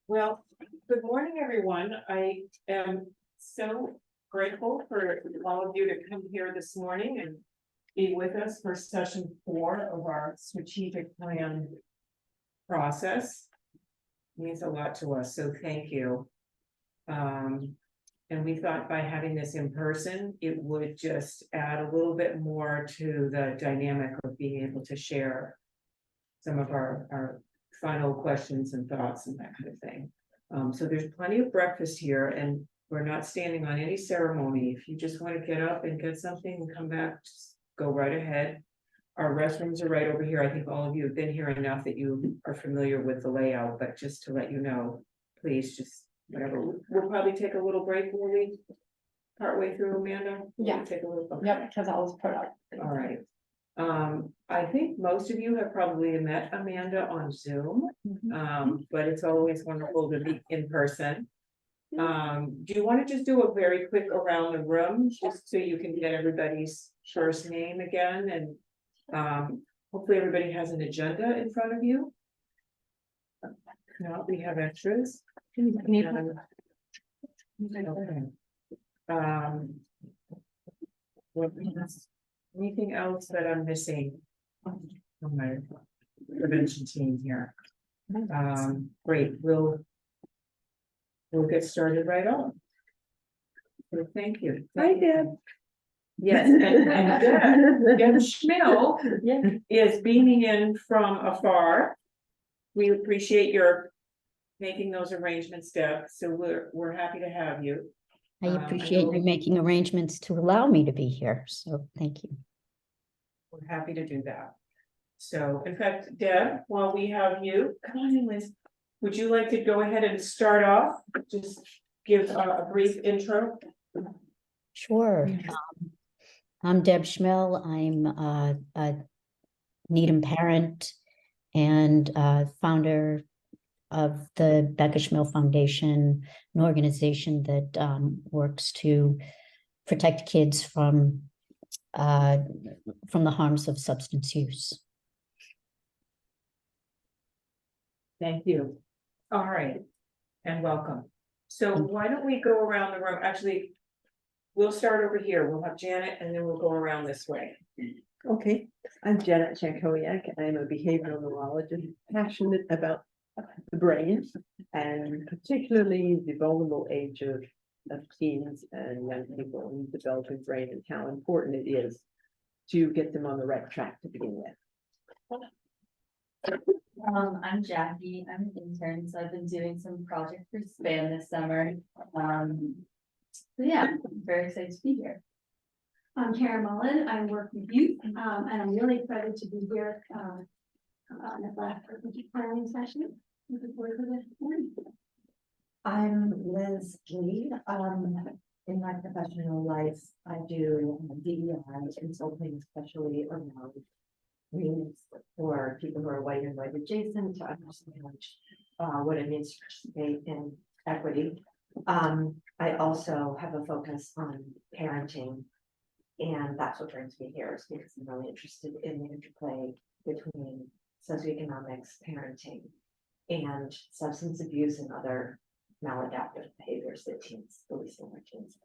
Well, good morning, everyone. I am so grateful for all of you to come here this morning and be with us for session 4 of our strategic plan process. It means a lot to us, so thank you. And we thought by having this in person, it would just add a little bit more to the dynamic of being able to share some of our final questions and thoughts and that kind of thing. So there's plenty of breakfast here, and we're not standing on any ceremony. If you just want to get up and get something and come back, just go right ahead. Our restrooms are right over here. I think all of you have been here enough that you are familiar with the layout, but just to let you know, please just whatever. We'll probably take a little break, will we? Partway through, Amanda? Yeah. Take a little. Yep, because I was put up. All right. I think most of you have probably met Amanda on Zoom, but it's always wonderful to be in person. Do you want to just do a very quick around the room, just so you can get everybody's first name again, and hopefully everybody has an agenda in front of you. No, we have extras. Okay. Anything else that I'm missing from my prevention team here? Great, we'll get started right on. So thank you. Hi, Deb. Yes, and Deb Schmill is beaming in from afar. We appreciate your making those arrangements, Deb, so we're happy to have you. I appreciate you making arrangements to allow me to be here, so thank you. We're happy to do that. So, in fact, Deb, while we have you, come on in, Liz. Would you like to go ahead and start off? Just give a brief intro. Sure. Yes. I'm Deb Schmill. I'm a Needham parent and founder of the Becca Schmill Foundation, an organization that works to protect kids from the harms of substance use. Thank you. All right, and welcome. So why don't we go around the room? Actually, we'll start over here. We'll have Janet, and then we'll go around this way. Okay, I'm Janet Jankowiak. I'm a behavioral neurologist, passionate about the brain and particularly the vulnerable age of teens and young people in developing brain, and how important it is to get them on the right track to begin with. I'm Jackie. I'm an intern, so I've been doing some project for SPAN this summer. So yeah, I'm very excited to be here. I'm Karen Mullen. I work with youth, and I'm really excited to be here on the last planning session. Looking forward to this morning. I'm Liz Lee. In my professional life, I do DEI consulting, especially around means for people who are white and white adjacent to understand what it means to participate in equity. I also have a focus on parenting, and that's what brings me here, is because I'm really interested in the interplay between socioeconomics, parenting, and substance abuse and other maladaptive behaviors that teens, release in their teens.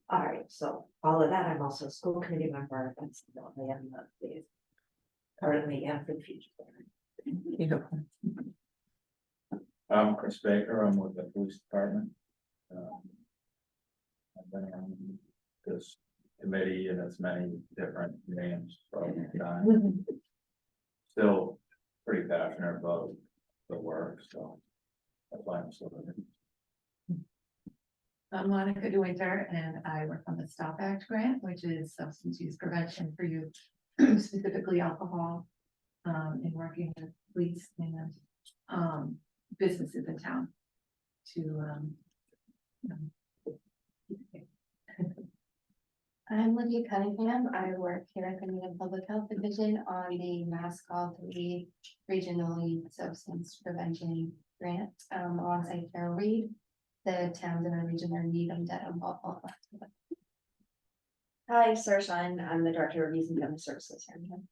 All right, so all of that, I'm also a school committee member, and so I am the currently and for the future. I'm Chris Baker. I'm with the police department. I've been on this committee and its many different names for a long time. Still pretty passionate about the work, so that's why I'm still there. I'm Monica DeWinter, and I work on the STOP Act grant, which is substance use prevention for youth, specifically alcohol, and working with police and businesses in town to I'm Lydia Cunningham. I work here at the Needham Public Health Division on the Mass Call 3 Regional Youth Substance Prevention Grant, alongside Carol Reed. The towns in our region are Needham, Dedham, Walpole. Hi, Sarah Shine. I'm the Director of Youth and Family Services here in Needham.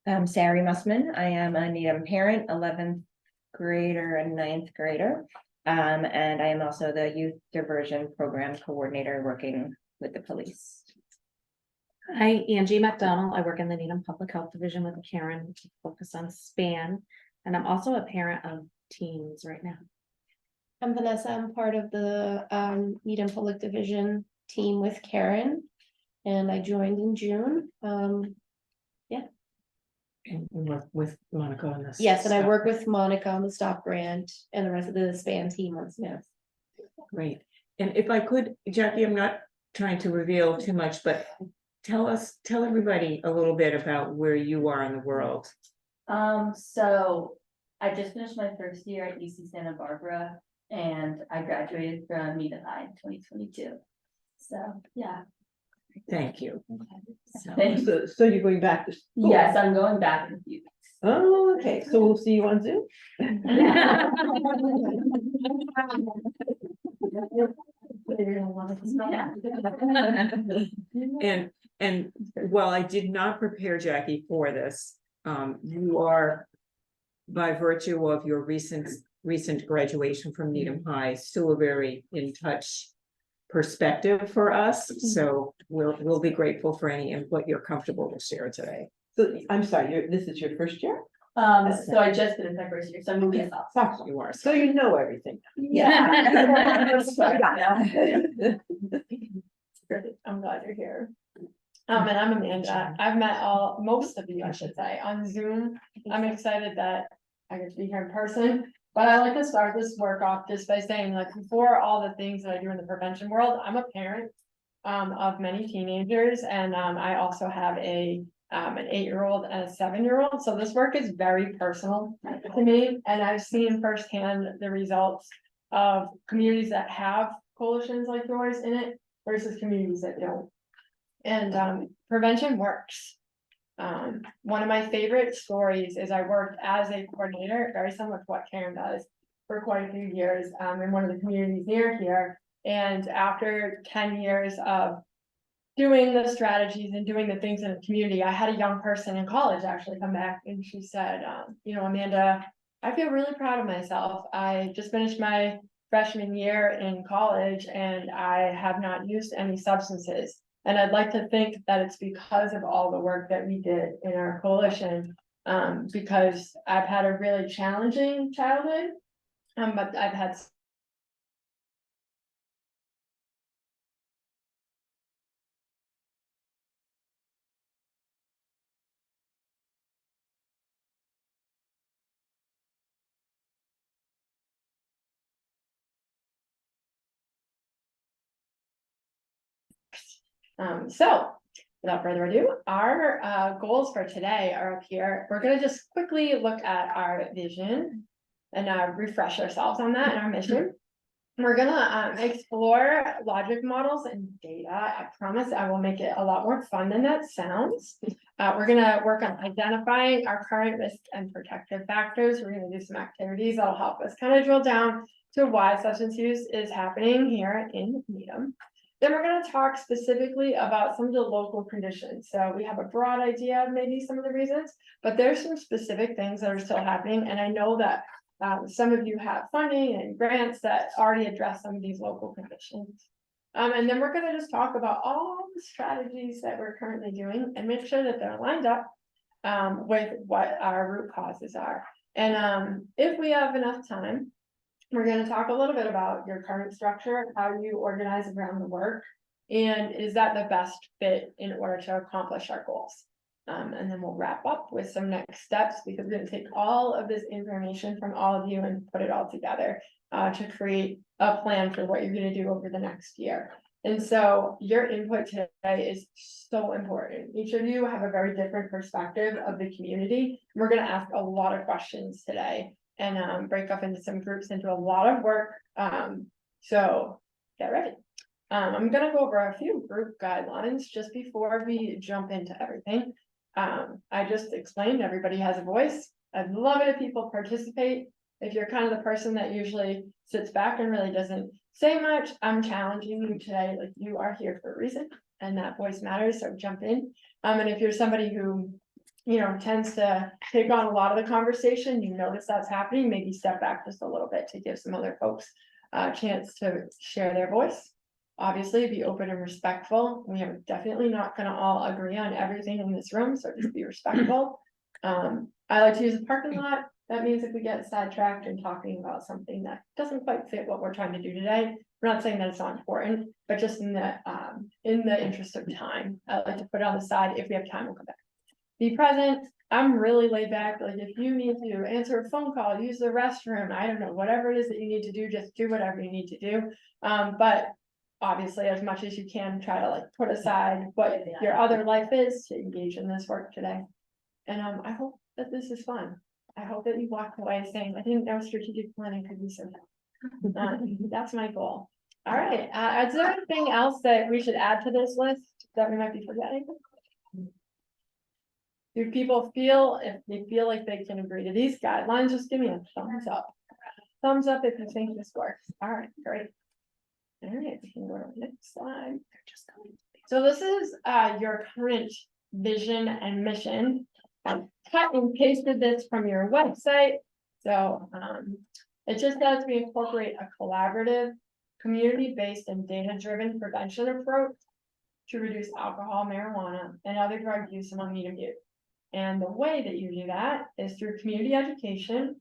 I'm Sari Mussman. I am a Needham parent, 11th grader and ninth grader. And I am also the youth diversion program coordinator working with the police. Hi, Angie McDonald. I work in the Needham Public Health Division with Karen, focus on SPAN. And I'm also a parent of teens right now. I'm Vanessa. I'm part of the Needham Public Division team with Karen. And I joined in June. And work with Monica on this. Yes, and I stuff. work with Monica on the stop grant and the rest of the SPAN team on Smith. Great. And if I could, Jackie, I'm not trying to reveal too much, but tell everybody a little bit about where you are in the world. So I just finished my first year at UC Santa Barbara and I graduated from Needham High in 2022. So, yeah. Thank you. Thanks. So you're going back to school? Yes, I'm going back in a few weeks. Oh, okay, so we'll see you on Zoom. And while I did not prepare Jackie for this, you are, by virtue of your recent graduation from Needham High, still a very in touch perspective for us. So we'll be grateful for any input you're comfortable to share today. So I'm sorry, this is your first year? So I just finished my first year, so I'm moving us up. Sophomore. You are. So you know everything. Yeah. I'm glad you're here. And I'm Amanda. I've met most of you, I should say, on Zoom. I'm excited that I get to be here in person. But I like to start this work off just by saying, like, before all the things that I do in the prevention world, I'm a parent of many teenagers, and I also have an 8-year-old and a 7-year-old. So this work is very personal to me, and I've seen firsthand the results of communities that have coalitions like yours in it versus communities that don't. And prevention works. One of my favorite stories is I worked as a coordinator, very similar to what Karen does, for quite a few years in one of the communities near here. And after 10 years of doing the strategies and doing the things in the community, I had a young person in college actually come back and she said, Amanda, I feel really proud of myself. I just finished my freshman year in college and I have not used any substances. And I'd like to think that it's because of all the work that we did in our coalition, because I've had a really challenging childhood, but I've had so without further ado, our goals for today are up here. We're going to just quickly look at our vision and refresh ourselves on that and our mission. We're going to explore logic models and data. I promise I will make it a lot more fun than that sounds. We're going to work on identifying our current risk and protective factors. We're going to do some activities that'll help us kind of drill down to why substance use is happening here in Needham. Then we're going to talk specifically about some of the local conditions. So we have a broad idea of maybe some of the reasons, but there's some specific things that are still happening. And I know that some of you have funding and grants that already address some of these local conditions. And then we're going to just talk about all the strategies that we're currently doing and make sure that they're lined up with what our root causes are. And if we have enough time, we're going to talk a little bit about your current structure, how you organize around the work, and is that the best fit in order to accomplish our goals. And then we'll wrap up with some next steps, because we're going to take all of this information from all of you and put it all together to create a plan for what you're going to do over the next year. And so your input today is so important. Each of you have a very different perspective of the community. We're going to ask a lot of questions today and break up into some groups into a lot of work. So get ready. I'm going to go over a few group guidelines just before we jump into everything. I just explained everybody has a voice. I'd love it if people participate. If you're kind of the person that usually sits back and really doesn't say much, I'm challenging you today. Like, you are here for a reason and that voice matters, so jump in. And if you're somebody who tends to take on a lot of the conversation, you notice that's happening, maybe step back just a little bit to give some other folks a chance to share their voice. Obviously, be open and respectful. We are definitely not gonna all agree on everything in this room, so just be respectful. I like to use a parking lot. That means if we get sidetracked and talking about something that doesn't quite fit what we're trying to do today, we're not saying that it's not important, but just in the interest of time, I like to put it on the side. If we have time, we'll come back. Be present. I'm really laid back. Like if you need to answer a phone call, use the restroom, I don't know, whatever it is that you need to do, just do whatever you need to do. But obviously, as much as you can, try to like put aside what your other life is to engage in this work today. And I hope that this is fun. I hope that you walk away saying, I didn't know strategic planning could be so fun. That's my goal. All right, is there anything else that we should add to this list that we might be forgetting? Do people feel, if they feel like they can agree to these guidelines, just give me a thumbs up. Thumbs up if you think this works. All right, great. All right, we can go to the next slide. So this is your current vision and mission. I cut and pasted this from your website. So it just says we incorporate a collaborative, community-based and data-driven prevention approach to reduce alcohol, marijuana, and other drug use among Needham youth. And the way that you do that is through community education,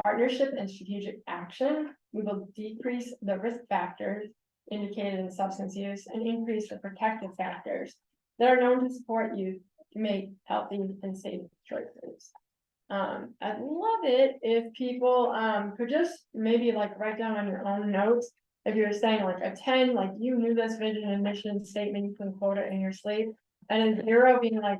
partnership, and strategic action. We will decrease the risk factors indicated in substance use and increase the protective factors that are known to support youth to make healthy and safe choices. I'd love it if people could just maybe like write down on your own notes. If you're saying like a 10, like you knew this vision and mission statement, you can quote it in your sleep. And a 0 being like,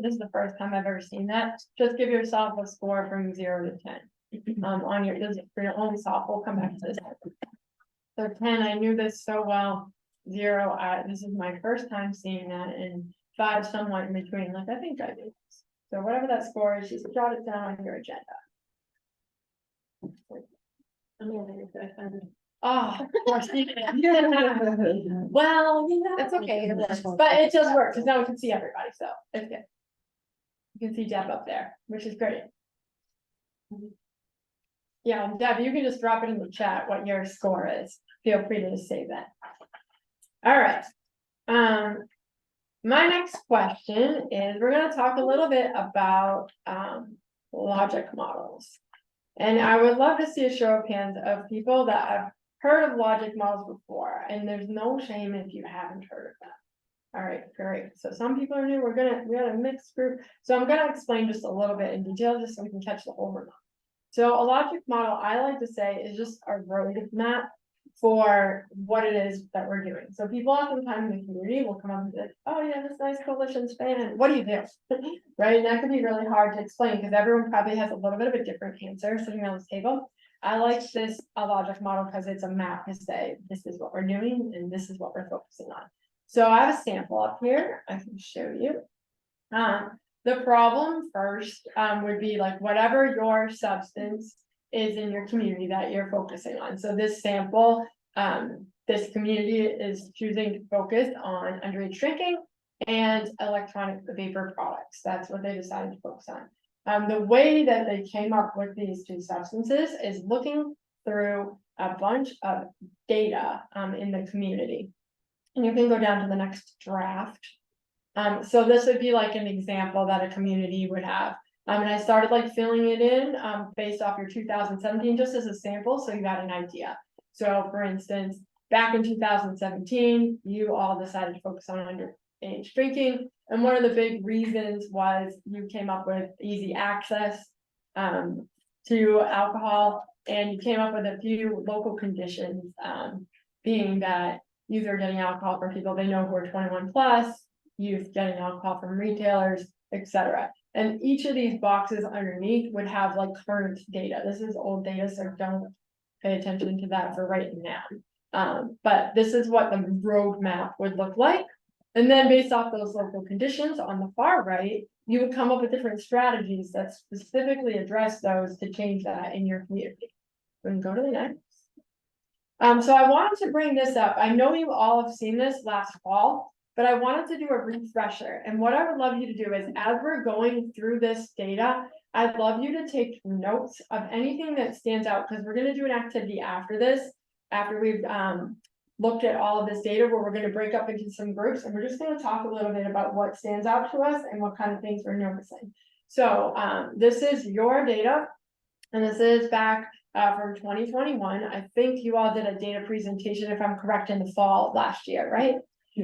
this is the first time I've ever seen that. Just give yourself a score from 0 to 10. On your, this is for your own self, we'll come back to this. So 10, I knew this so well. 0, this is my first time seeing that, and 5 somewhat in between, like I think I did. So whatever that score is, just jot it down on your agenda. Oh, of course you can. Well, That's okay. but it just works, because now we can see everybody, so it's good. You can see Deb up there, which is great. Yeah, Deb, you can just drop it in the chat what your score is. Feel free to save that. All right. My next question is, we're going to talk a little bit about logic models. And I would love to see a show of hands of people that have heard of logic models before, and there's no shame if you haven't heard of them. All right, great. So some people are new. We got a mixed group. So I'm gonna explain just a little bit in detail, just so we can catch the whole room. So a logic model, I like to say, is just a roadmap for what it is that we're doing. So people oftentimes in the community will come up and say, oh yeah, this nice coalition span. What do you do? Right? And that can be really hard to explain because everyone probably has a little bit of a different answer sitting on this table. I like this a logic model because it's a map to say this is what we're doing and this is what we're focusing on. So I have a sample up here. I can show you. The problem first would be like whatever your substance is in your community that you're focusing on. So this sample, this community is choosing to focus on underage drinking and electronic vapor products. That's what they decided to focus on. The way that they came up with these two substances is looking through a bunch of data in the community. And you can go down to the next draft. So this would be like an example that a community would have. And I started like filling it in based off your 2017, just as a sample, so you got an idea. So for instance, back in 2017, you all decided to focus on underage drinking. And one of the big reasons was you came up with easy access to alcohol, and you came up with a few local conditions, being that youth are getting alcohol from people they know who are 21 plus, youth getting alcohol from retailers, etc. And each of these boxes underneath would have like current data. This is old data, so don't pay attention to that for right now. But this is what the roadmap would look like. And then based off those local conditions on the far right, you would come up with different strategies that specifically address those to change that in your community. We can go to the next. So I wanted to bring this up. I know you all have seen this last fall. but I wanted to do a refresher. And what I would love you to do is, as we're going through this data, I'd love you to take notes of anything that stands out, because we're gonna do an activity after this, after we've looked at all of this data, where we're gonna break up into some groups, and we're just gonna talk a little bit about what stands out to us and what kind of things we're noticing. So this is your data, and this is back from 2021. I think you all did a data presentation, if I'm correct, in the fall of last year, right?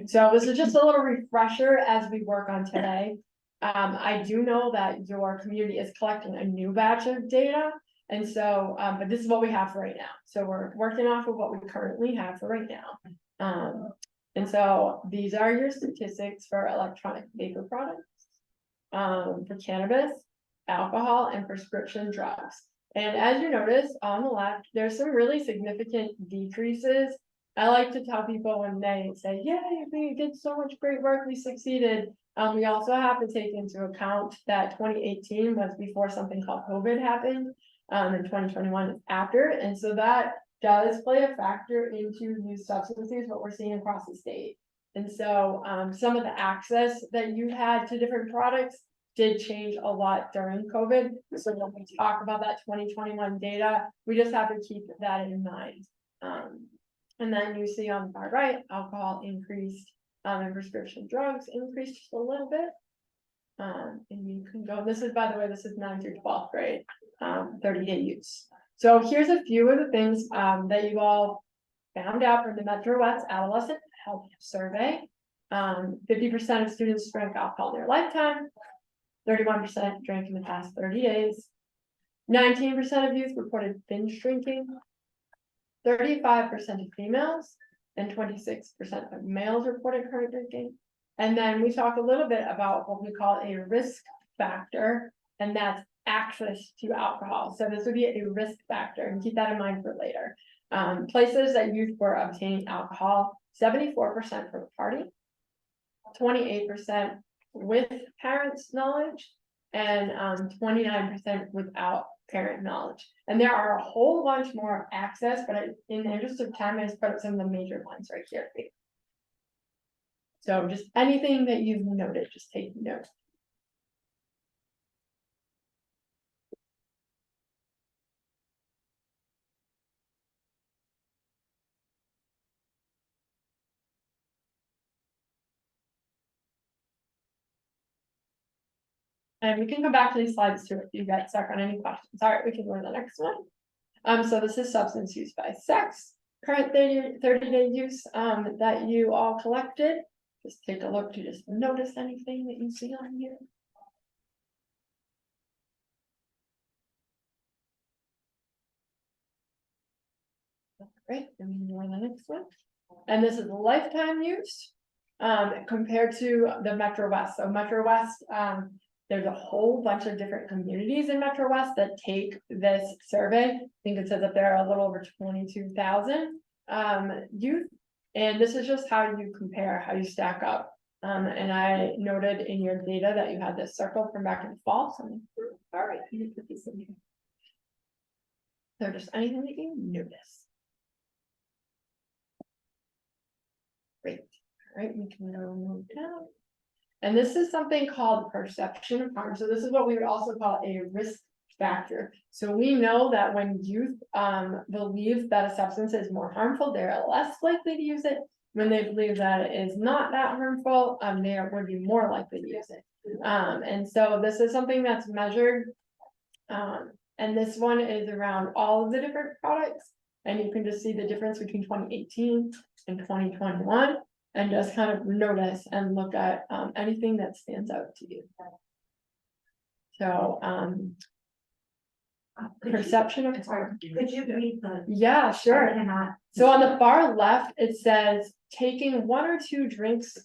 So this is just a little refresher as we work on today. I do know that your community is collecting a new batch of data. And so, but this is what we have for right now. So we're working off of what we currently have for right now. And so these are your statistics for electronic vapor products, for cannabis, alcohol, and prescription drugs. And as you notice on the left, there's some really significant decreases. I like to tell people when they say, "Yeah, we did so much great work, we succeeded." We also have to take into account that 2018 was before something called COVID happened, and 2021 is after. And so that does play a factor into youth substance use, what we're seeing across the state. And so some of the access that you had to different products did change a lot during COVID. So when we talk about that 2021 data, we just have to keep that in mind. And then you see on the far right, alcohol increased, and prescription drugs increased just a little bit. And you can go, this is, by the way, this is 9th through 12th grade, 30-day use. So here's a few of the things that you all found out from the Metro West Adolescent Health Survey. 50% of students drank alcohol in their lifetime. 31% drank in the past 30 days. 19% of youth reported binge drinking. 35% of females and 26% of males reported current drinking. And then we talk a little bit about what we call a risk factor, and that's access to alcohol. So this would be a risk factor, and keep that in mind for later. Places that youth were obtaining alcohol: 74% from a party, 28% with parents' knowledge, and 29% without parent knowledge. And there are a whole bunch more access, but in the interest of time, I just put up some of the major ones right here for you. So just anything that you've noted, just take note. And we can go back to these slides too if you get stuck on any questions. All right, we can go to the next one. So this is substance use by sex, current 30-day use that you all collected. Just take a look to just notice anything that you see on here. Great, and we can go on the next one. And this is lifetime use compared to the Metro West. So Metro West, there's a whole bunch of different communities in Metro West that take this survey. I think it says that there are a little over 22,000 youth. And this is just how you compare, how you stack up. And I noted in your data that you had this circle from back in the fall. So all right, you put these in here. So just anything that you notice. Great. All right, we can go move down. And this is something called perception of harm. So this is what we would also call a risk factor. So we know that when youth believe that a substance is more harmful, they're less likely to use it. When they believe that it is not that harmful, they would be more likely to use it. And so this is something that's measured. And this one is around all of the different products. And you can just see the difference between 2018 and 2021. And just kind of notice and look at anything that stands out to you. So perception of harm. Could you read the? Yeah, sure. I cannot. So on the far left, it says taking 1 or 2 drinks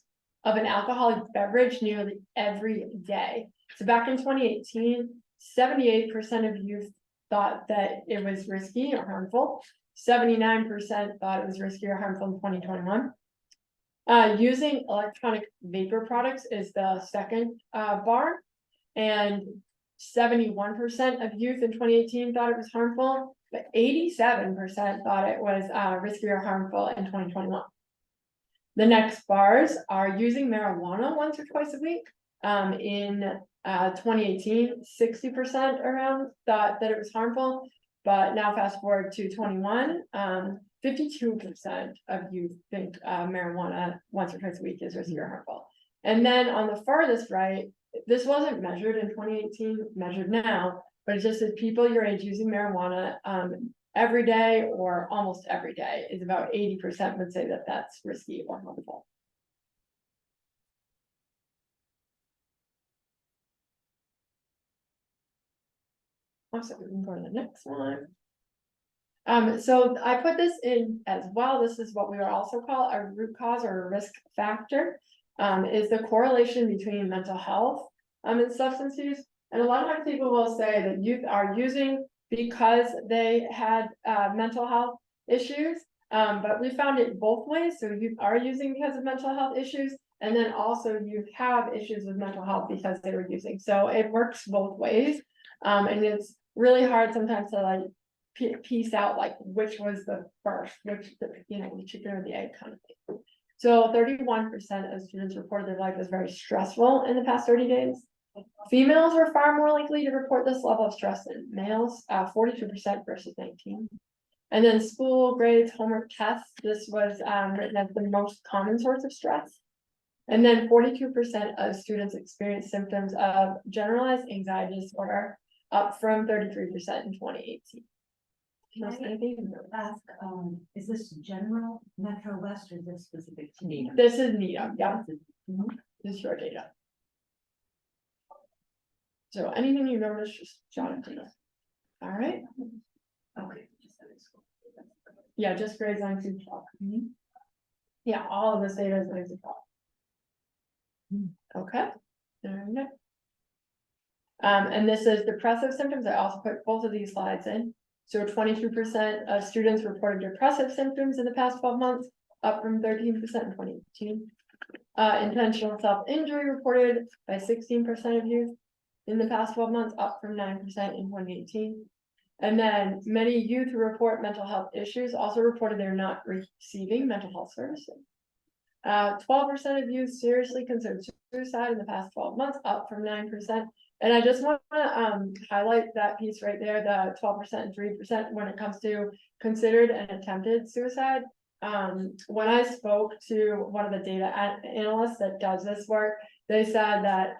of an alcoholic beverage nearly every day. So back in 2018, 78% of youth thought that it was risky or harmful. 79% thought it was risky or harmful in 2021. Using electronic vapor products is the second bar, and 71% of youth in 2018 thought it was harmful, but 87% thought it was risky or harmful in 2021. The next bars are using marijuana once or twice a week. In 2018, 60% around thought that it was harmful. But now fast forward to 21, 52% of youth think marijuana once or twice a week is risky or harmful. And then on the farthest right, this wasn't measured in 2018, measured now, but it just says people your age using marijuana every day or almost every day is about 80% would say that that's risky or harmful. Also, we can go to the next one. So I put this in as well. This is what we would also call a root cause or a risk factor. Is the correlation between mental health and substance use. And a lot of times people will say that youth are using because they had mental health issues. But we found it both ways. So youth are using because of mental health issues. And then also you have issues with mental health because they were using. So it works both ways. And it's really hard sometimes to like piece out like which was the first, which the chicken or the egg kind of thing. So 31% of students reported their life as very stressful in the past 30 days. Females were far more likely to report this level of stress than males, 42% versus 19. And then school grades, homework, tests, this was written as the most common source of stress. And then 42% of students experienced symptoms of generalized anxiety disorder, up from 33% in 2018. Ask, is this general Metro West or is this specific to Needham? This is Needham, yeah. This is your data. So anything you notice, just jot it down. All right. Okay. Yeah, just grades on to talk. Yeah, all of this data is going to talk. Okay. And this is depressive symptoms. I also put both of these slides in. So 22% of students reported depressive symptoms in the past 12 months, up from 13% in 2018. Intentional self-injury reported by 16% of youth in the past 12 months, up from 9% in 2018. And then many youth who report mental health issues also reported they're not receiving mental health services. 12% of youth seriously considered suicide in the past 12 months, up from 9%. And I just want to highlight that piece right there, the 12% and 3% when it comes to considered and attempted suicide. When I spoke to one of the data analysts that does this work, they said that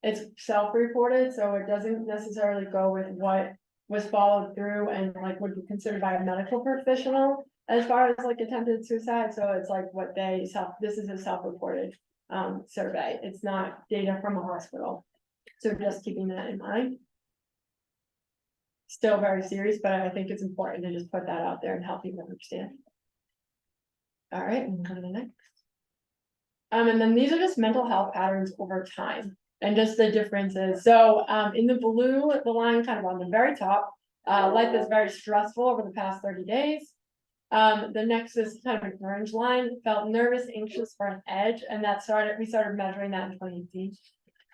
it's self-reported, so it doesn't necessarily go with what was followed through and like would be considered by a medical professional as far as like attempted suicide. So it's like what they this is a self-reported survey. It's not data from a hospital. So just keeping that in mind. Still very serious, but I think it's important to just put that out there and help people understand. All right, and go to the next. And then these are just mental health patterns over time and just the differences. So in the blue, the line kind of on the very top, life is very stressful over the past 30 days. The next is kind of an orange line, felt nervous, anxious, or on edge, and we started measuring that in 2018.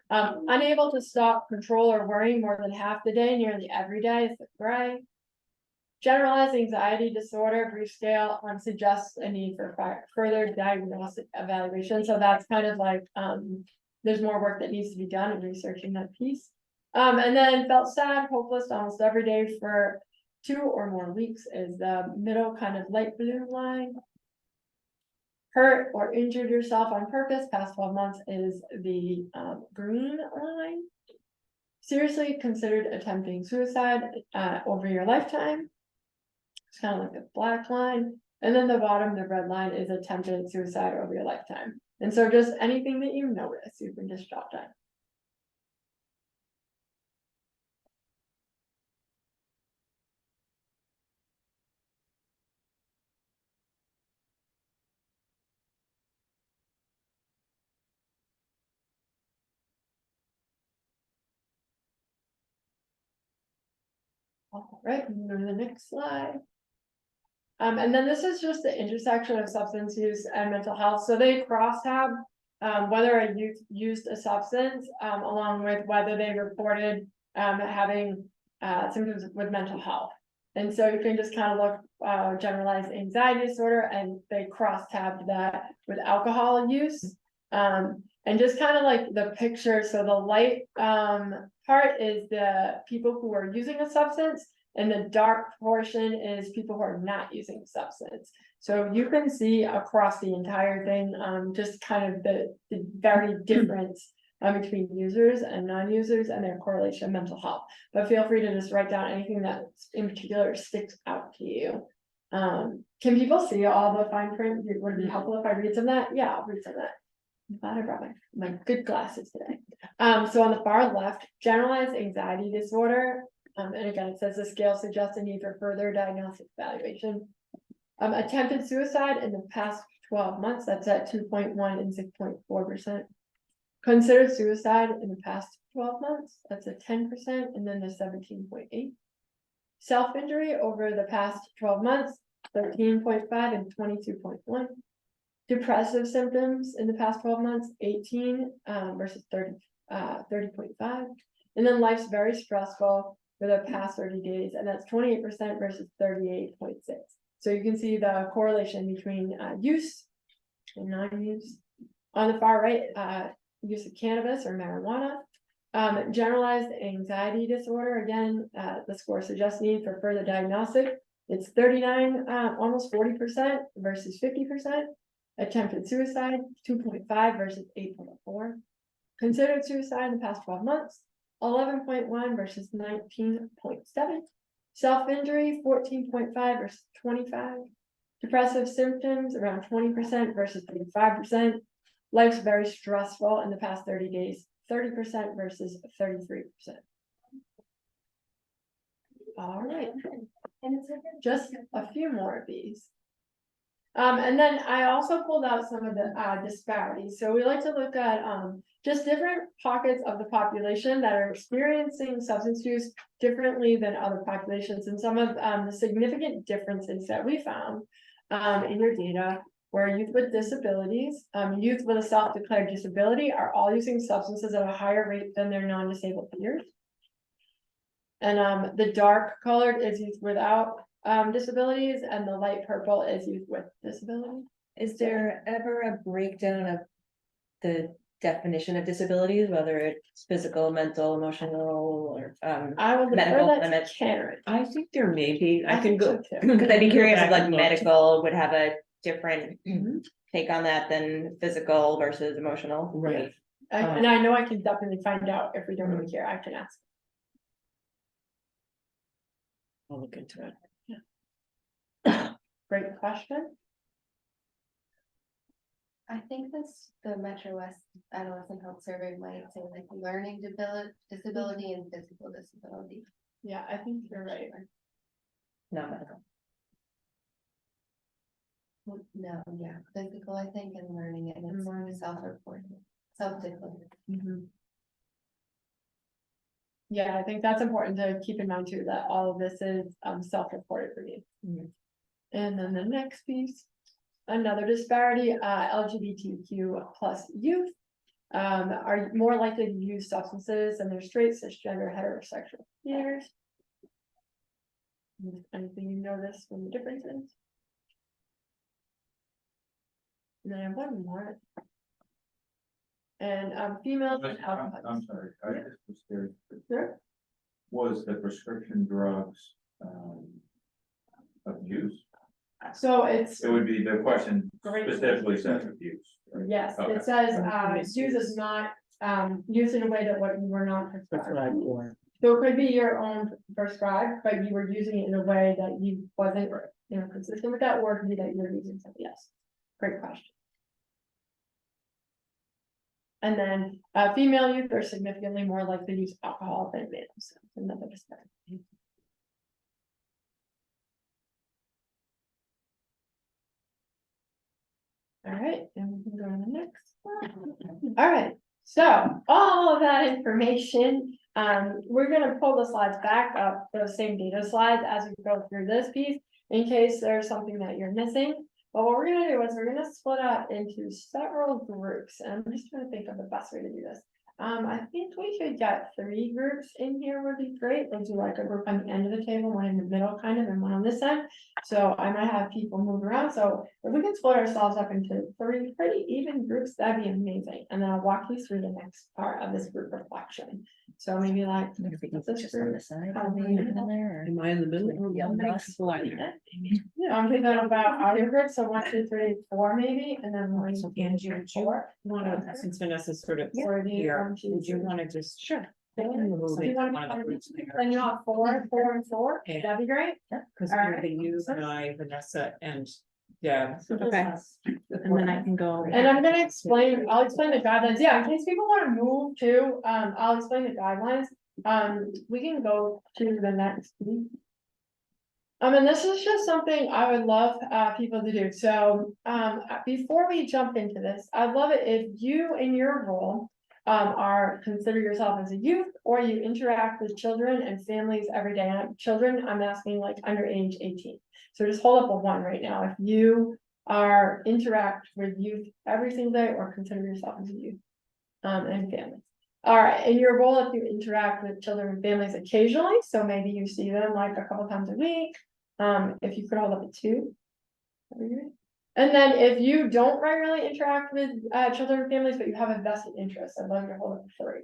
Unable to stop, control, or worrying more than half the day, nearly every day is the gray. Generalized anxiety disorder, brief scale, suggests a need for further diagnostic evaluation. So that's kind of like, there's more work that needs to be done in researching that piece. And then felt sad, hopeless almost every day for 2 or more weeks is the middle kind of light blue line. Hurt or injured yourself on purpose, past 12 months is the green line. Seriously considered attempting suicide over your lifetime. It's kind of like a black line. And then the bottom, the red line, is attempted suicide over your lifetime. And so just anything that you notice, you can just jot down. All right, we go to the next slide. And then this is just the intersection of substance use and mental health. So they crosstab whether a youth used a substance along with whether they reported having symptoms with mental health. And so you can just kind of look, generalized anxiety disorder, and they cross-tabbed that with alcohol use. And just kind of like the picture, so the light, part is the people who are using a substance, and the dark portion is people who are not using a substance. So you can see across the entire thing, just kind of the very difference between users and non-users and their correlation of mental health. But feel free to just write down anything that in particular sticks out to you. Can people see all the fine print? Would it be helpful if I read some of that? Yeah, I'll read some of that. I'm glad I brought my good glasses today. So on the far left, generalized anxiety disorder. And again, it says the scale suggests a need for further diagnostic evaluation. Attempted suicide in the past 12 months, that's at 2.1 and 6.4%. Considered suicide in the past 12 months, that's at 10%, and then there's 17.8. Self-injury over the past 12 months, 13.5 and 22.1. Depressive symptoms in the past 12 months, 18 versus 30.5. And then life's very stressful for the past 30 days, and that's 28% versus 38.6. So you can see the correlation between use and non-use. On the far right, use of cannabis or marijuana. Generalized anxiety disorder, again, the score suggests need for further diagnostic. It's 39, almost 40% versus 50%. Attempted suicide, 2.5 versus 8.4. Considered suicide in the past 12 months, 11.1 versus 19.7. Self-injury, 14.5 versus 25. Depressive symptoms, around 20% versus 35%. Life's very stressful in the past 30 days, 30% versus 33%. All right, just a few more of these. And then I also pulled out some of the disparities. So we like to look at just different pockets of the population that are experiencing substance use differently than other populations, and some of the significant differences that we found in your data where youth with disabilities, youth with a self-declared disability are all using substances at a higher rate than their non-disabled peers. And the dark colored is youth without disabilities, and the light purple is youth with disability. Is there ever a breakdown of the definition of disabilities, whether it's physical, mental, emotional, or I will medical defer that limits? to Karen. I think there may be, I can think go. so too. Because I'd be curious if back like and look. medical would have a different take on that than physical versus emotional. Right. And I know I can definitely find out if we don't know here, I can ask. I'll look into it. Great question. I think this, the Metro West Adolescent Health Survey might say like learning disability and physical disability. Yeah, I think you're right. Not medical. No, yeah, physical, I think, and learning, and it's self-reported, self-declared. Yeah, I think that's important to keep in mind too, that all of this is self-reported for you. And then the next piece, another disparity, LGBTQ plus youth are more likely to use substances than their straight, cisgender, heterosexual peers. Anything you notice from the differences? And then I have one more. And females and alcohol. I'm sorry, I just was curious. Sure. Was the prescription drugs abuse? So it's, It would be the question Great. specifically says abuse. right? yes, Okay. it says use is not used in a way that what you were not prescribed. So it could be your own prescribed, but you were using it in a way that you wasn't, consistent with that, or it could be that you were using something else. Great question. And then female youth are significantly more likely to use alcohol than males. So another disparity. All right, and we can go to the next one. All right, so all of that information, we're gonna pull the slides back up, those same data slides as we go through this piece, in case there's something that you're missing. But what we're gonna do is we're gonna split up into several groups, and I'm just trying to think of the best way to do this. I think we could get 3 groups in here would be great. Let's do like a group on the end of the table, one in the middle kind of, and one on this end. So I might have people move around. So if we can split ourselves up into 3 pretty even groups, that'd be amazing. And then I'll walk you through the next part of this group reflection. So maybe like. this group, Am I in the middle? Yeah, I'm thinking about our group, so 1, 2, 3, 4 maybe, and then one, And you 4. since Vanessa's sort of Or do you here, want to- would you wanna just? Sure. Move Do you it want to one of the groups there? Then you want 4, 4, and 4, Yeah. that'd be great. Cause All we're right. the you and I, Vanessa and Deb. Okay. And then I can go. And I'm gonna explain, I'll explain the guidelines, yeah, in case people wanna move too, I'll explain the guidelines. We can go to the next. And this is just something I would love, people to do, so, before we jump into this, I'd love it if you in your role. Consider yourself as a youth, or you interact with children and families every day, and children, I'm asking like under age 18. So just hold up a 1 right now, if you interact with youth every single day, or consider yourself as a youth. And families. All right, in your role, if you interact with children and families occasionally, so maybe you see them like a couple times a week. If you could hold up a 2. that'd be great. And then if you don't regularly interact with children and families, but you have a vested interest, I'd love you to hold up a 3.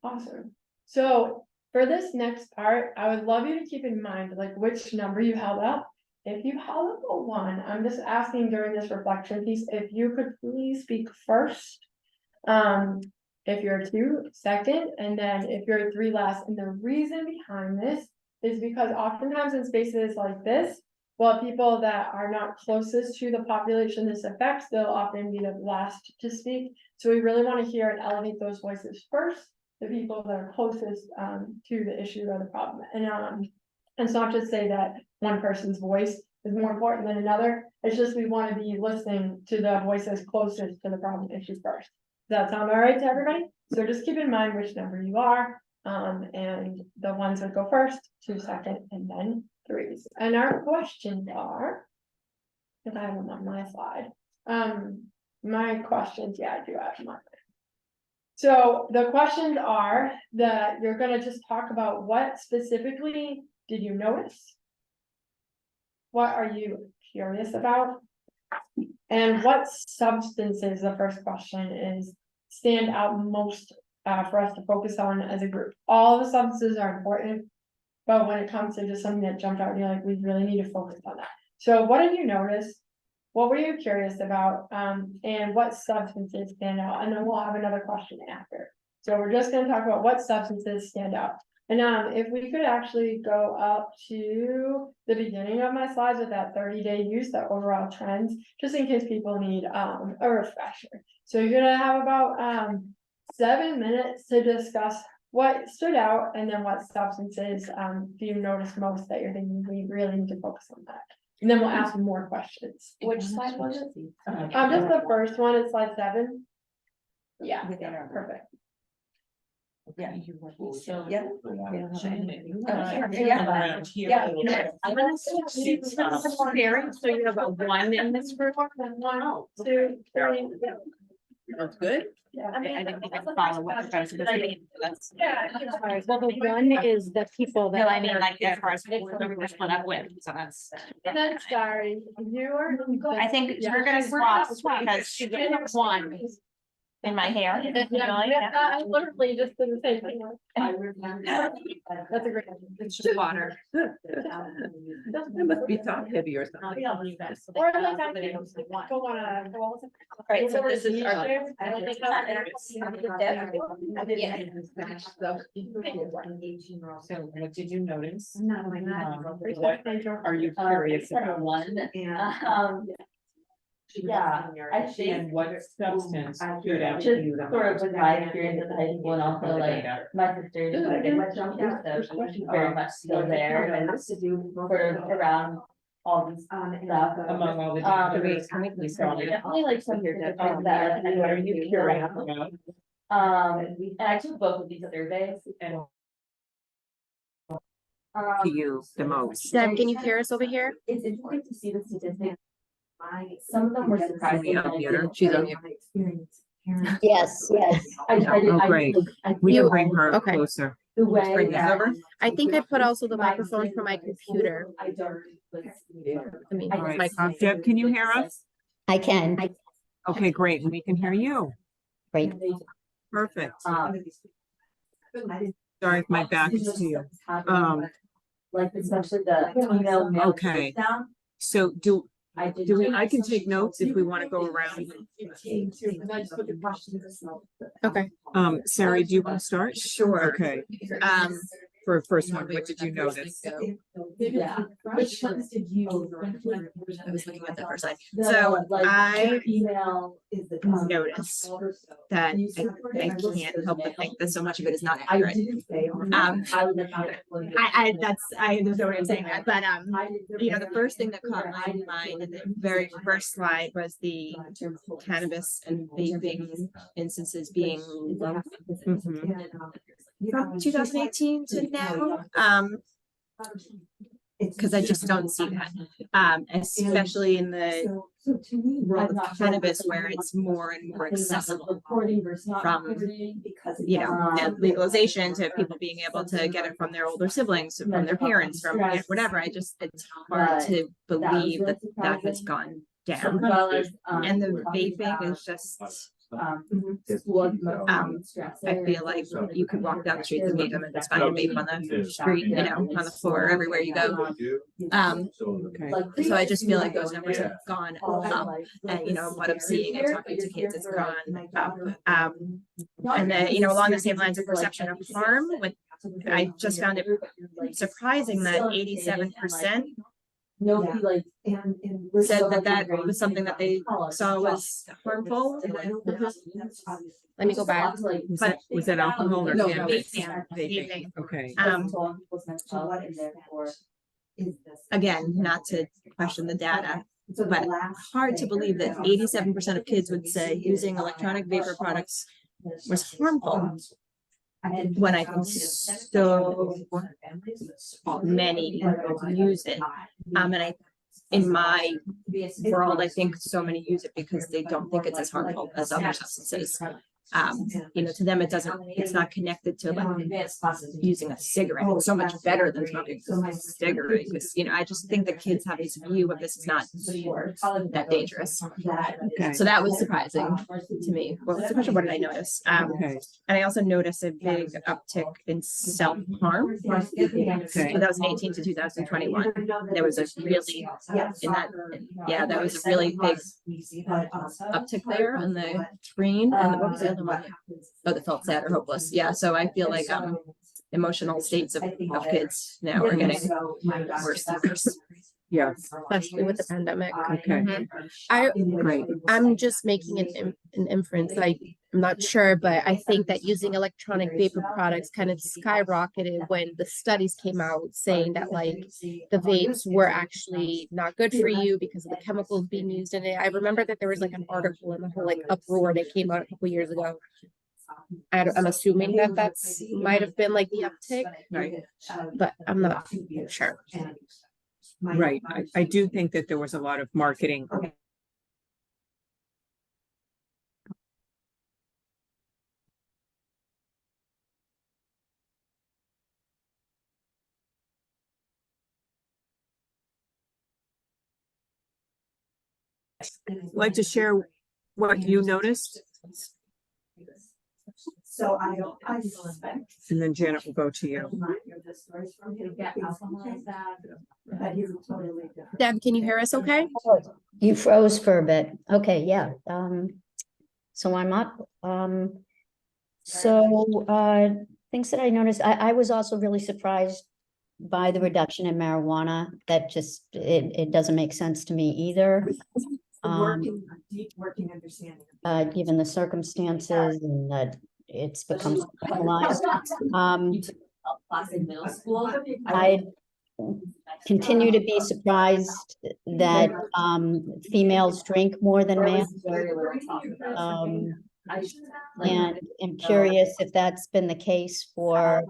Awesome. So for this next part, I would love you to keep in mind like which number you held up. If you held up a 1, I'm just asking during this reflection piece, if you could please speak first. If you're a 2, second, and then if you're a 3, last. And the reason behind this is because oftentimes in spaces like this, well, people that are not closest to the population this affects, they'll often be the last to speak. So we really want to hear and elevate those voices first, the people that are closest to the issue or the problem. And it's not to say that one person's voice is more important than another. It's just we want to be listening to the voices closest to the problem issue first. Does that sound all right to everybody? So just keep in mind which number you are, and the ones that go first, 2 second, and then 3s. And our questions are, if I have them on my slide, my questions, yeah, I do have mine. So the questions are that you're gonna just talk about what specifically did you notice? What are you curious about? And what substances, the first question is, stand out most for us to focus on as a group? All the substances are important, but when it comes to just something that jumped out, you're like, we really need to focus on that. So what did you notice? What were you curious about? And what substances stand out? And then we'll have another question after. So we're just gonna talk about what substances stand out. And if we could actually go up to the beginning of my slides with that 30-day use, that overall trends, just in case people need a refresher. So you're gonna have about 7 minutes to discuss what stood out and then what substances do you notice most that you're thinking we really need to focus on that. And then we'll ask more questions. Which slide was it? Just the first one, it's slide 7. Yeah, perfect. Yeah. So. Yeah. I'm gonna sharing, so you have a 1 in this group. 1, 2, 3. That's good. Yeah. I didn't think I could follow what you're trying to say. Yeah. Well, the 1 is the people that. No, I mean, like, as far as who we're split up with, so that's. And then, sorry, you're. I think we're gonna swap because she's 1 in my hair. I literally just did the same thing. That's a great. It's just water. It must be top heavy or something. Or like I go on a. Right, so this is our. I don't think So what did you notice? What Are you curious about? 1, yeah, I think. And what substance stood out Just to you? the sort of most? with my experience at the high school and also like my sister just like in so she's very much still there and sort of around all these stuff. Among all the different Um, we saw. Definitely like some that are What are you curious about? and I took both of these surveys. And To you the most? Deb, can you hear us over here? It's interesting to see the statistics. Some of them were surprising. She's on my experience. Yes, yes. Oh, great. We can bring her Okay. closer. The way. Bring this over. I think I put also the microphone for my computer. I don't. I mean, All my right. Deb, can you hear us? I can. Okay, great. And we can hear you. Great. Perfect. Um, Sorry if my back is to you. Like especially the female male Okay. breakdown. So do I did. we, I can take notes if we want to go around. Okay. Sarah, do you want to start? Sure. Okay. Um, For first one, what did you notice? Yeah. Which ones did you? I was looking at the first slide. So I Email is the. noticed that I can't help but think that so much of it is not I accurate. didn't say. I would. I there's no way of saying that, but you know, the first thing that caught my mind in the very first slide was the cannabis and vaping instances being low from 2018 to now. Because I just don't see that, especially in the world of cannabis where it's more and more accessible from, you know, legalization to people being able to get it from their older siblings, from their parents, from you know, whatever. I just, it's hard to believe that that has gone down. And the vaping is just, I feel like you could walk down the streets of Needham and just find a vape on the street, you know, on the floor, everywhere you go. So I just feel like those numbers have gone up, and you know, what I'm seeing and talking to kids, it's gone up. And then, you know, along the same lines of perception of harm, with, I just found it surprising that 87% Nobody like. said that that was something that they saw was harmful. Let me go back. Was that alcohol or No, cannabis? vaping. Okay. Again, not to question the data, but hard to believe that 87% of kids would say using electronic vapor products was harmful. When I think so many use it. And in my world, I think so many use it because they don't think it's as harmful as other substances. You know, to them, it's not connected to like using a cigarette. It's so much better than smoking a cigarette, because, you know, I just think that kids have this view of this is not that dangerous. Okay. So that was surprising to me. What was the question? What did I notice? Okay. And I also noticed a big uptick in self-harm. 2018 to 2021. There was a really, that was a really big uptick there on the screen. And what was the other one? Oh, the felt sad or hopeless. Yeah, so I feel like emotional states of kids now are getting worse and worse. Yeah. Especially with the pandemic. Okay. Great. I'm just making an inference. I'm not sure, but I think that using electronic vapor products kind of skyrocketed when the studies came out saying that like the vapes were actually not good for you because of the chemicals being used in it. I remember that there was like an article in the whole like uproar that came out a couple years ago. I'm assuming that that's might have been like the uptick, Right. but I'm not sure. Right. I do think that there was a lot of marketing. Like to share what you noticed, So I suspect. and then Janet will go to you. Deb, can you hear us okay? You froze for a bit. Okay, yeah. So I'm up. Things that I noticed, I was also really surprised by the reduction in marijuana. That just, it doesn't make sense to me either. Deep working understanding. Given the circumstances and that it's become normalized. Class in middle school. I continue to be surprised that females drink more than males. And I'm curious if that's been the case for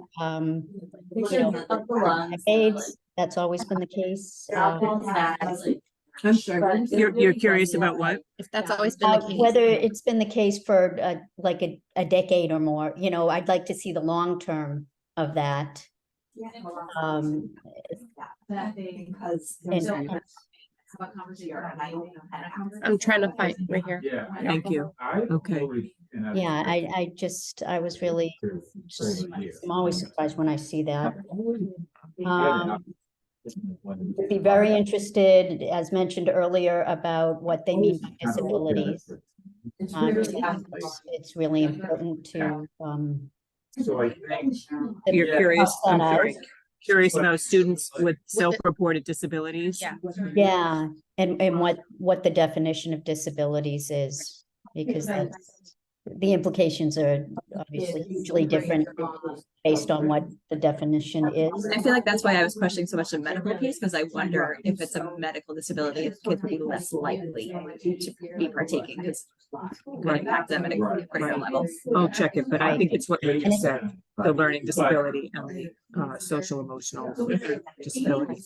decades. That's always been the case. I'm sorry. You're curious about what? If that's always been the case. Whether it's been the case for like a decade or more, you know, I'd like to see the long term of that. Um, Because. and- I'm trying to find right here. Yeah. Thank you. Okay. Yeah, I was really, I'm always surprised when I see that. Would be very interested, as mentioned earlier, about what they mean by disabilities. It's really important to, So I think. You're curious, Cross I'm that out. sorry, curious about students with self-reported disabilities? yeah, and what the definition of disabilities is, because the implications are obviously hugely different based on what the definition is. I feel like that's why I was questioning so much the medical piece, because I wonder if it's a medical disability, if kids would be less likely to be partaking, because it could impact them at a critical level. I'll check it, but I think it's what you just said, the learning disability and the social emotional disability.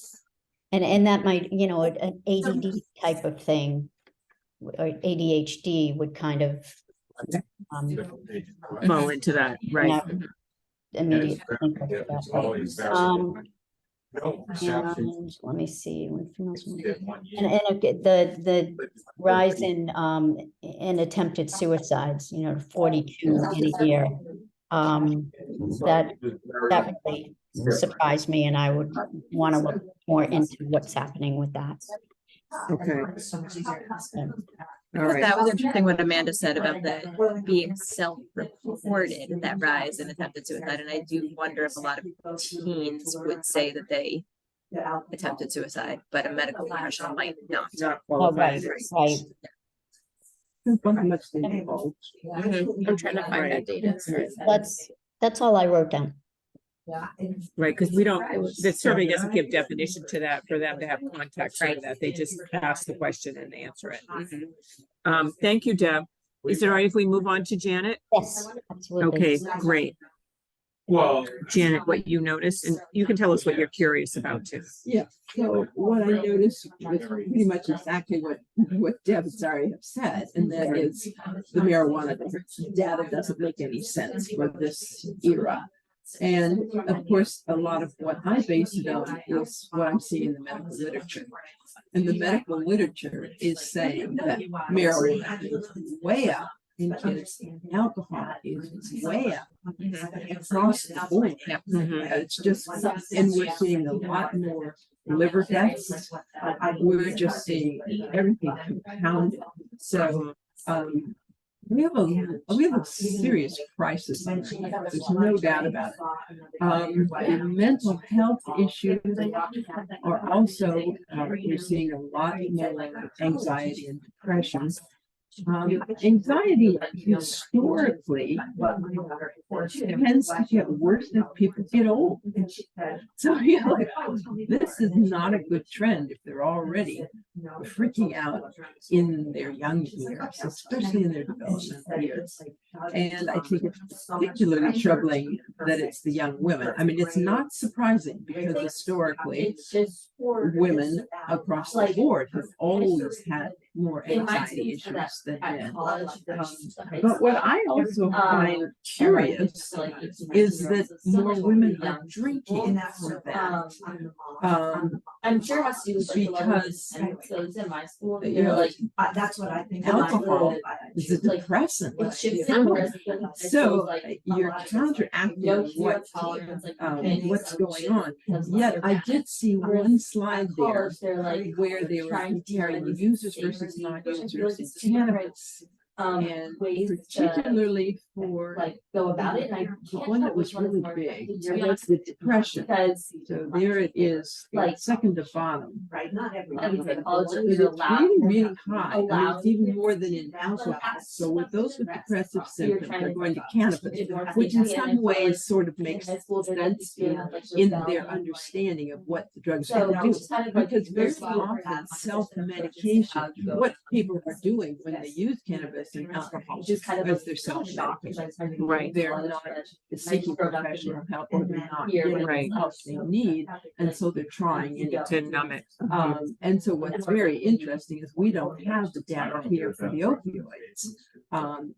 And that might, you know, an ADD type of thing, or ADHD would kind of Fall into that, right? not immediately think of that. And let me see. And the rise in attempted suicides, you know, 42 in a year. That really surprised me, and I would want to look more into what's happening with that. Okay. All right. That was interesting what Amanda said about the being self-reported, that rise in attempted suicide. And I do wonder if a lot of teens would say that they attempted suicide, but a medical professional might not. Oh, right, right. I'm trying to find that data. That's all I wrote down. Right, because we don't, the survey doesn't give definition to that for them to have context for that. They just ask the question and answer it. Thank you, Deb. Is it all right if we move on to Janet? Yes, absolutely. Okay, great. Well, Janet, what you noticed, and you can tell us what you're curious about too. Yeah, so what I noticed was pretty much exactly what Deb and Zari have said, and that is the marijuana data doesn't make any sense for this era. And of course, a lot of what I base it on is what I'm seeing in the medical literature. And the medical literature is saying that marijuana is way up in kids, alcohol is way up across the board. It's just, and we're seeing a lot more liver deaths. We're just seeing everything compounded. So we have a serious crisis. There's no doubt about it. Mental health issues are also, we're seeing a lot more anxiety and depression. Anxiety historically tends to get worse as people get old. So you know, this is not a good trend if they're already freaking out in their young years, especially in their developmental years. And I think it's particularly troubling that it's the young women. I mean, it's not surprising because historically women across the board have always had more anxiety issues than men. But what I also find curious is that more women are drinking for that. I'm sure it has to do with because in my school, you know, like that's what I think. Alcohol is a depressant. So you're counteracting what's going on. Yet I did see one slide there where they were comparing the users versus non-users in cannabis. And particularly for go about it, and I the one that was really big was the depression. So there it is, second to bottom. Right, not everyone. But it's really high. I mean, it's even more than in alcohol. So with those with depressive symptoms, they're going to cannabis, which in some ways sort of makes sense in their understanding of what the drugs can do. Because very often self-medication, what people are doing when they use cannabis interest in alcohol, Just kind of because they're self-shopping. Right. They're not seeking professional help, or they're not getting the help they need, and so they're trying it. To numb it. And so what's very interesting is we don't have the data here for the opioids,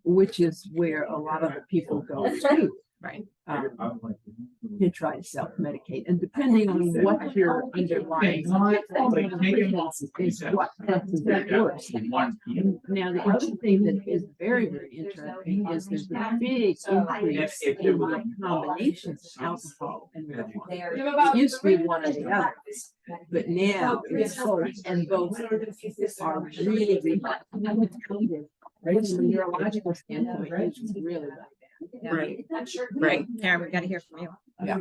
which is where a lot of the people go to. Right. To try to self-medicate, and depending on what your underlying is what happens at worse. Now, the other thing that is very, very interesting is there's a big increase in the combinations of alcohol and marijuana. It used to be one or the other, but now it's both, and both are really, really treated. From a neurological standpoint, it's really bad. Right. Right. Karen, we gotta hear from you. Yeah.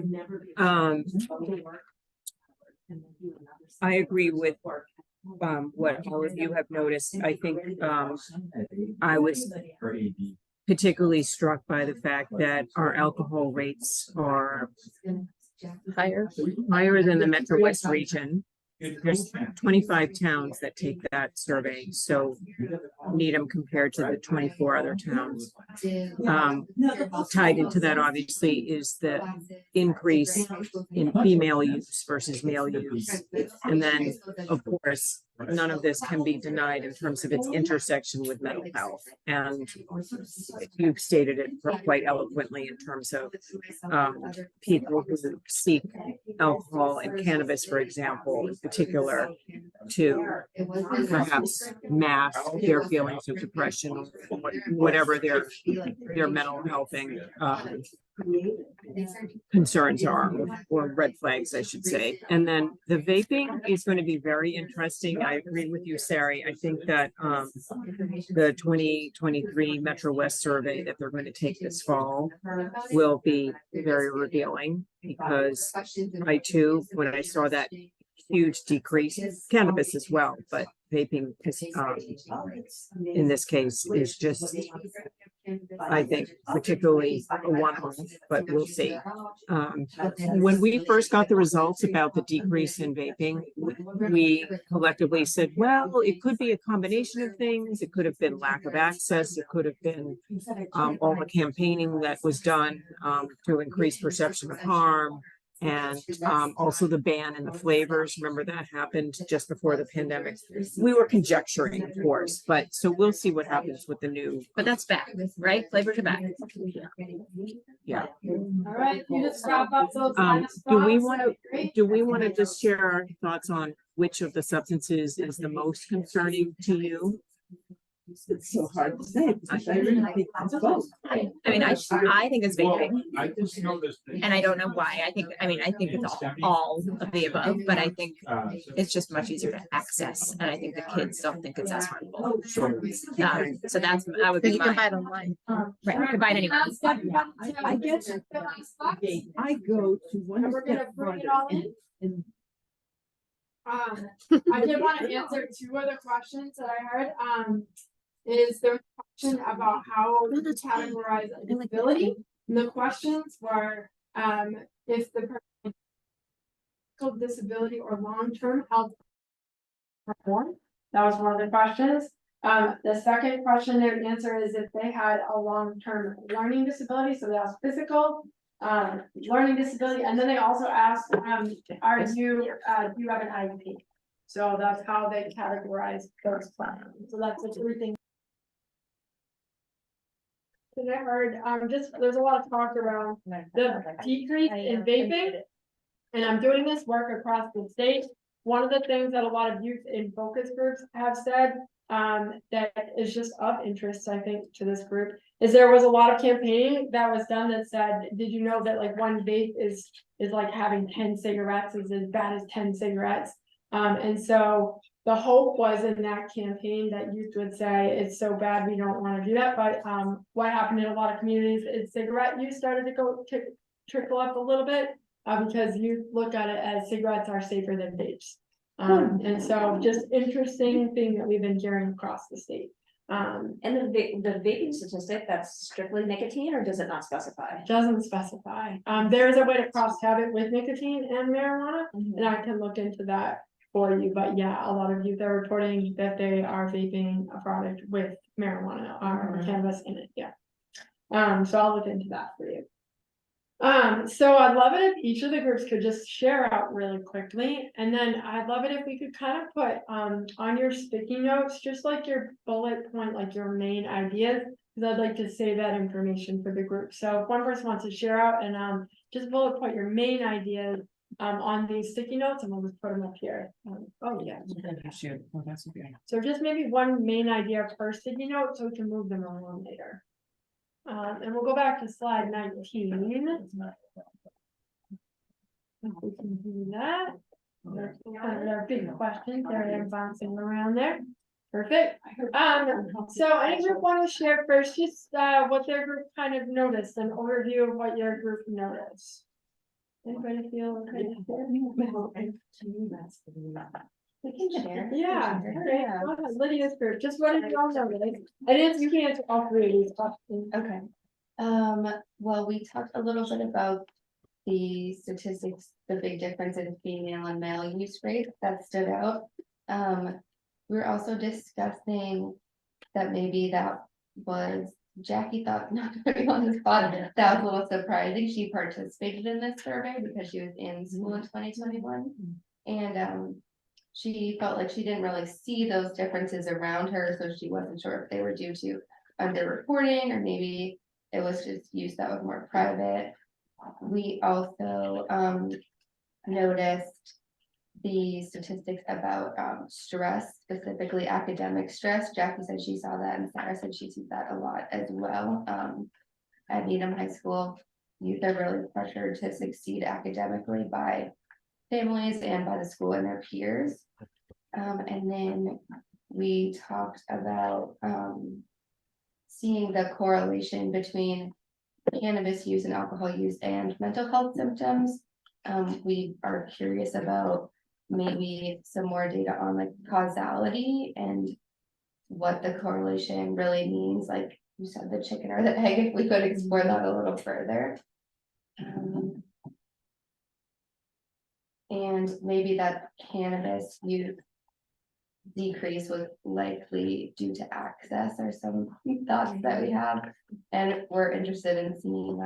I agree with what all of you have noticed. I think I was particularly struck by the fact that our alcohol rates are higher than the Metro West region. There's 25 towns that take that survey, so Needham compared to the 24 other towns. Tied into that obviously is the increase in female use versus male use. And then, of course, none of this can be denied in terms of its intersection with mental health. And you've stated it quite eloquently in terms of people who seek alcohol and cannabis, for example, in particular, to perhaps mask their feelings of depression or whatever their mental health and concerns are, or red flags, I should say. And then the vaping is going to be very interesting. I agree with you, Sari. I think that the 2023 Metro West survey that they're going to take this fall will be very revealing, because I too, when I saw that huge decrease, cannabis as well, but vaping is, in this case, is just, I think, particularly a one-off, but we'll see. When we first got the results about the decrease in vaping, we collectively said, well, it could be a combination of things. It could have been lack of access. It could have been all the campaigning that was done to increase perception of harm. And also the ban and the flavors. Remember that happened just before the pandemic. We were conjecturing, of course, but so we'll see what happens with the new. But that's back, right? Flavors are back. Yeah. All right, you just wrap up those. Do we want to just share our thoughts on which of the substances is the most concerning to you? It's so hard to say, because I really think it's both. I mean, I think it's vaping, I just noticed. and I don't know why. I think it's all of the above, but I think it's just much easier to access, and I think the kids don't think it's as harmful. So that would be You can buy my, it online. right, you can buy it anywhere. I guess I go to one We're gonna step bring it further all in. and I did want to answer two other questions that I heard. Is there a question about how to categorize a disability? And the questions were, if the person has disability or long-term health perform. That was one of the questions. The second question their answer is if they had a long-term learning disability, so that's physical, learning disability, and then they also asked, do you have an IEP? So that's how they categorize those plans. So that's the three things. And I heard, there's a lot of talk around the decrease in vaping. And I'm doing this work across the state. One of the things that a lot of youth in focus groups have said, that is just of interest, I think, to this group, is there was a lot of campaigning that was done that said, did you know that like one vape is like having 10 cigarettes is as bad as 10 cigarettes? And so the hope was in that campaign that youth would say, it's so bad, we don't want to do that. But what happened in a lot of communities is cigarette use started to trickle up a little bit, because youth look at it as cigarettes are safer than vapes. And so just interesting thing that we've been hearing across the state. And the vaping statistic, that's strictly nicotine, or does it not specify? Doesn't specify. There is a way to cross tab it with nicotine and marijuana, and I can look into that. for you, but yeah, a lot of youth are reporting that they are vaping a product with marijuana or cannabis in it, yeah. So I'll look into that for you. So I'd love it if each of the groups could just share out really quickly, and then I'd love it if we could kind of put, on your sticky notes, just like your bullet point, like your main ideas. Cause I'd like to save that information for the group, so if one person wants to share out and, just bullet point your main ideas, on these sticky notes, and we'll just put them up here. Oh, yeah. So just maybe one main idea per sticky note, so we can move them along later. And we'll go back to slide 19. If we can do that. There's kind of our big questions, they're bouncing around there. Perfect. So any group want to share first, just what their group kind of noticed, an overview of what your group noticed. Anybody feel okay? We can share. Yeah, okay, go ahead, Lydia's group, just what did you all notice? I didn't, you can answer all three of these questions. Okay. Well, we talked a little bit about the statistics, the big difference in female and male use rate that stood out. We were also discussing that maybe that was, Jackie thought, not to put you on the spot, that was a little surprising. She participated in this survey because she was in school in 2021. And she felt like she didn't really see those differences around her, so she wasn't sure if they were due to underreporting or maybe it was just use that was more private. We also noticed the statistics about stress, specifically academic stress. Jackie said she saw that, and Sarah said she sees that a lot as well. At Needham High School, youth are really pressured to succeed academically by families and by the school and their peers. And then we talked about seeing the correlation between cannabis use and alcohol use and mental health symptoms. We are curious about maybe some more data on like causality and what the correlation really means, like you said, the chicken or the egg, if we could explore that a little further. And maybe that cannabis use decrease was likely due to access or some thoughts that we have. And we're interested in seeing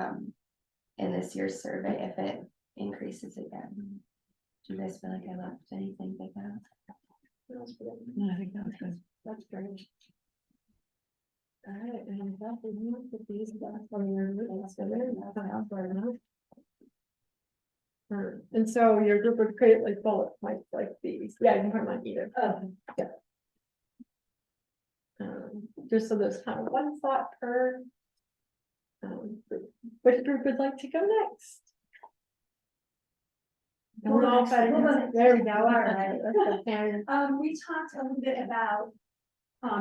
in this year's survey if it increases again. Do you guys feel like I left anything big out? No, I think that's good. That's great. All right, and that we move with these back from your and so your group would create like bullet points like these. Yeah, you can put them on either. Yeah. Just so there's kind of one thought per group. Which group would like to go next? There we go. All right. We talked a little bit about,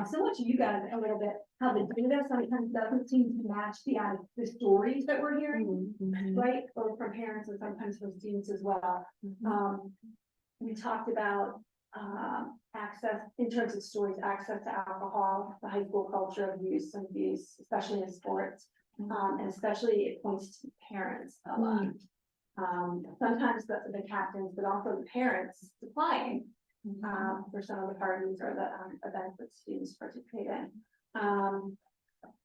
similar to you guys a little bit, how the data sometimes doesn't seem to match the stories that we're hearing, right? Both from parents and sometimes from students as well. We talked about access, in terms of stories, access to alcohol, the high school culture of use and abuse, especially in sports, and especially it points to parents a lot. Sometimes the captains, but also the parents supplying for some of the parties or the events that students participate in.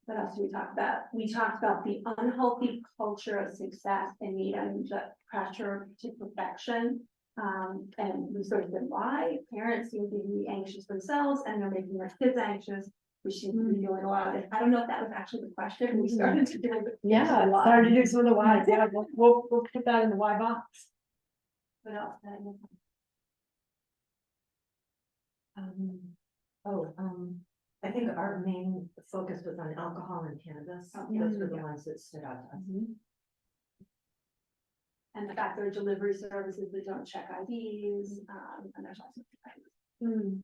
What else did we talk about? We talked about the unhealthy culture of success in Needham, the pressure to perfection. And we sort of said why parents seem to be anxious themselves and they're making their kids anxious. We seem to be doing a lot of it. I don't know if that was actually the question. We started to do it. Yeah, started to do some of the whys. Yeah, we'll put that in the why box. What else? I think our main focus was on alcohol and cannabis. Those were the ones that stood out to us. And the fact there are delivery services that don't check IDs, and there's also things.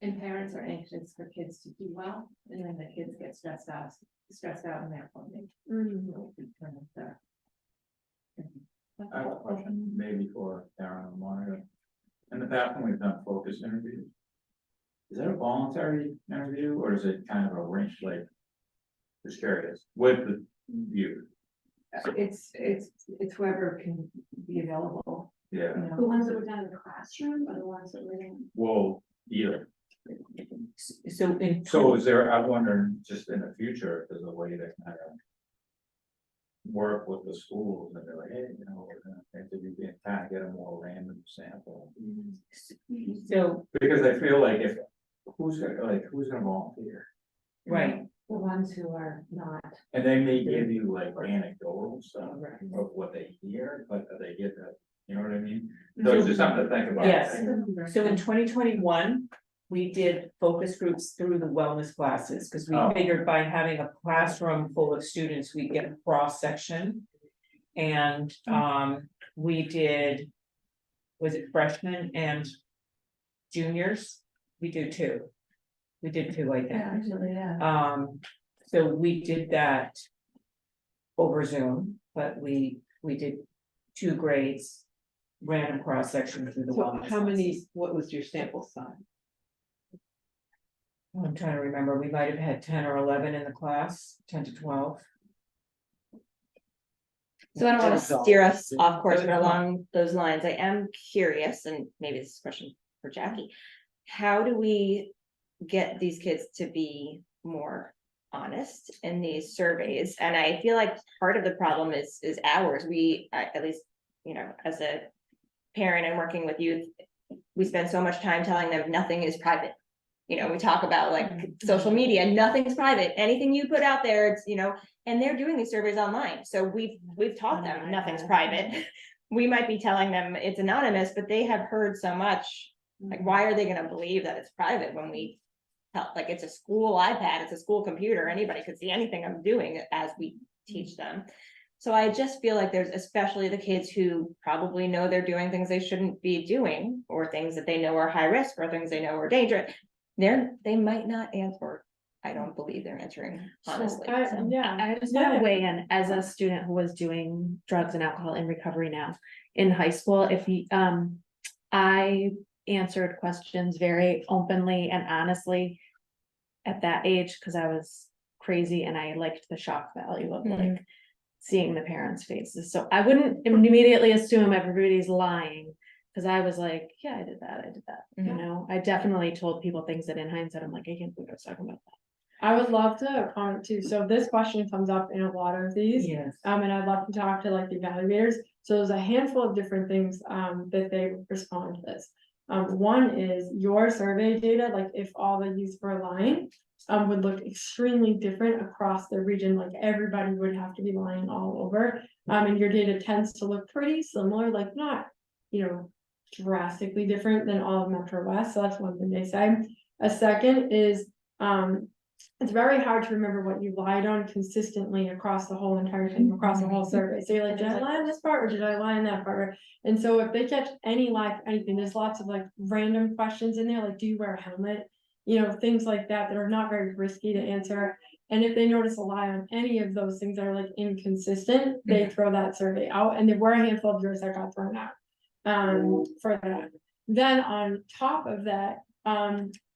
And parents are anxious for kids to do well, and then the kids get stressed out in their forming. I have a question, maybe for Aaron or Monica. In the past, when we've done focus interviews, is that a voluntary interview or is it kind of a range, like, just curious, with the youth? It's whoever can be available. Yeah, The ones that were done in the classroom or the ones that were in? well, either. So in. So is there, I'm wondering, just in the future, if there's a way to kind of work with the schools and they're like, hey, you know, we're gonna interview, kind of get a more random sample. So, Because I feel like if, who's gonna volunteer? right, The ones who are not. And they may give you like anecdotal stuff of what they hear, but they get that, you know what I mean? So it's just something to think about. yes. So in 2021, we did focus groups through the wellness classes, because we Oh. figured by having a classroom full of students, we get a cross section. And we did, was it freshmen and juniors? We did two. We did two, I think. Actually, yeah. So we did that over Zoom, but we did 2 grades, random cross section through the So wellness. how many, classes. what was your sample size? I'm trying to remember, we might have had 10 or 11 in the class, 10 to 12. So I don't want to steer us off course, but along those lines, I am curious, and maybe this is a question for Jackie. How do we get these kids to be more honest in these surveys? And I feel like part of the problem is ours. At least, you know, as a parent and working with youth, we spend so much time telling them nothing is private. You know, we talk about like social media, nothing's private, anything you put out there, it's, you know, and they're doing these surveys online. So we've taught them nothing's private. We might be telling them it's anonymous, but they have heard so much. Like, why are they gonna believe that it's private when we tell, like, it's a school iPad, it's a school computer, anybody could see anything I'm doing as we teach them. So I just feel like there's, especially the kids who probably know they're doing things they shouldn't be doing, or things that they know are high risk, or things they know are dangerous. They might not answer. I don't believe they're answering honestly. Yeah. I just want to weigh in as a student who was doing drugs and alcohol in recovery now in high school. If you, I answered questions very openly and honestly at that age because I was crazy and I liked the shock value of like seeing the parents' faces. So I wouldn't immediately assume everybody's lying. Cause I was like, yeah, I did that. You know, I definitely told people things that in hindsight, I'm like, I can't believe I was talking about that. I would love to comment too. So this question comes up in a lot of these. Yes. And I'd love to talk to like the evaluators. So there's a handful of different things that they respond to this. One is your survey data, like if all the youth were lying, would look extremely different across the region, like everybody would have to be lying all over. And your data tends to look pretty similar, like not, you know, drastically different than all of Metro West. So that's one thing they say. A second is it's very hard to remember what you lied on consistently across the whole entire thing, across the whole survey. So you're like, did I lie on this part or did I lie on that part? And so if they catch any lie for anything, there's lots of like random questions in there, like, do you wear a helmet? You know, things like that are not very risky to answer. And if they notice a lie on any of those things that are like inconsistent, they throw that survey out. And there were a handful of yours that got thrown out for that. Then on top of that,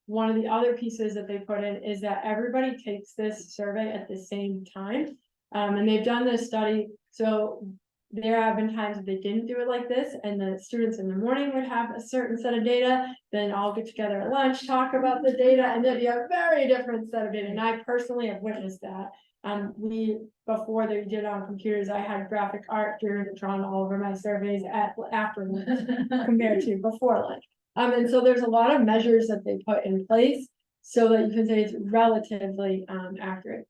one of the other pieces that they put in is that everybody takes this survey at the same time. And they've done this study. So there have been times that they didn't do it like this, and the students in the morning would have a certain set of data, then all get together at lunch, talk about the data, and then you have a very different set of data. And I personally have witnessed that. Before they did it on computers, I had graphic art drawn all over my surveys after lunch compared to before lunch. And so there's a lot of measures that they put in place so that you can say it's relatively accurate.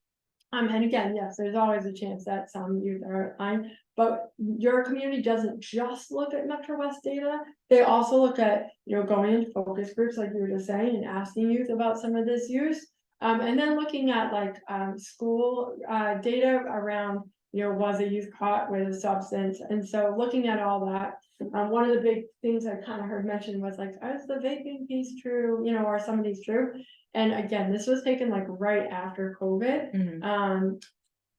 And again, yes, there's always a chance that some youth are lying, but your community doesn't just look at Metro West data. They also look at, you know, going into focus groups like you were just saying and asking youth about some of this use. And then looking at like school data around, you know, was a youth caught with a substance? And so looking at all that, one of the big things I kind of heard mentioned was like, is the vaping piece true? You know, are some of these true? And again, this was taken like right after COVID.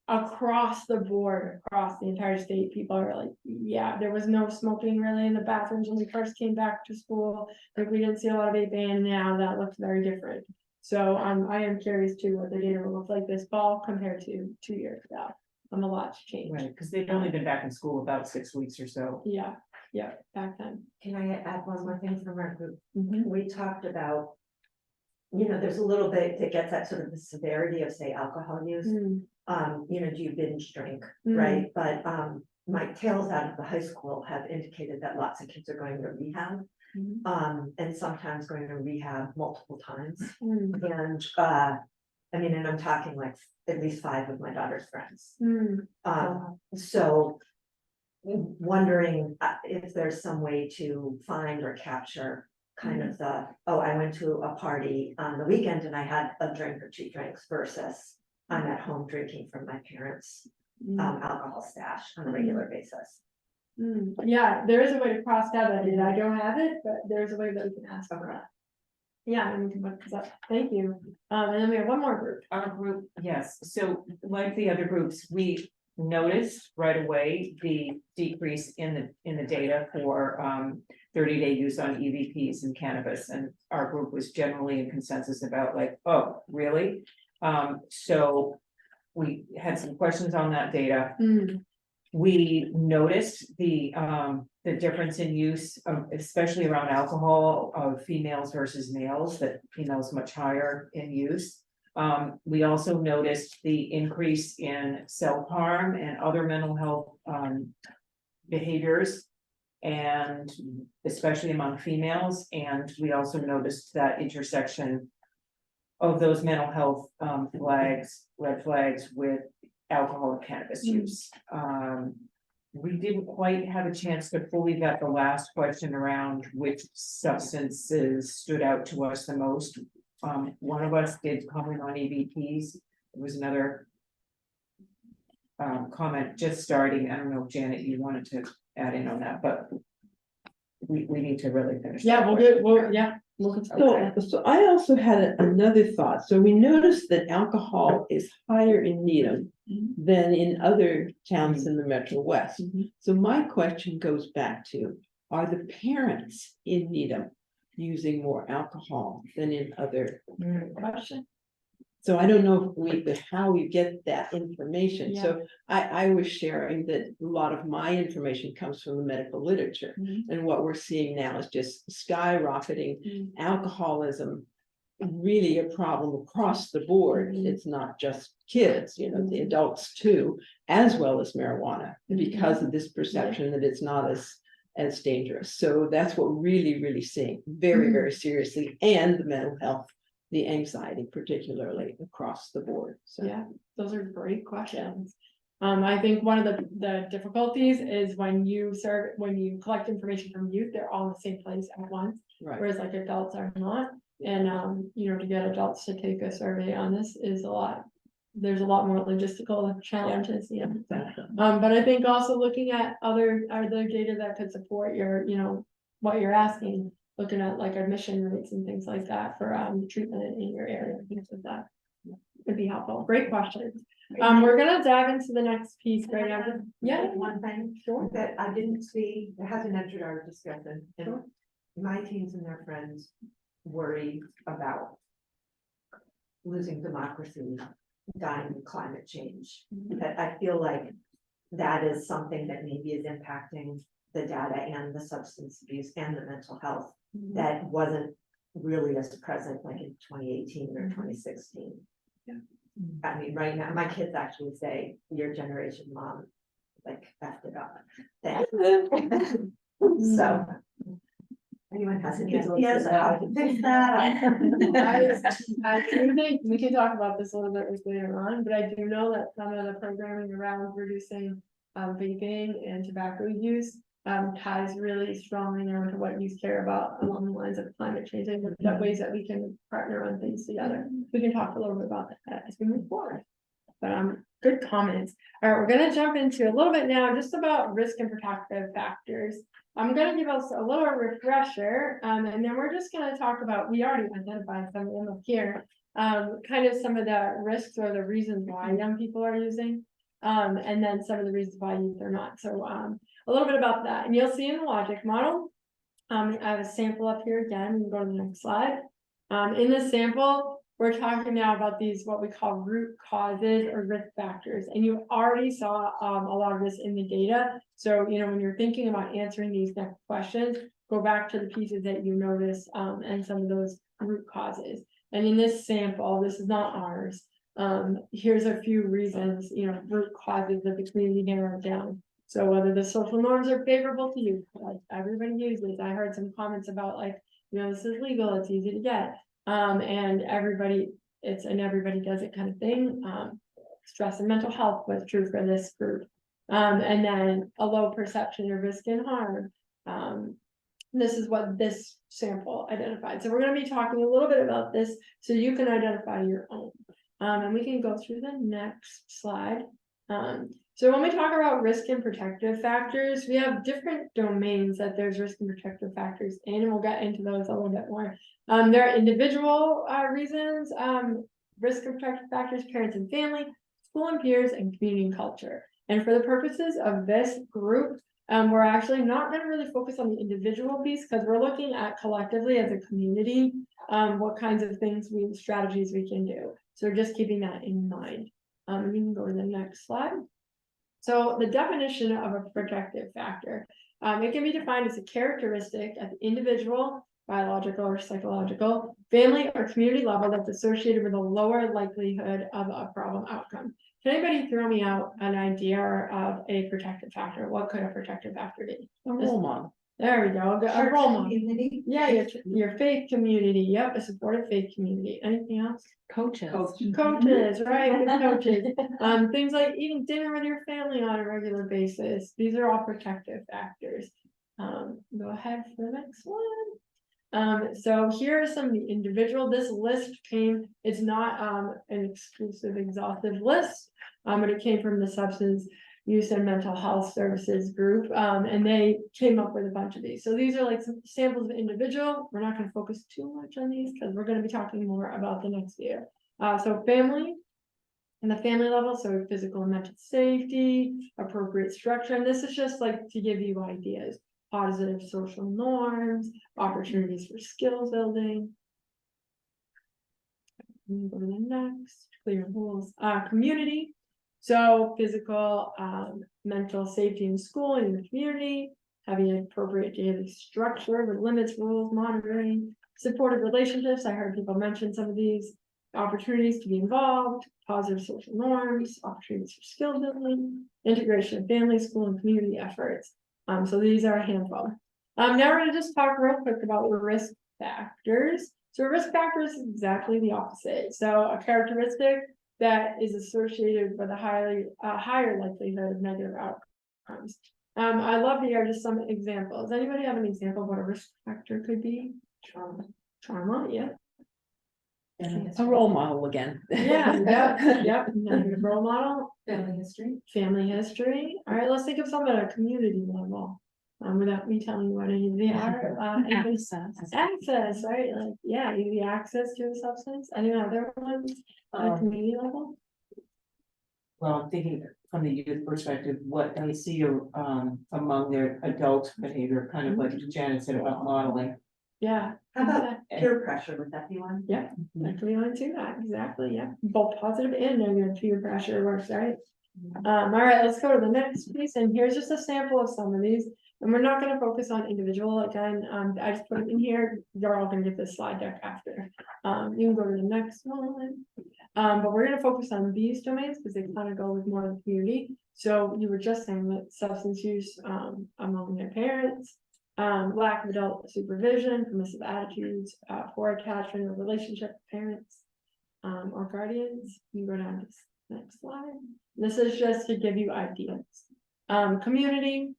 Across the board, across the entire state, people are like, yeah, there was no smoking really in the bathrooms when we first came back to school. Like we didn't see a lot of vaping, and now that looks very different. So I am curious too what the data will look like this fall compared to 2 years ago. A lot's changed. Right, because they've only been back in school about 6 weeks or so. Yeah. yeah, back then. Can I add one more thing from our group? Mhm. We talked about, you know, there's a little bit that gets at sort of the severity of, say, alcohol use. Mm, You know, do you binge drink, Mm. right? But, my tales out of the high school have indicated that lots of kids are going to rehab. Mhm. And sometimes going to rehab multiple times. mm, And, I mean, and I'm talking like at least 5 of my daughter's friends. mm. So wondering if there's some way to find or capture kind of the, oh, I went to a party on the weekend and I had a drink or 2 drinks versus I'm at home drinking from my parents' alcohol stash on a regular basis. Yeah, there is a way to cross tab it, and I don't have it, but there's a way that we can ask for that. Yeah, and we can look this up. Thank you. And then we have one more group. Our group, yes, so like the other groups, we noticed right away the decrease in the data for 30-day use on EVPs and cannabis, and our group was generally in consensus about like, oh, really? So we had some questions on that data. We noticed the difference in use of, especially around alcohol, of females versus males, that females much higher in use. We also noticed the increase in self-harm and other mental health behaviors, and especially among females. And we also noticed that intersection of those mental health red flags with alcohol and cannabis use. We didn't quite have a chance to fully vet the last question around which substances stood out to us the most. One of us did comment on EVPs. There was another comment just starting. I don't know, Janet, you wanted to add in on that, but we need to really finish. Yeah, we'll get, yeah. So I also had another thought. So we noticed that alcohol is higher in Needham than in other towns in the Metro West. So my question goes back to, are the parents in Needham using more alcohol than in other? Question. So I don't know how we get that information. So I was sharing that a lot of my information comes from the medical literature. And what we're seeing now is just skyrocketing alcoholism, really a problem across the board. It's not just kids, you know, the adults too, as well as marijuana, because of this perception that it's not as dangerous. So that's what we're really seeing very, very seriously, and the mental health, the anxiety, particularly across the board. So Yeah, those are great questions. I think one of the difficulties is when you collect information from youth, they're all in the same place at once, right. whereas like adults are not. And you know, to get adults to take a survey on this is there's a lot more logistical challenges. Yeah. But I think also looking at other data that could support your, you know, what you're asking, looking at like admission rates and things like that for treatment in your area, things like that would be helpful. Great questions. We're gonna dive into the next piece right now. Yeah. One thing Sure. that I didn't see, that hasn't entered our discussion, and my teens and their friends worry about losing democracy, dying in climate change. That I feel like that is something that maybe is impacting the data and the substance abuse and the mental health that wasn't really as present like in 2018 or 2016. Yeah. I mean, right now, my kids actually say, your generation mom, like, effed it up. So. Anyone has any ideas on how to fix that? I do think we can talk about this a little bit later on, but I do know that some of the programming around reducing vaping and tobacco use ties really strongly now to what you care about along the lines of climate change and the ways that we can partner on things together. We can talk a little bit about that as we move forward. But good comments. All right, we're gonna jump into a little bit now just about risk and protective factors. I'm gonna give us a little refresher, and then we're just gonna talk about, we already identified some of them up here, kind of some of the risks or the reasons why young people are using, and then some of the reasons why youth are not. So a little bit about that, and you'll see in the logic model, I have a sample up here again, we can go to the next slide. In this sample, we're talking now about these, what we call root causes or risk factors, and you already saw a lot of this in the data. So, you know, when you're thinking about answering these next questions, go back to the pieces that you notice, and some of those root causes. And in this sample, this is not ours. Here's a few reasons, you know, root causes that the community narrowed down. So whether the social norms are favorable to you, like everybody uses, I heard some comments about like, you know, this is legal, it's easy to get. And everybody does it kind of thing. Stress and mental health was true for this group. And then a low perception of risk and harm. This is what this sample identified. So we're going to be talking a little bit about this so you can identify your own. And we can go through the next slide. So when we talk about risk and protective factors, we have different domains that there's risk and protective factors in, and we'll get into those a little bit more. There are individual reasons, risk and protective factors, parents and family, school and peers, and community and culture. And for the purposes of this group, we're actually not going to really focus on the individual piece because we're looking at collectively as a community, what kinds of things strategies we can do. So just keeping that in mind. We can go to the next slide. So the definition of a protective factor, it can be defined as a characteristic at the individual, biological or psychological, family or community level that's associated with a lower likelihood of a problem outcome. Can anybody throw me out an idea of a protective factor? What could a protective factor be? A role model. There we go. A role model. Community. Yeah, your faith community. Yep, a supportive faith community. Anything else? Coaches. Coaches, right? Good coaches. Things like eating dinner with your family on a regular basis. These are all protective factors. Go ahead for the next one. So here are some of the individual. This list it's not an exclusive, exhaustive list, but it came from the Substance Use and Mental Health Services group, and they came up with a bunch of these. So these are like some samples of individual. We're not going to focus too much on these because we're going to be talking more about the next year. So family and the family level, so physical and mental safety, appropriate structure, and this is just like to give you ideas. Positive social norms, opportunities for skill building. Go to the next, clear rules. Community. So physical, mental safety in school and in the community, having an appropriate daily structure with limits, rules, monitoring, supportive relationships. I heard people mention some of these opportunities to be involved, positive social norms, opportunities for skill building, integration of family, school, and community efforts. So these are a handful. Now we're going to just talk real quick about risk factors. So risk factors is exactly the opposite. So a characteristic that is associated with a higher likelihood of negative outcomes. I'd love to hear just some examples. Anybody have an example of what a risk factor could be? Trauma, yeah. A role model again. Yep. Negative role model. Family history. Family history. All right, let's think of some at a community level. Without me telling you what any of they are. Access, right? Like, yeah, easy access to a substance. Any other ones at a community level? Well, I'm thinking from the youth perspective, what they see among their adult behavior, kind of like Janet said about modeling. Yeah. How about peer pressure? Would that be one? Yeah, that could be on too. Exactly. Yeah, both positive and negative peer pressure works, right? All right, let's go to the next piece, and here's just a sample of some of these. And we're not going to focus on individual again. I just put it in here. You're all going to get this slide deck after. You can go to the next one. But we're going to focus on these domains because they kind of go with more of the community. So you were just saying that substance use among their parents, lack of adult supervision, permissive attitudes, poor attachment or relationship with parents or guardians. You go down to the next slide. This is just to give you ideas. Community.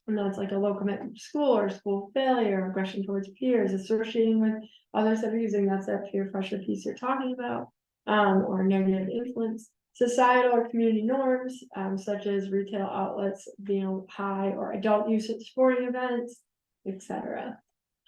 And that's like a low commitment to school or school failure, aggression towards peers, associating with others that are using, that's that peer pressure piece you're talking about, or negative influence. Societal or community norms, such as retail outlets being high or adult use at sporting events, etc.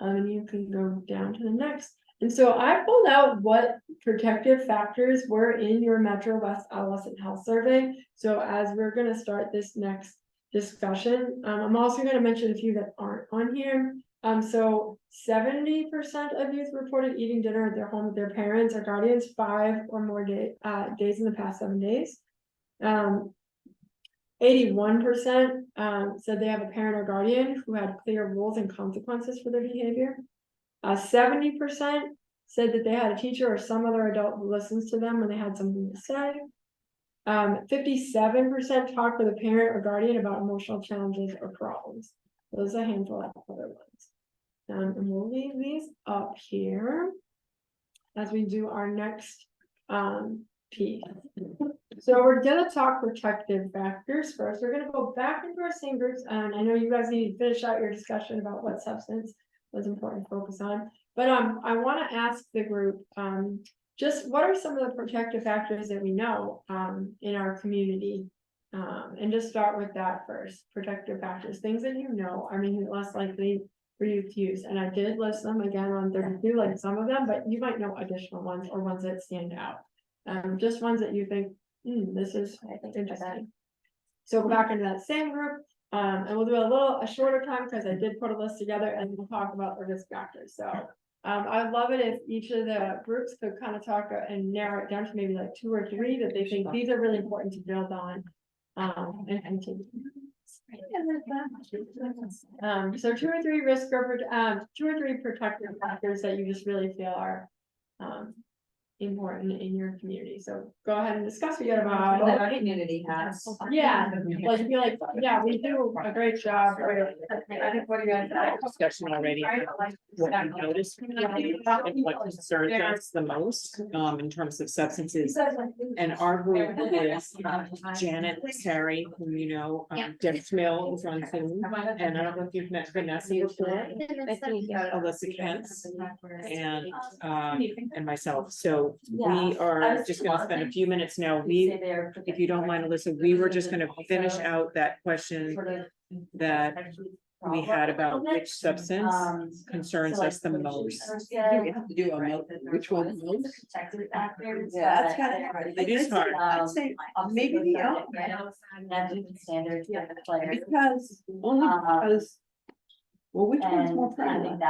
And you can go down to the next. And so I pulled out what protective factors were in your Metro West Adolescent Health Survey. So as we're going to start this next discussion, I'm also going to mention a few that aren't on here. So 70% of youth reported eating dinner at their home with their parents or guardians 5 or more days in the past 7 days. 81% said they have a parent or guardian who had clear rules and consequences for their behavior. 70% said that they had a teacher or some other adult who listens to them when they had something to say. 57% talked with a parent or guardian about emotional challenges or problems. Those are a handful of other ones. And we'll leave these up here as we do our next piece. So we're gonna talk protective factors first. We're gonna go back into our same groups, and I know you guys need to finish out your discussion about what substance was important to focus on. But I want to ask the group just what are some of the protective factors that we know in our community, and just start with that first. Protective factors, things that you know are maybe less likely for you to use, and I did list them again on 32, like some of them, but you might know additional ones or ones that stand out. Just ones that you think, this is interesting. So go back into that same group, and we'll do a shorter time because I did put a list together and we'll talk about the risk factors. So I'd love it if each of the groups could kind of talk and narrow it down to maybe like 2 or 3 that they think these are really important to build on and continue. So 2 or 3 risk coverage, 2 or 3 protective factors that you just really feel are important in your community. So go ahead and discuss. We got about That our community has. yeah, like I feel like we do a great job. I think what do you guys Discussion already. What we noticed and what concerns us the most in terms of substances. And our group is Janet, Carrie, who you know, Dennis Mill is on Zoom. And I don't know if you've met Vanessa before. Alyssa Kent and myself. So we are just gonna spend a few minutes now. If you don't mind, Alyssa, we were just gonna finish out that question that we had about which substance concerns us the most. We have to do which one? Yeah, that's kind of hard. It is hard. I'd say maybe the standards. because only because. Well, which one's more prevalent?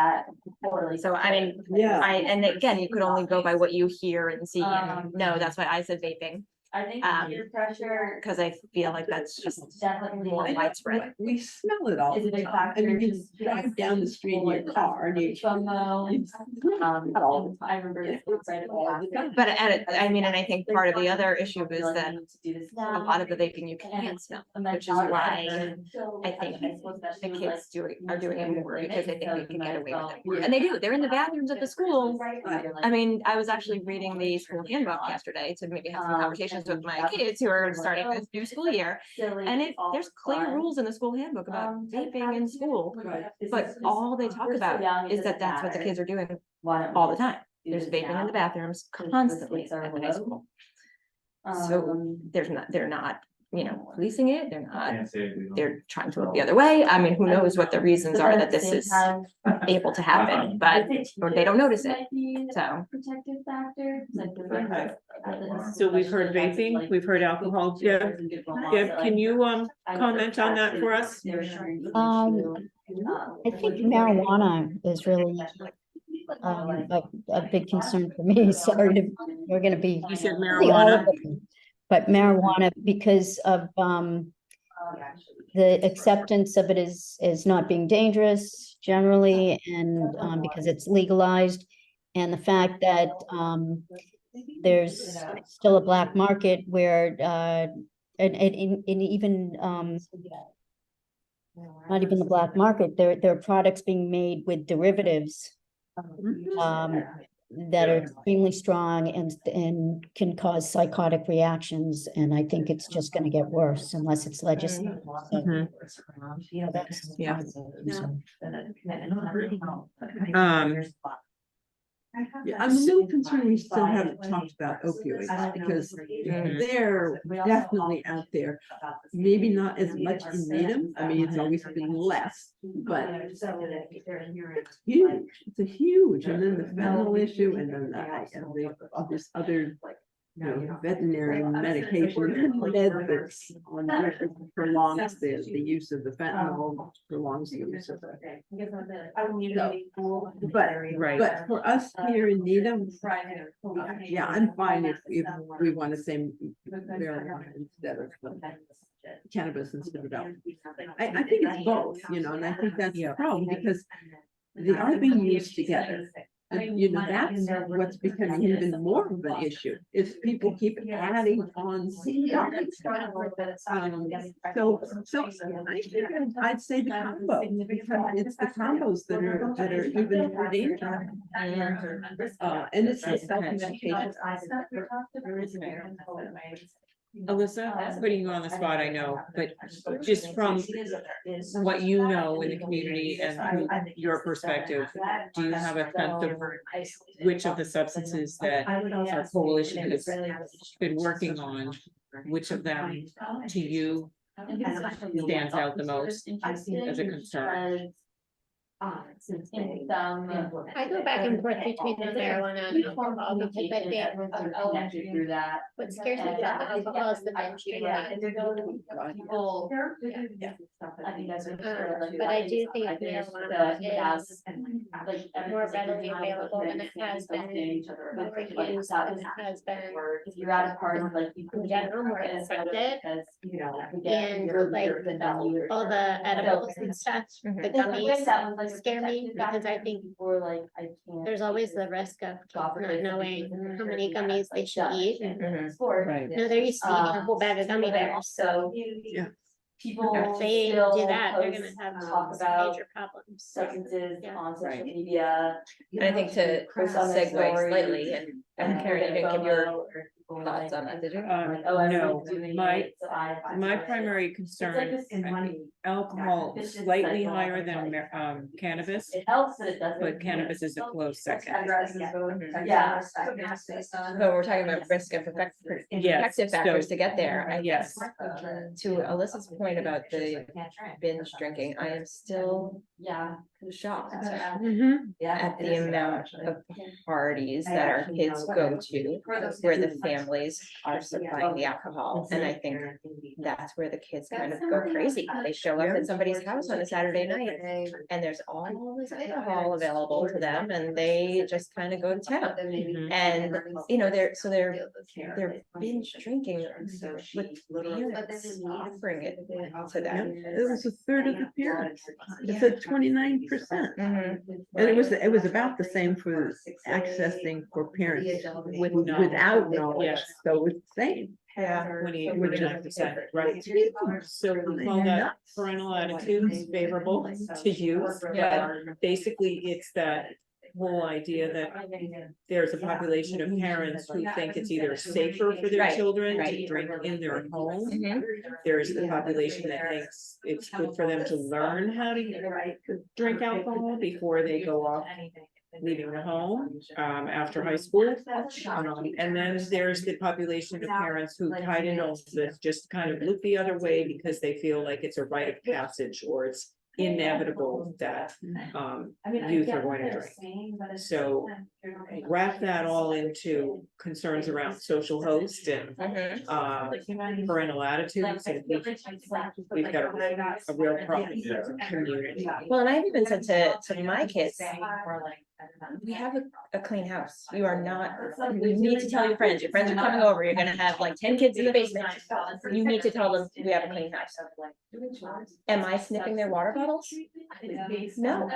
So I mean, Yeah. and again, you could only go by what you hear and see, and no, that's why I said vaping. I think peer pressure. Because I feel like that's just Definitely more widespread. We smell it all Is a the big time. I mean, factor, you just drive down the street in your car and you. FOMO. Not all the time. I remember it's right away. But I mean, and I think part of the other issue is that a lot of the vaping you can't smell, which is why I think the kids are doing it more because they think they can get away with it more. And they do, they're in the bathrooms at the school. I mean, I was actually reading the school handbook yesterday to maybe have some conversations with my kids who are starting this new school year. And there's clear rules in the school handbook about vaping in school, but all they talk about is that that's what the kids are doing all the time. There's vaping in the bathrooms constantly at the high school. So they're not, policing it, they're trying to look the other way. I mean, who knows what the reasons are that this is able to happen, but or they don't notice it, so. Protective factor. So we've heard vaping, we've heard alcohol. Yeah, can you comment on that for us? I think marijuana is really a big concern for me. Sorry to, we're gonna be. You said really all marijuana. of them, but marijuana, because of the acceptance of it is not being dangerous generally, and because it's legalized, and the fact that there's still a black market where and even not even the black market, there are products being made with derivatives that are extremely strong and can cause psychotic reactions, and I think it's just going to get worse unless it's legislated. That's Yeah. Yeah, I'm a little concerned we still haven't talked about opioids because they're definitely out there. Maybe not as much in Needham. I mean, it's always been less, but it's huge. It's a huge, and then the fentanyl issue, and then this other veterinary medication, med that's on which prolongs the use of the fentanyl, prolongs the use of the. But for us here in Needham, yeah, I'm fine if we want to say marijuana instead of cannabis instead of alcohol. I think it's both, and I think that's the problem because they are being used together. And that's what's becoming even more of an issue, is people keep adding on. So I think I'd say the combo, because it's the combos that are even more dangerous. And it's the self-medication. Alyssa, putting you on the spot, I know, but just from what you know in the community and your perspective, do you have a sense of which of the substances that our coalition has been working on, which of them to you stands out the most as a concern? I go back and forth between the marijuana and alcohol because I think through that. what scares me about the alcohol is the binge drinking. But I do think marijuana is more readily available than it has been, more used than it has been. If you're at a party, like in general, more accepted. And like all the edibles and stuff, the gummies scare me because I think there's always the risk of kids not knowing how many gummies they should eat. Right. No, they're used to eating a whole bag of gummy bears. So Yeah. people If they do still that, they're post, gonna have talk some about major problems. substances Yeah. on social Right. media. And I think to Post on their segue stories. slightly, and Karen, you didn't give your thoughts thoughts on that, did you? Oh, No, everyone's doing my it, so I my watch it. primary It's concern, like this I money. think alcohol It's just slightly like, higher than cannabis, It helps, but it doesn't. but cannabis is a close second. Yeah. So we're talking about risk and Yes, protective factors so- to get there. I Yes. guess, to Alyssa's point about the binge drinking, I am still shocked at the amount of parties that our kids go to where the families are supplying the alcohol. And I think that's where the kids kind of go crazy. They show up at somebody's house on a Saturday night and there's all this alcohol available to them and they just kind of go to town. And, they're binge drinking with parents offering it to them. It was a third of the parents. It's at 29%. And it was about the same for accessing for parents without knowledge. Yes. So it's the same. Yeah. 29%, right? So we call that parental attitudes favorable to youth, but basically it's that whole idea that there's a population of parents who think it's either safer for their Right, children to right. drink in their home. Mhm. There's the population that thinks it's good for them to learn how to drink alcohol before they go off leaving the home after high school. And then there's the population of parents who tied into all this just kind of look the other way because they feel like it's a rite of passage or it's inevitable that youth are going to drink. So wrap that all into concerns around social host and parental attitudes. And we've got a real problem in the community. Well, and I've even said to my kids, we have a clean house. You are not, you need to tell your friends are coming over, you're gonna have like 10 kids in the basement. You need to tell them we have a clean house. Am I sniffing their water bottles? No,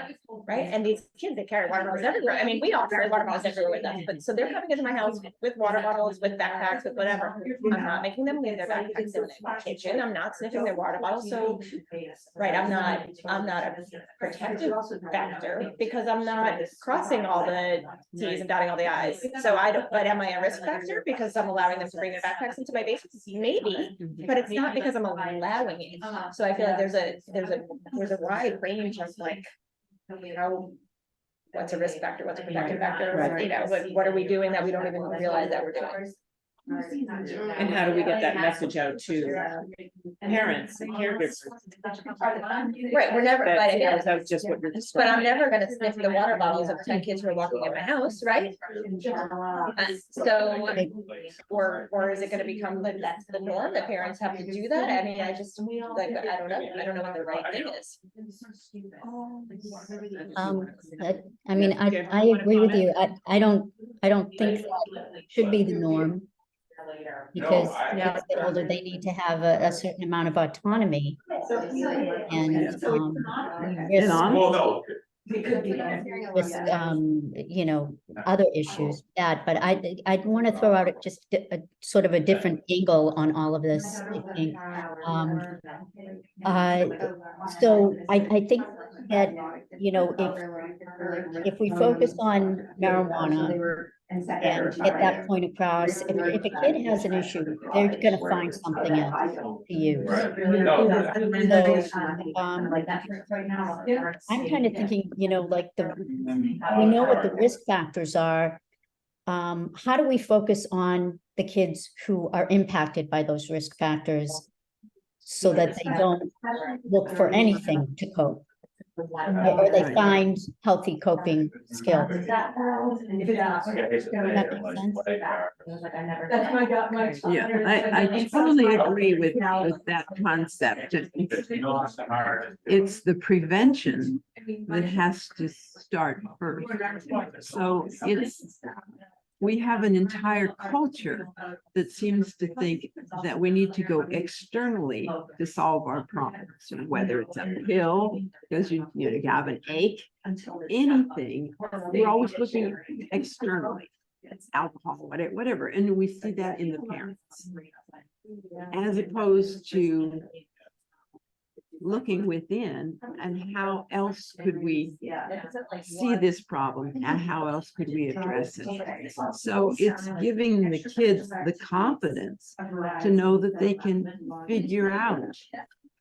right? And these kids, they carry water bottles everywhere. I mean, we all carry water bottles everywhere with us, but so they're coming into my house with water bottles, with backpacks, with whatever. I'm not making them leave their backpacks in the kitchen. I'm not sniffing their water bottles. So, right, I'm not a protective factor because I'm not crossing all the T's and dotting all the I's. So I don't, but am I a risk factor because I'm allowing them to bring their backpacks into my basement? Maybe, but it's not because I'm allowing it. So I feel like there's a wide range of like, what's a risk factor, what's a protective factor, Right. what are we doing that we don't even realize that we're doing? And how do we get that message out to parents and caregivers? Right, we're never, That but carries out just what you're but I'm describing. never gonna sniff the water bottles of 10 kids who are walking in my house, right? And so, or is it gonna become like that's the norm, that parents have to do that? I mean, I just, like, I don't know what the right thing is. I mean, I agree with you. I don't think that should be the norm. Because Yeah. as they get older, they need to have a certain amount of autonomy and, risk, you know, other issues, that, but I want to throw out just a sort of a different angle on all of this, I think. So I think that, you know, if we focus on marijuana and get that point across, if a kid has an issue, they're gonna find something else to use. I'm kind of thinking, you know, like we know what the risk factors are. How do we focus on the kids who are impacted by those risk factors so that they don't look for anything to cope? Or they find healthy coping skills. Yeah, I totally agree with that concept. It's the prevention that has to start first. So we have an entire culture that seems to think that we need to go externally to solve our problems, whether it's a pill, because you have an ache, anything. We're always looking externally. It's alcohol, whatever. And we see that in the parents, as opposed to looking within and how else could we see this problem and how else could we address it. So it's giving the kids the confidence to know that they can figure out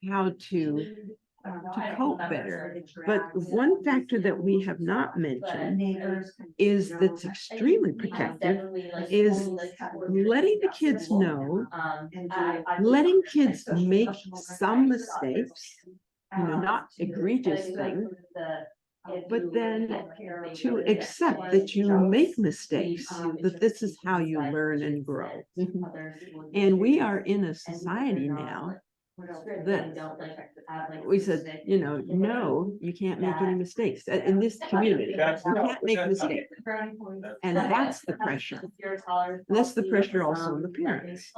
how to cope better. But one factor that we have not mentioned is that's extremely protective is letting the kids know, letting kids make some mistakes, not egregious things, but then to accept that you make mistakes, that this is how you learn and grow. And we are in a society now that we said, no, you can't make any mistakes in this community. You can't make mistakes. And that's the pressure. That's the pressure also on the parents.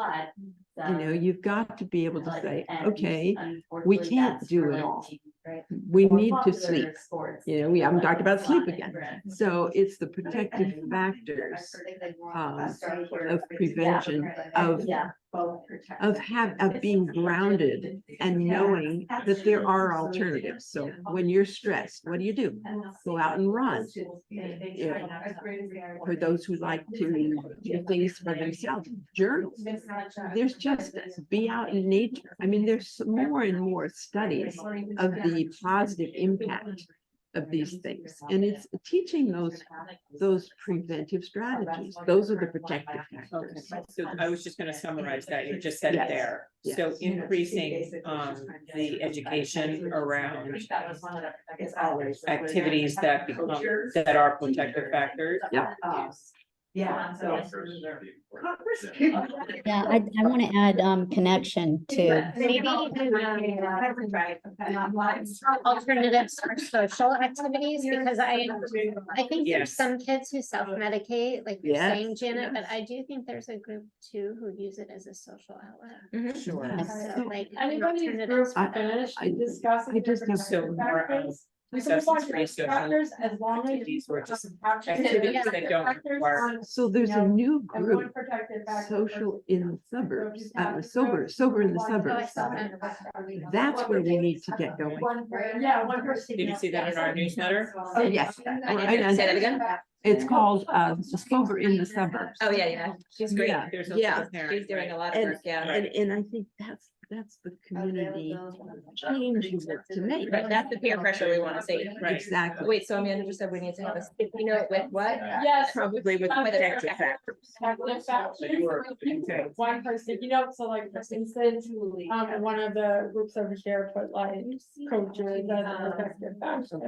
You've got to be able to say, okay, we can't do it all. We need to sleep. We haven't talked about sleep again. So it's the protective factors of prevention, of being grounded and knowing that there are alternatives. So when you're stressed, what do? Go out and run. For those who like to do things for themselves, journal. There's just be out in nature. I mean, there's more and more studies of the positive impact of these things, and it's teaching those preventive strategies. Those are the protective factors. So I was just going to summarize that. You just said it there. So increasing the education around activities that are protective factors. Yeah, I want to add connection to maybe alternatives for social activities, because I think there's some kids who self-medicate, like you're saying, Janet, but I do think there's a group too who use it as a social outlet. Sure. So like Anybody's group finish discussing. I just have so more substance-free social as long as activities or just activities that don't require. So there's a new group, social in the suburbs, sober in the suburbs. That's where we need to get going. One person. Did you see that in our newsletter? Yes. Say that again? It's called Sober in the Suburbs. Oh, yeah. She's great. Yeah, There's yeah. also parents, She's doing right? a lot of work, yeah. And I think that's the community change you want to make. Right, that's the peer pressure we wanna see. Exactly. Wait, so Amanda just said we need to have a sticky note with what? Yes. Probably with protective factors. One person, you know, so like, for instance, one of the groups over here put like coaches as a protective factor.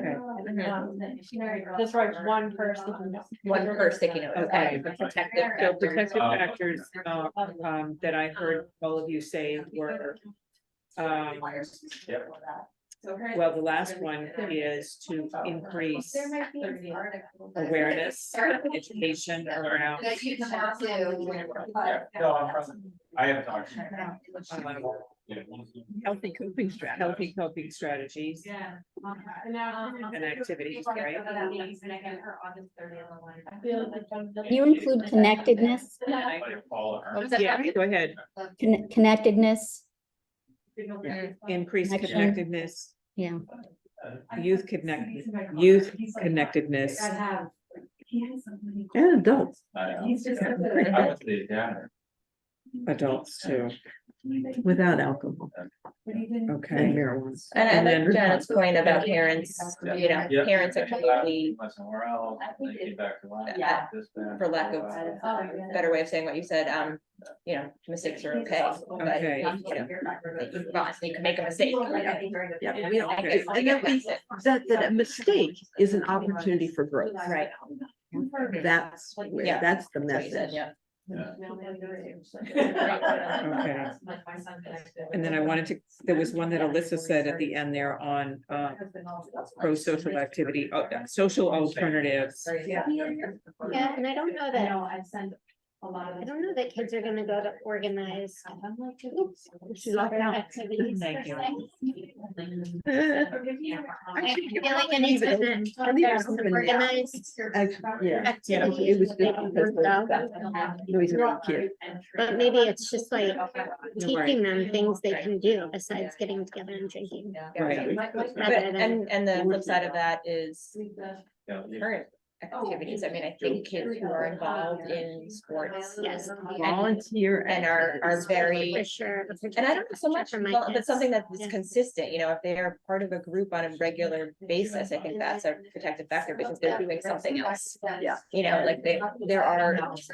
Just write one person. One per sticky note, okay, the protective. So protective factors, that I heard all of you say were, well, the last one is to increase awareness, education around. I have talked. Healthy coping strategies. And activities, right? You include connectedness, Yeah, go ahead. connectedness, Increase Connection. connectedness, yeah. youth connectedness, And adults. I went to the academy. adults too. Without alcohol. Okay. Marijuana. And I And like then- Janet's point about parents, you know, Yeah. parents are completely, Went somewhere else, they came back to line. Yeah. This, that. for lack of better way of saying what you said, you know, mistakes are okay. But, Okay. you know, you can make a mistake. Yeah, we don't- and then that a mistake is an opportunity for growth. Right. That's where, Yeah. that's the That's what you said, message. yeah. Okay. And then I wanted to, there was one that Alyssa said at the end there on, pro-social activity, social alternatives. Yeah, and I don't know that. I don't know that kids are gonna go to organized. Activities. Thank you. I feel like it needs to be organized Yeah. activities. It was just they because can of go. that. Noisy little kid. But maybe it's just like teaching them things they can do besides getting together and drinking. Right. But, Rather than- and the flip side of that is current activities. I mean, I think kids who are involved in sports. Yes. Volunteer. And are very. For sure. And I don't know so much, For my well, but kids. something that's Yeah. consistent, you know, if they are part of a group on a regular basis, I think that's a protective factor because they're doing something else. Yeah. You know, like there are, it's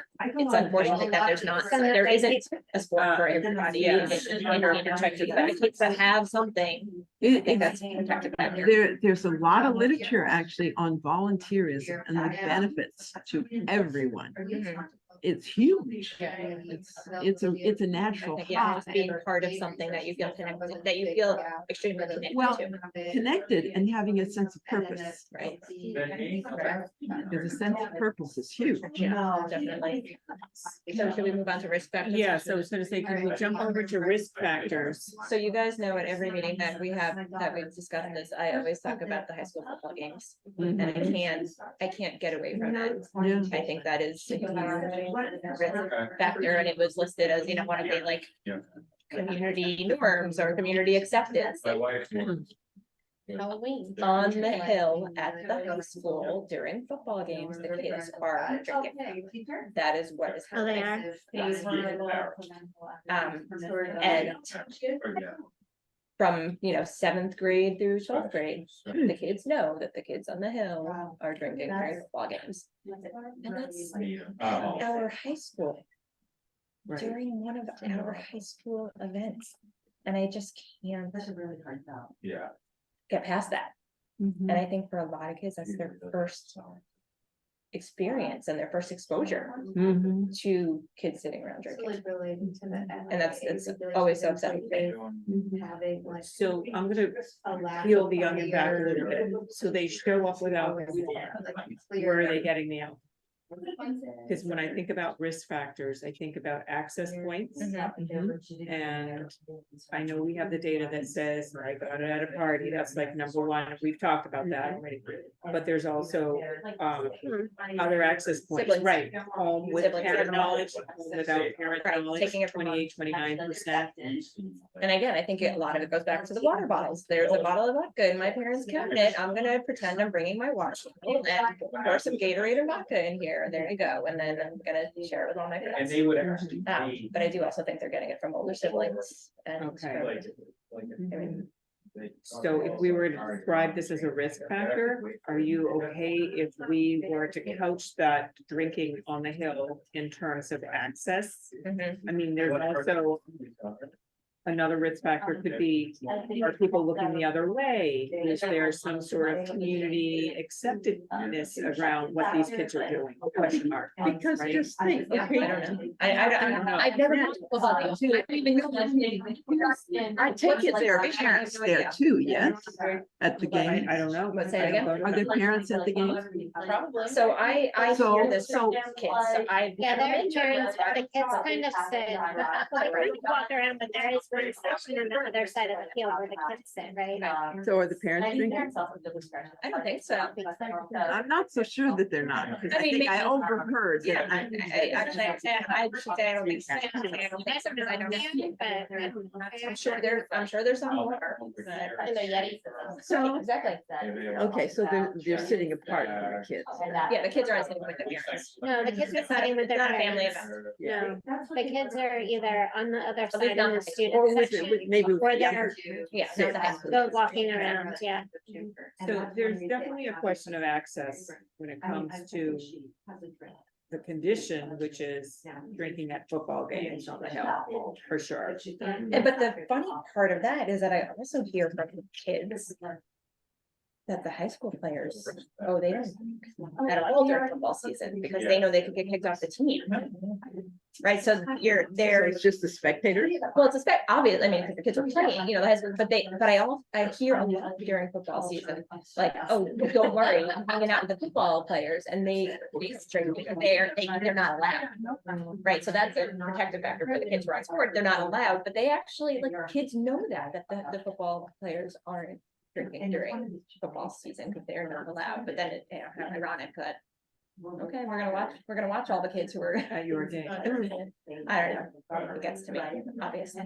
unfortunate that there isn't a sport for everybody. Yes. Protective factors to have something. I think that's a protective factor. There's a lot of literature actually on volunteerism and the benefits to everyone. Mhm. It's huge. It's a natural Yeah, high. just being part of something that you feel connected, that you feel extremely Well, connected to. connected and having a sense of purpose. Right. Because a sense of purpose is huge. Yeah, definitely. So should we move on to risk factors? Yeah, so I was gonna say, can we jump over to risk factors? So you guys know at every meeting that we have, that we've discussed this, I always talk about the high school football games. And I can't get away from that. Yeah. I think that is a huge risk factor, and it was listed as, you know, one of the like Yeah. community norms or community acceptance. My wife. Halloween. On the hill at the high school during football games, the kids are drinking. That is what is Oh, they happening. are? Yes. And from, you know, 7th grade through 12th grade, the kids know that the kids on the hill are drinking during football games. And that's our high school, Right. during one of our high school events. And I just can't Yeah. get past that. And I think for a lot of kids, that's their first experience and their first exposure Mhm. to kids sitting around drinking. And it's always so upsetting. So I'm gonna peel the onion back a little bit. So they show up without, where are they getting the alcohol? Because when I think about risk factors, I think about access points. And I know we have the data that says, I got it at a party, that's like number one, we've talked about that already. But there's also other access points, Siblings. right? Home with Siblings. parent knowledge, home without parent Right, knowledge, taking it from 29%. And again, I think a lot of it goes back to the water bottles. There's a bottle of vodka in my parents' cabinet. I'm gonna pretend I'm bringing my water bottle and pour some Gatorade or vodka in here. share, there you go, and then I'm gonna share it with all my And friends. they would actually. But I do also think they're getting it from older siblings and. Okay. I mean, So if we were to describe this as a risk factor, are you okay if we were to couch that drinking on the hill in terms of access? mhm. I mean, there's also another risk factor could be, are people looking the other way? Is there some sort of community acceptedness around what these kids are doing? Question mark. Because right? just think, Yeah, I don't know. I don't know. I've never talked about that. I don't even know. I take it there are parents there too, yes, at the game. I don't know. Let's say it again. Are there parents at the game? Probably. So I hear this from kids, so I. Yeah, there are parents, but the kids kind of sit, like, we walk around, but there is one section on the other side of the field where the kids sit, right? So are the parents drinking? I don't think so. I'm not so sure that they're not, because I I mean, think I maybe- overheard Yeah, that. actually, I should say I don't think so. I don't know. But I'm sure there's some more. in the Yeti. So, Exactly. okay, so they're sitting apart from the kids. Yeah, the kids are sitting with their parents. No, the kids are It's not, sitting with it's their not a family parents. event. No, the kids are either on the other least side not of the high school. student Or with, section, maybe. or yeah. they're Yeah, not the high school. go walking around, yeah. So there's definitely a question of access when it comes to the condition, which is drinking at football games on the hill, for sure. And but the funny part of that is that I also hear from kids that the high school players, they don't at all during football season because they know they could get kicked off the team. Right, so you're So there. it's just the spectators? Well, it's obvious, I mean, because the kids are playing, the high school, but I hear a lot during football season, like, oh, don't worry, I'm hanging out with the football players and they're not allowed. Right, so that's a protective factor for the kids who are on sport, they're not allowed, but they actually, like, kids know that the football players aren't drinking during football season because they're not allowed, but then it, how ironic that. Okay, we're gonna watch all the kids who are At your game. I don't know, it gets to me, obviously.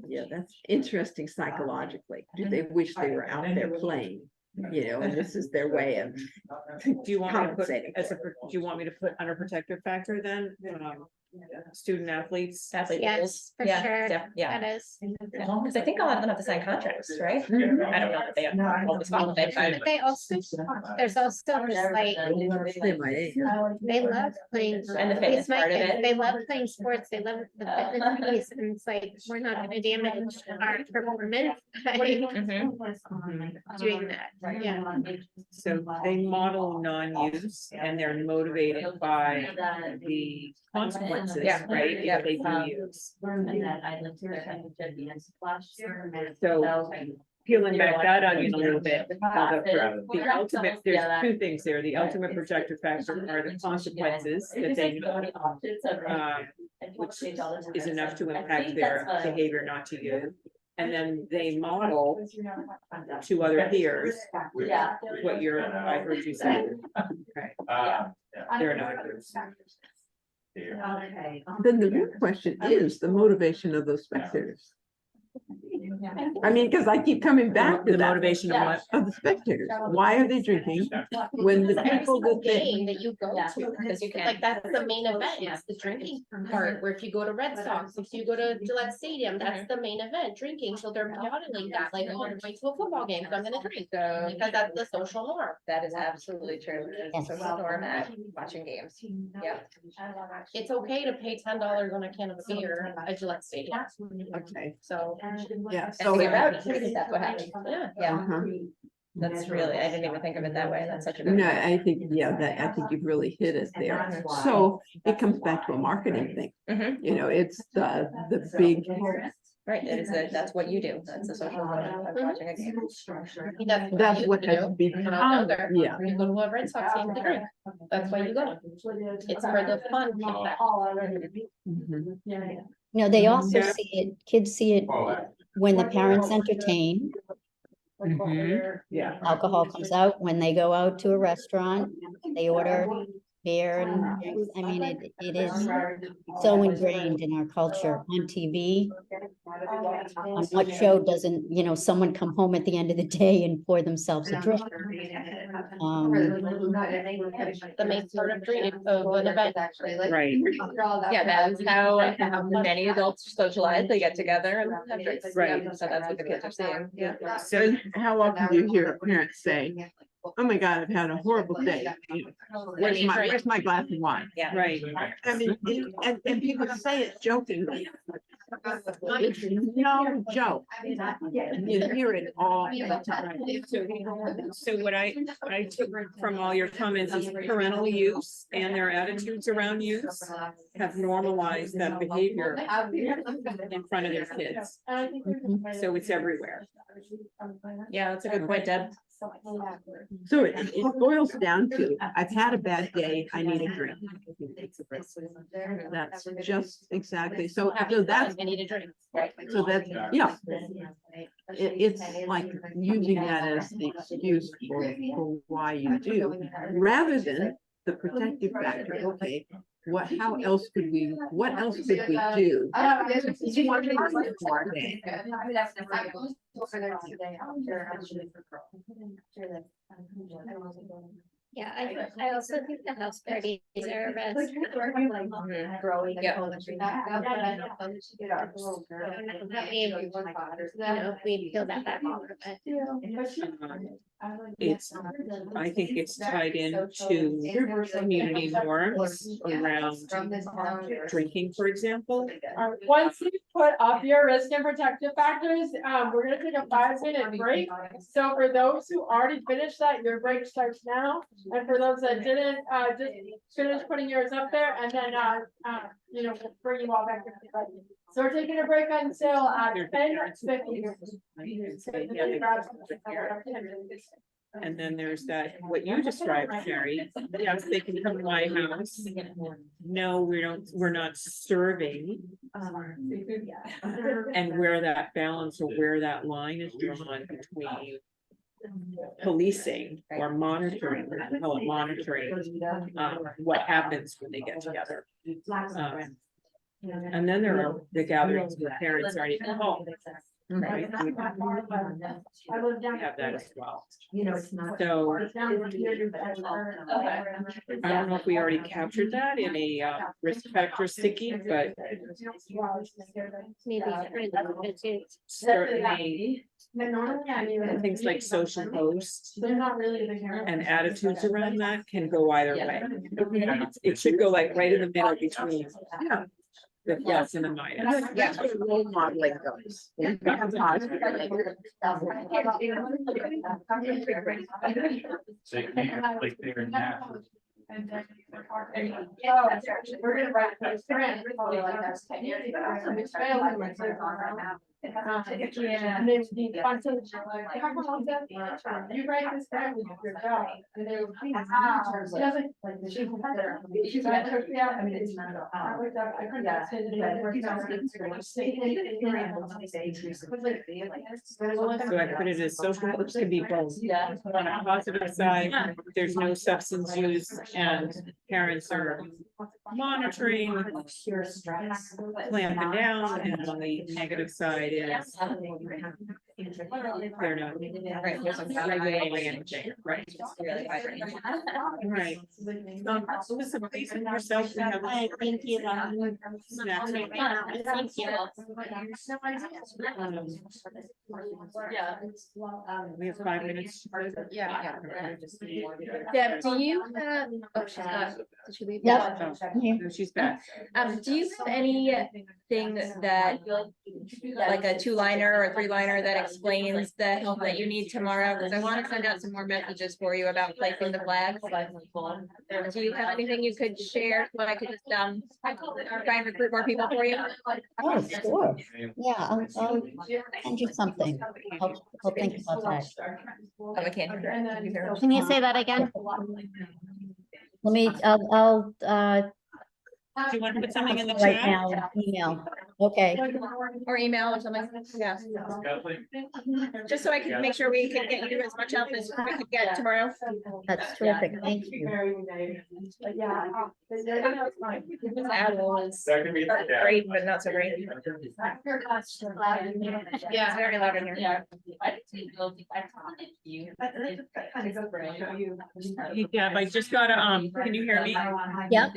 Yeah, that's interesting psychologically. Do they wish they were out there playing? And this is their way of Do you want me to put, compensating. do you want me to put under protective factor then, student athletes? Athlete Yes, rules. for Yeah, sure. Yeah, That is. because I think a lot of them have to sign contracts, right? Mhm. I don't know that they have always qualified, But they also, there's also just like, They might, they love playing. And the at fitness least my part of kids, it. They love playing sports, they love the fitness piece, and it's like, we're not gonna damage our performance by doing that, yeah. So they model non-use and they're motivated by the consequences, Yeah, right? yeah. If they do use. And then I lived here and did the last year. So peeling back that onion a little bit, the ultimate, there's two things there. The ultimate protective factor are the consequences that they know, which is enough to impact their behavior not to use. And then they model to other peers what I heard you say. Okay, they're not. Okay. Then the real question is the motivation of those spectators. I mean, because I keep coming back to The that. motivation of what? Of the spectators. Why are they drinking when the people that they, Game that you go to, because you can, like, that's the main event, it's the drinking part, where if you go to Red Sox, if you go to Gillette Stadium, that's the main event, drinking, so they're modeling that, like, oh, I'm going to a football game, so I'm gonna drink, because that's the social norm. That is absolutely true. Yes. So norm at watching games. Yeah. It's okay to pay $10 on a can of beer at Gillette Stadium, okay, so. yeah, So so. that's what happened. Yeah, Uh-huh. that's really, I didn't even think of it that way. That's such a good. No, I think, I think you've really hit it there. So it comes back to a marketing thing. Mhm. It's the big. Right, it is, that's what you do. That's the social norm of watching a game. That's what has You become, there. yeah. You go to a Red Sox game to drink, that's why you go, it's for the fun. Mhm. No, they also see it, kids see it when the parents entertain, Yeah. alcohol comes out, when they go out to a restaurant, they order fair and, I mean, it is so ingrained in our culture on TV. On what show doesn't, you know, someone come home at the end of the day and pour themselves a drink? The main part of an event, actually, like. Right. Yeah, that's how many adults socialize, they get together and have drinks. Right. Yeah, so that's what the kids are seeing, yeah. So how often do you hear parents say, oh my God, I've had a horrible day. You know, where's my glass of wine? Yeah. Right. I mean, and people say it jokingly. It's no joke. You hear it all the time. So what I took from all your comments is parental use and their attitudes around use have normalized that behavior in front of their kids. So it's everywhere. Yeah, that's a good point, Deb. So it boils down to, I've had a bad day, I need a drink. That's just exactly, so that's, I need a drink, right? so that's, yeah. It's like using that as the excuse for why you do, rather than the protective factor, okay. How else could we, what else could we do? Yeah, I also think the house parties are a risk. Growing. Yeah. If we peel that back a little bit. It's, I think it's tied into community norms around drinking, for example. Once you put up your risk and protective factors, we're gonna take a 5-minute break. So for those who already finished that, your break starts now. And for those that didn't, just finish putting yours up there and then, you know, we'll bring you all back. So we're taking a break until 10:50. And then there's that, what you described, Carrie. Yes, they can come to my house. No, we're not serving. And where that balance or where that line is drawn between policing or monitoring, we call it monitoring, what happens when they get together. And then there are the gatherings where parents aren't even home. Right. We have that as well. So I don't know if we already captured that in a risk factor sticky, but Maybe certainly things like social host and attitudes around that can go either way. It should go like right in the middle between the plus and the minus. That's where role modeling goes. We're gonna write this grant, probably like that's 10 years ago. Yeah, and then the fun to, you write this down with your job, and they were, she doesn't, she's I mean, it's not. I couldn't. So I put it as social groups can be both. On a positive side, there's no substance use and parents are monitoring, clamping down, and on the negative side is they're not regulating anything, right? Right. Listen, please and yourself, we have. Thank you. Snacks. Thank you. We have 5 minutes. Yeah. Deb, do you have, oh, she's not, did she leave? Yep. Oh, no, she's back. Do you have anything that, like a 2-liner or a 3-liner that explains the help that you need tomorrow? Because I want to send out some more messages for you about placing the flags. Do you have anything you could share, so I could just, try and recruit more people for you? Oh, sure. Yeah, I'll send you something. I'll think about that. Oh, I can't hear her. Can you say that again? Let me, Do you want to put something in the right chat? now, email. Okay, Or email or something, yeah. Just so I can make sure we can get you as much help as we could get tomorrow. that's terrific. Thank you. Yeah. Owl is That could be. great, but not so great. Yeah, it's very loud in here. Yeah, I just got a, can you hear me? Yeah,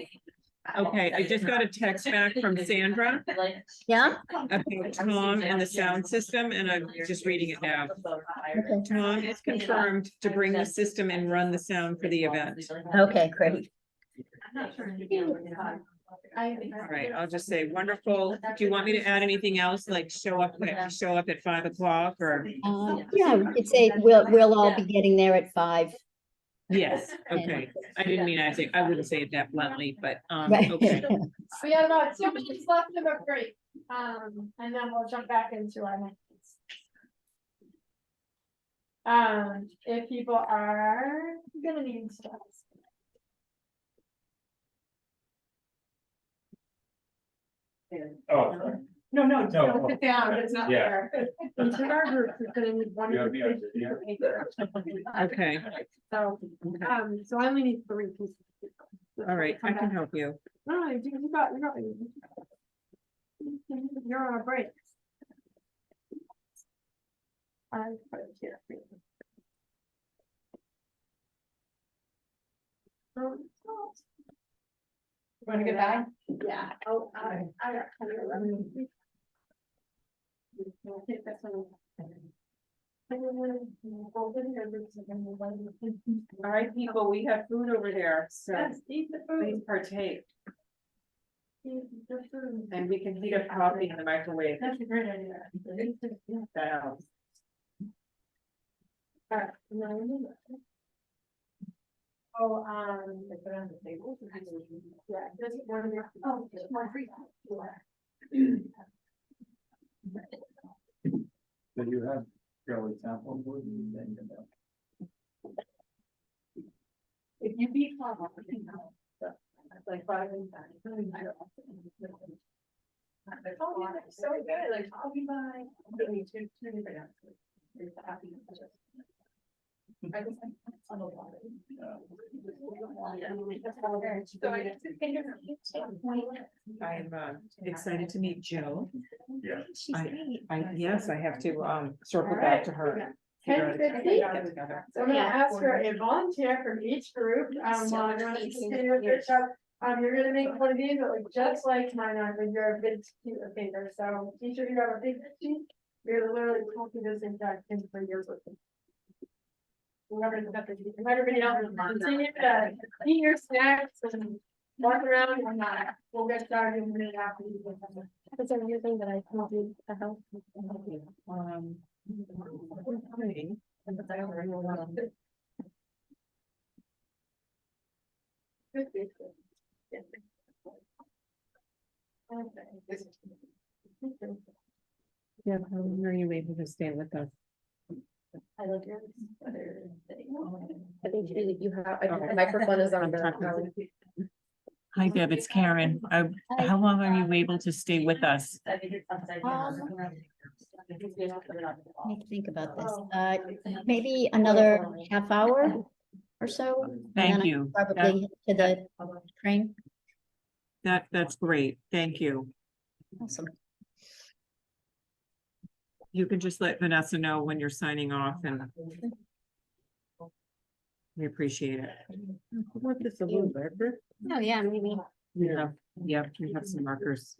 Okay, I just got a text back from Sandra yeah, about Tom and the sound system, and I'm just reading it now. okay, Tom is confirmed to bring the system and run the sound for the event. okay, great. All right, I'll just say wonderful. Do you want me to add anything else, like show up at 5 o'clock or? Yeah, we could say we'll all be getting there at 5. Yes, okay. I didn't mean, I wouldn't say it that bluntly, but, Right. okay. We have about 2 minutes left of a break, and then we'll jump back into our next. If people are gonna need stuff. Oh. No, No. don't sit down, it's not Yeah. there. Each of our groups is gonna need one. Yeah, of yeah, the yeah. pieces. Okay, So I only need 3 pieces. all right, I can help you. No, you got, you're on a break. I put it here. Want to get back? Yeah. Oh, I got plenty of them. I'll take this one. All right, people, we have food over there, so Let's eat the please food. partake. Eat the food. And we can heat up coffee in the microwave. That's a great idea. That helps. Alright, no. Oh, they put it on the table. Yeah, just one more. Oh, just one free. So you have fairly sample. If you beat Tom, that's like 5 and 5. Oh, yeah, so good, like, I'll be by. Two different answers. There's the happy. I was like, on a lot of. I'm excited to meet Jill. Yeah. Yes, I have to circle back to her. figure out a time to get together. So I'm gonna ask for a volunteer from each group, while everyone is continuing with their stuff. You're gonna make one of these that look just like mine on, but you're a big sheet of paper, so each of you have a big sheet. You're literally copying this exact thing for your group. Everybody else, continue to eat your snacks and walk around and we'll get started in a minute after you get them. Is there anything that I can do to help? Yeah, how are you able to stay with us? I love your. I think you have, a microphone is on. Hi Deb, it's Karen. How long are you able to stay with us? Let me think about this. Maybe another half hour or so. and Thank then I you. Probably to the train. That's great. Thank you. Awesome. You can just let Vanessa know when you're signing off and we appreciate it. Want this a little better? Oh, yeah, maybe. Yeah, yeah, we have some markers.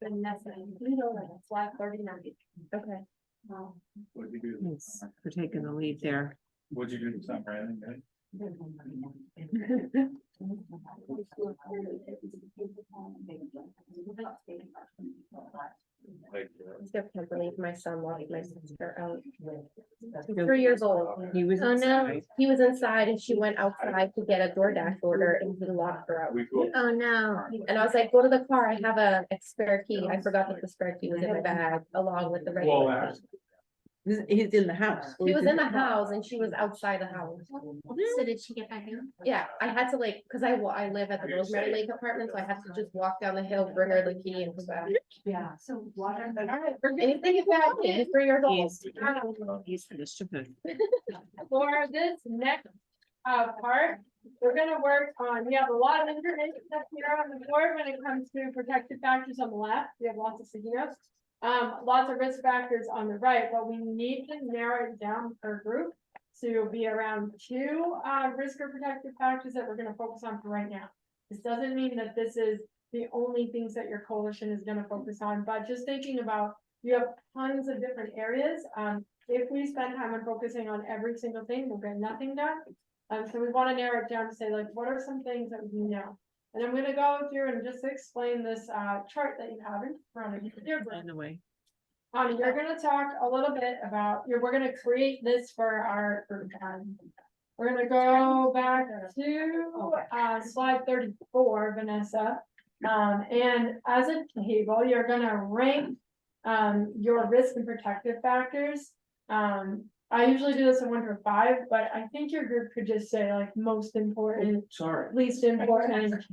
Vanessa, you know, that's why 39. Okay. What'd you do? Thanks for taking the lead there. What'd you do this summer? Anything good? Like, I can't believe my son locked my sister out. He's 3 years old. He was Oh, no, inside. he was inside and she went outside to get a DoorDash order and he locked her out. we go. Oh, no. And I was like, go to the car, I have a spare key. I forgot that the spare key was in my bag along with the Well, regular key. He's in the house. She was in the house and she was outside the house. So did she get back in? Yeah, I had to like, cause I live at the Rosemary Lake apartment, so I had to just walk down the hill, bring her the key and go back. Yeah, so water. Anything is bad, he's 3 years old. He's mischievous. For this next part, we're gonna work on, we have a lot of information up here on the board when it comes to protective factors on the left. We have lots of sticky notes. Lots of risk factors on the right, but we need to narrow it down per group. To be around 2 risk or protective factors that we're gonna focus on for right now. This doesn't mean that this is the only things that your coalition is gonna focus on, but just thinking about, you have tons of different areas. If we spend time on focusing on every single thing, we'll get nothing done. So we wanna narrow it down to say like, what are some things that we know? And I'm gonna go through and just explain this chart that you have in front of you. By the way. You're gonna talk a little bit about, we're gonna create this for our, we're gonna go back to slide 34, Vanessa. And as a table, you're gonna rank your risk and protective factors. I usually do this in 1 to 5, but I think your group could just say like most important, least important,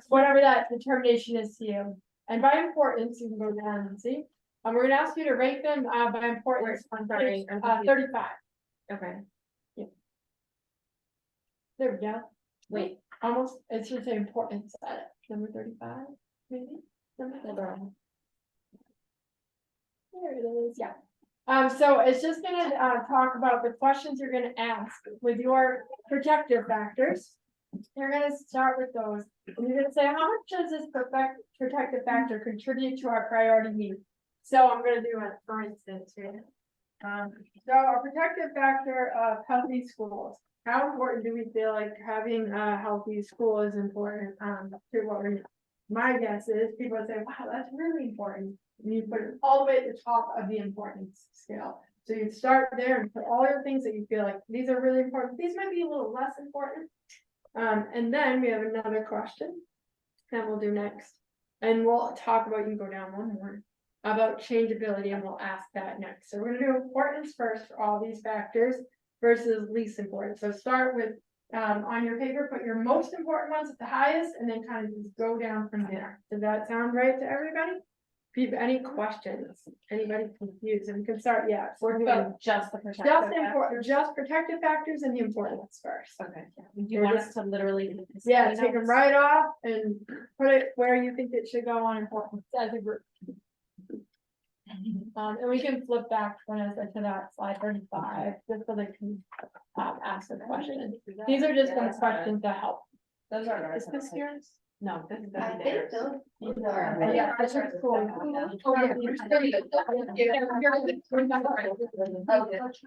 whatever that determination is to you. And by importance, you can go down and see. We're gonna ask you to rate them by importance. I'm sorry, 35. Okay. Yeah. There we go. Wait, almost, it should say importance at it. Number 35, maybe? There it is, yeah. So it's just gonna talk about the questions you're gonna ask with your protective factors. You're gonna start with those. And you're gonna say, how much does this protective factor contribute to our priority need? So I'm gonna do it, for instance, here. So our protective factor of healthy schools. How important do we feel like having a healthy school is important to what we, my guess is people would say, wow, that's really important. And you put it all the way at the top of the importance scale. So you start there and put all your things that you feel like these are really important. These might be a little less important. And then we have another question that we'll do next. And we'll talk about, you can go down one more, about changeability, and we'll ask that next. So we're gonna do importance first for all these factors versus least important. So start with, on your paper, put your most important ones at the highest, and then kind of just go down from there. Does that sound right to everybody? If you have any questions, anybody confused, and we can start, yeah. We're doing Just the protective. just protective factors and the importance first. Okay. Do you want us to literally? Yeah, take them right off and put it where you think it should go on importance as a group. And we can flip back to that slide 35, just so they can ask the question. These are just some questions to help. Those are. Is this yours? No, this is. I think so. Yeah, I took cool.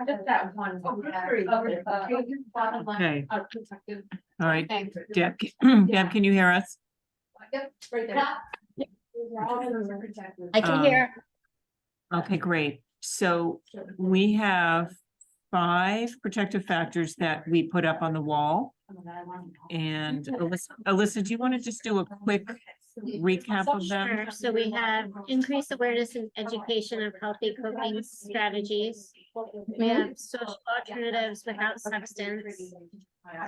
Just that one. Okay, Protective. all right, Thanks. Deb, Deb, can you hear us? Yep, right there. I can Um, hear. Okay, great. So we have 5 protective factors that we put up on the wall. And Alyssa, do you want to just do a quick recap of them? Sure, so we have increased awareness and education of healthy coping strategies. We have social alternatives without substance,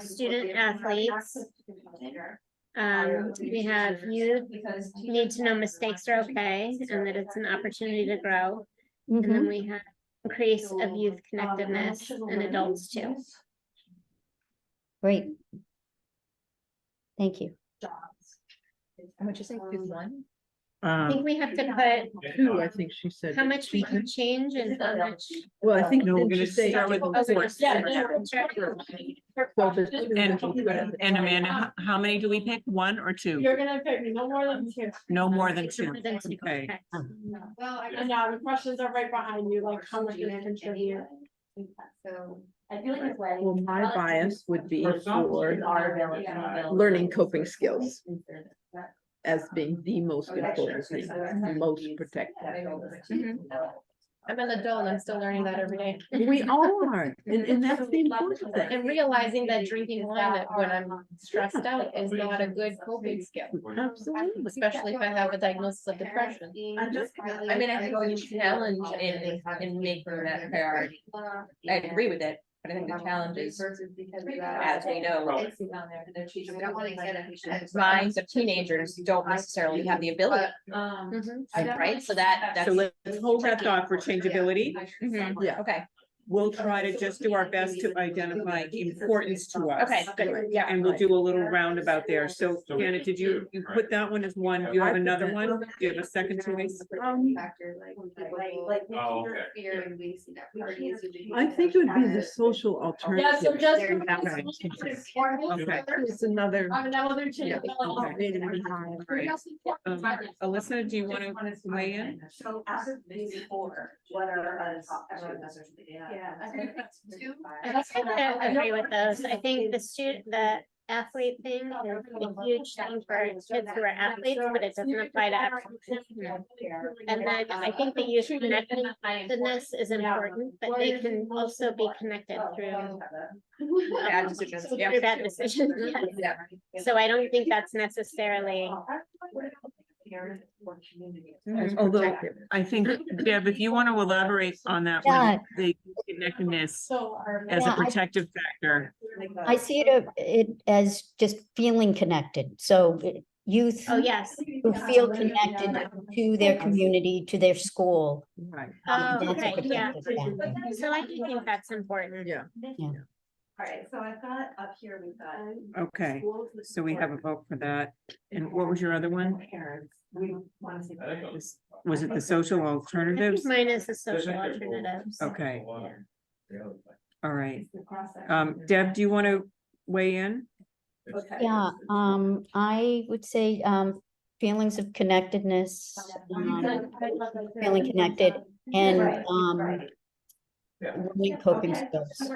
student athletes. We have youth need to know mistakes are okay and that it's an opportunity to grow. And then we have increase of youth connectedness and adults too. Great. Thank you. How much you say, 1? I think we have to put 2, I think she said. how much we can change and how much. Well, I think. No, we're didn't gonna you say- start with Well, sports. there's- And Amanda, how many do we pick? 1 or 2? You're gonna pick no more than 2. No more than 2. More than 2, Okay. And now the questions are right behind you, like how much you contribute. So. I feel like it's like. Well, my bias would be for Our ability. learning coping skills as being the most important thing, most protective. I'm an adult and I'm still learning that every day. We are, and that's the important thing. And realizing that drinking wine when I'm stressed out is not a good coping skill. Absolutely. Especially if I have a diagnosis of depression. I mean, I think the challenge in making that priority, I agree with it, but I think the challenge is, as we know, minds of teenagers don't necessarily have the ability, right? So that's. So let's hold that thought for changeability. Mhm. Yeah. Okay, We'll try to just do our best to identify importance to us. okay, good, yeah. And we'll do a little roundabout there. So Janet, did you put that one as one? Do you have another one? Do you have a second choice? Oh, okay. I think it would be the social Yeah, alternative. so just. Okay. It's another. Another change. Alyssa, do you want to weigh in? So after these four, what are the top two? Yeah. I agree with those. I think the athlete thing is a huge thing for kids who are athletes, but it doesn't apply to everyone. And then I think the youth connectedness is important, but they can also be connected through Bad decisions, yeah. through bad decisions. Yes. So I don't think that's necessarily. Although I think, Deb, if you want to elaborate on that Yeah. one, the connectedness as a Yeah, protective factor. I see it as just feeling connected. So youth Oh, yes. who feel connected to their community, to their school. Right. Oh, That's a okay, yeah. protective factor. So I do think that's important. Yeah. All right, so I've got up here, we've got. Okay, so we have a vote for that. And what was your other one? Parents, we want to see. Was it the social I think alternatives? mine is the social alternatives. Okay, all right. Deb, do you want to weigh in? Yeah, I would say, feelings of connectedness, feeling connected and, learning coping skills.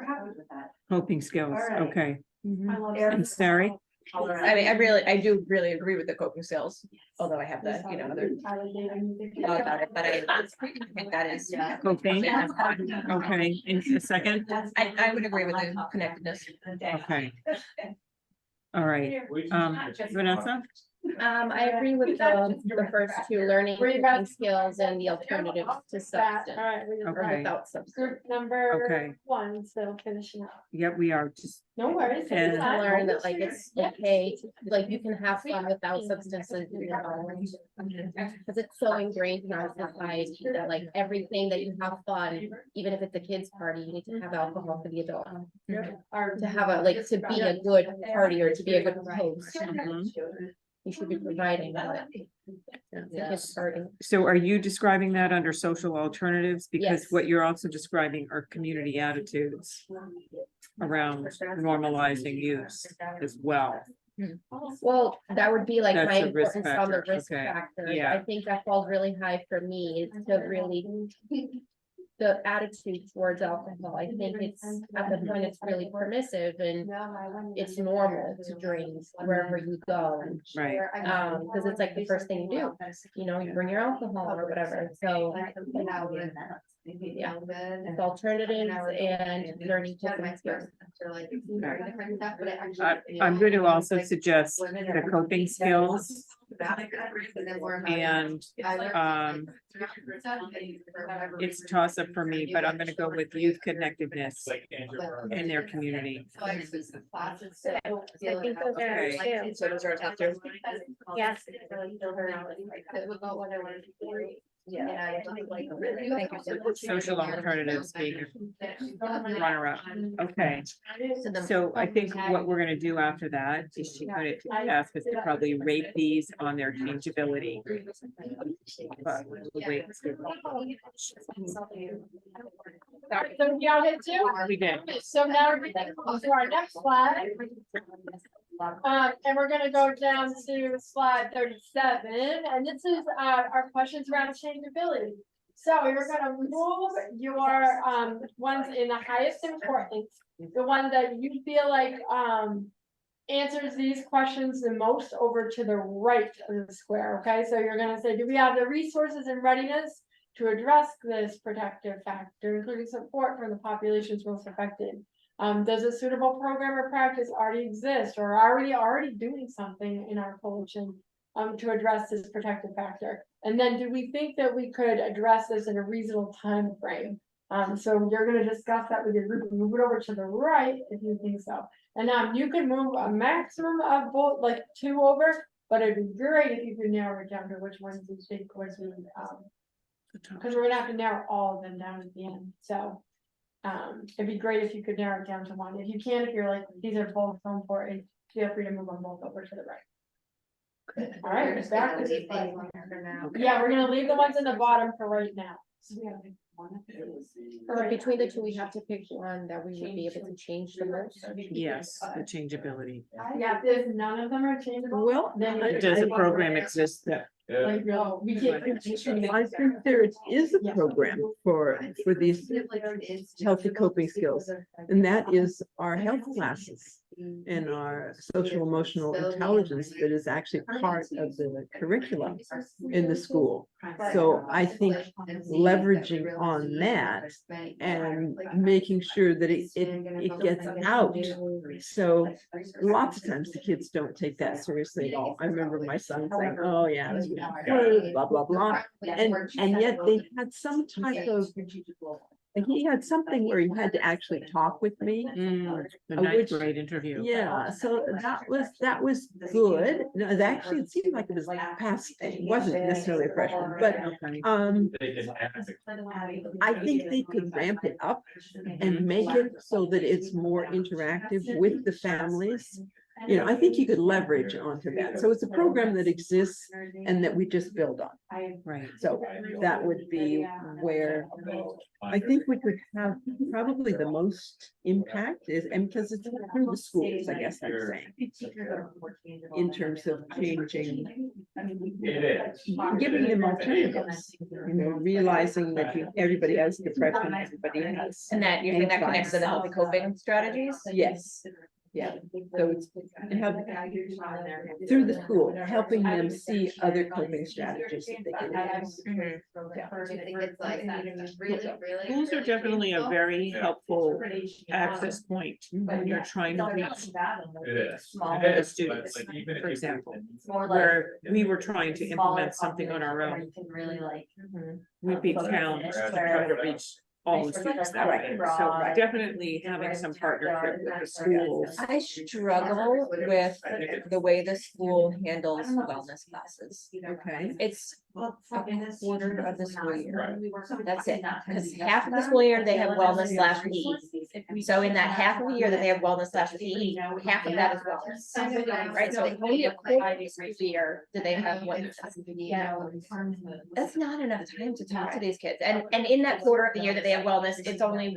Coping skills, okay. Mhm. And Sari? I mean, I do really agree with the coping skills, although I have the, other thought about it, but I think that is. Coping, okay, and a second? I would agree with the connectedness. Okay. All right, Vanessa? I agree with the first two, learning coping skills and the alternatives to substance. Alright, Or Okay. without substance. group number Okay. 1, so finishing up. Yep, we are just, No worries. take your And- time. Learn that like it's okay, like you can have fun without substances. Cause it's so ingrained in our society that like everything that you have fun, even if it's a kid's party, you need to have alcohol for the adult. Or to have like to be a good party or to be a good host. You should be providing that. It's party. so are you describing that under social alternatives? Because Yes. what you're also describing are community attitudes around normalizing use as well. Well, that would be like That's my a risk importance on the factor, risk okay. factor. Yeah. I think that falls really high for me, is to really. The attitude towards alcohol, I think it's at the point it's really permissive and it's normal to drink wherever you go. Right. Cause it's like the first thing you do, you bring your alcohol or whatever, so. Yeah, it's alternatives and learning coping skills. I'm going to also suggest the coping skills and, it's a toss up for me, but I'm gonna go with youth connectedness in their community. I think those are Okay. two. So those are our top two. Yes. Social alternatives being runner up. Okay, so I think what we're gonna do after that is she's gonna ask us to probably rate these on their changeability. But we'll wait. So y'all did too? We did. So now we're gonna go to our next slide. And we're gonna go down to slide 37, and this is our questions around changeability. So we're gonna move your ones in the highest importance, the one that you feel like answers these questions the most, over to the right of the square. Okay, so you're gonna say, do we have the resources and readiness to address this protective factor, including support for the populations most affected. Does a suitable program or practice already exist, or are we already doing something in our coalition to address this protective factor? And then do we think that we could address this in a reasonable time frame? So you're gonna discuss that with your group, and move it over to the right if you think so. And you can move a maximum of both, like 2 over, but it'd be great if you could narrow it down to which ones you think was, because we're gonna have to narrow all of them down at the end, so. It'd be great if you could narrow it down to one. If you can, if you're like, these are both so important, feel free to move them both over to the right. All right, Just back gonna to leave these ones for now. Yeah, we're gonna leave the ones in the bottom for right now. But between the two, we have to pick one that we would be able to change the most. Yes, the changeability. Yeah, if none of them are changeable. Well, then Does a program exist that? Like, no, we can't. I think there is a program for these healthy coping skills, and that is our health classes and our social emotional intelligence that is actually part of the curriculum in the school. So I think leveraging on that and making sure that it gets out. So lots of times the kids don't take that seriously at all. I remember my son saying, oh yeah, blah, blah, blah. And yet they had some type of, he had something where he had to actually talk with me. The Which- ninth grade interview. Yeah, so that was good. No, it actually, it seemed like it was past, it wasn't necessarily a freshman, but Okay. They didn't have to. I think they could ramp it up and make it so that it's more interactive with the families. You know, I think you could leverage onto that. So it's a program that exists and that we just build on. Right. So that would be where I think we could have probably the most impact is, and because it's through the schools, I guess I'm saying. In terms of changing, It is. giving them alternatives, you know, realizing that everybody has depression, everybody has. And that you think that connects to the healthy coping strategies? Yes, yeah, so it's through the school, helping them see other coping strategies that they can use. Schools are definitely a very helpful access point when you're trying to reach It is. smaller It is, students, but, like, even if for you- example, where we were trying to implement something on our own. We'd be challenged to try to reach all the students that way. So definitely having some partnership with the schools. I struggle with the way the school handles wellness classes. Okay. It's a quarter of the school year. That's it, because half of the school year they have wellness / PE. So in that half of the year that they have wellness / PE, half of that is wellness. Right, so only a quarter of the school year do they have wellness. That's not enough time to talk to these kids, and in that quarter of the year that they have wellness, it's only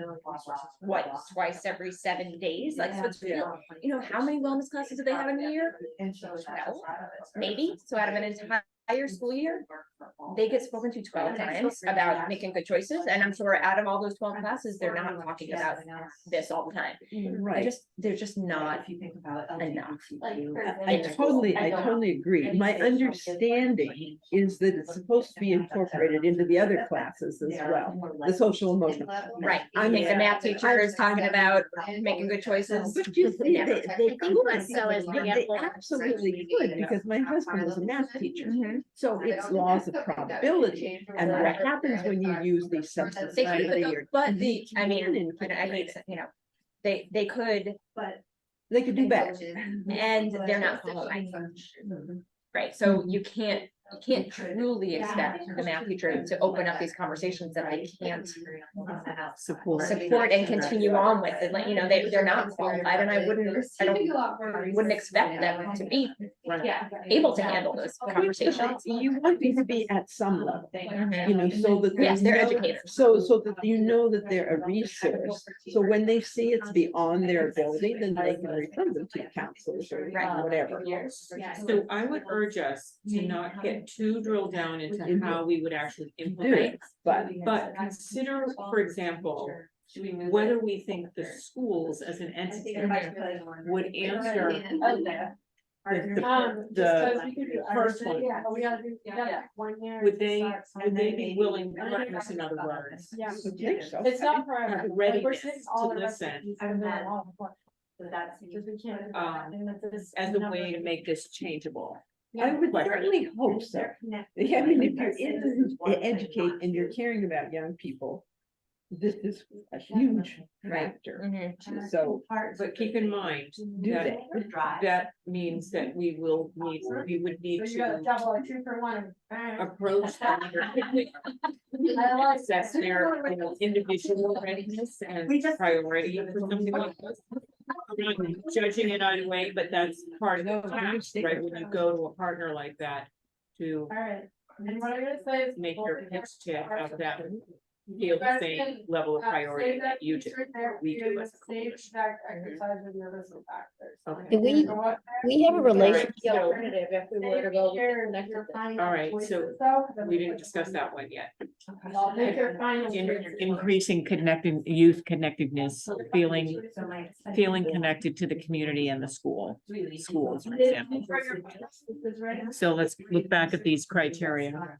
what, twice every 7 days, like, so it's real. You know, how many wellness classes do they have in a year? No, maybe, so out of an entire school year, they get spoken to 12 times about making good choices, and I'm sure out of all those 12 classes, they're not talking about this all the time. Right. They're just not enough. I totally agree. My understanding is that it's supposed to be incorporated into the other classes as well, the social emotional. Right, I think the math teacher is talking about making good choices. But you see, they could, So is the they absolutely could, because my husband was a math teacher. So it's laws of probability, and what happens when you use these substances. They could, but I mean, can I hate to, you know, they could, They could do better. and they're not following. Right, so you can't truly expect the math teacher to open up these conversations that they can't support and continue on with, and like, you know, they're not qualified, and I wouldn't expect them to be able to handle those conversations. You want these to be at some level, you know, so that. Yes, they're know- educators. So that you know that they're a resource, so when they see it's beyond their ability, then they can refer them to counselors or whatever. So I would urge us to not get too drilled down into how we would actually implement, But but consider, for example, whether we think the schools as an entity would answer the first one. Yeah, but we gotta do, yeah, 1 year. Would they be willing to let us, in other words? Yeah. So. It's not for. Have the like, we're readiness sitting all to the rest of listen. these and then all before, So that's. because we can't. Um, as a way to make this changeable. I would certainly hope so. I mean, if you're in to educate and you're caring about young people, this is a huge factor. Mhm. So But keep in mind do that that. that means that we would need So you got a to double or 2 for 1. approach them very quickly. Assess their individual readiness and priority for something like this. I'm not judging it either way, but that's part of the task, right? When you go to a partner like that to Alright, and what I'm gonna say is. make your pitch to have that feel the same level of priority that you do. We do as a Same coalition. exact exercise with your listening factors. Okay. Do we- So what- We have a relationship. The alternative if we were to go. All right, so we didn't discuss that one yet. I'll make your final. Increasing youth connectedness, feeling connected to the community and the schools, for example. So let's look back at these criteria.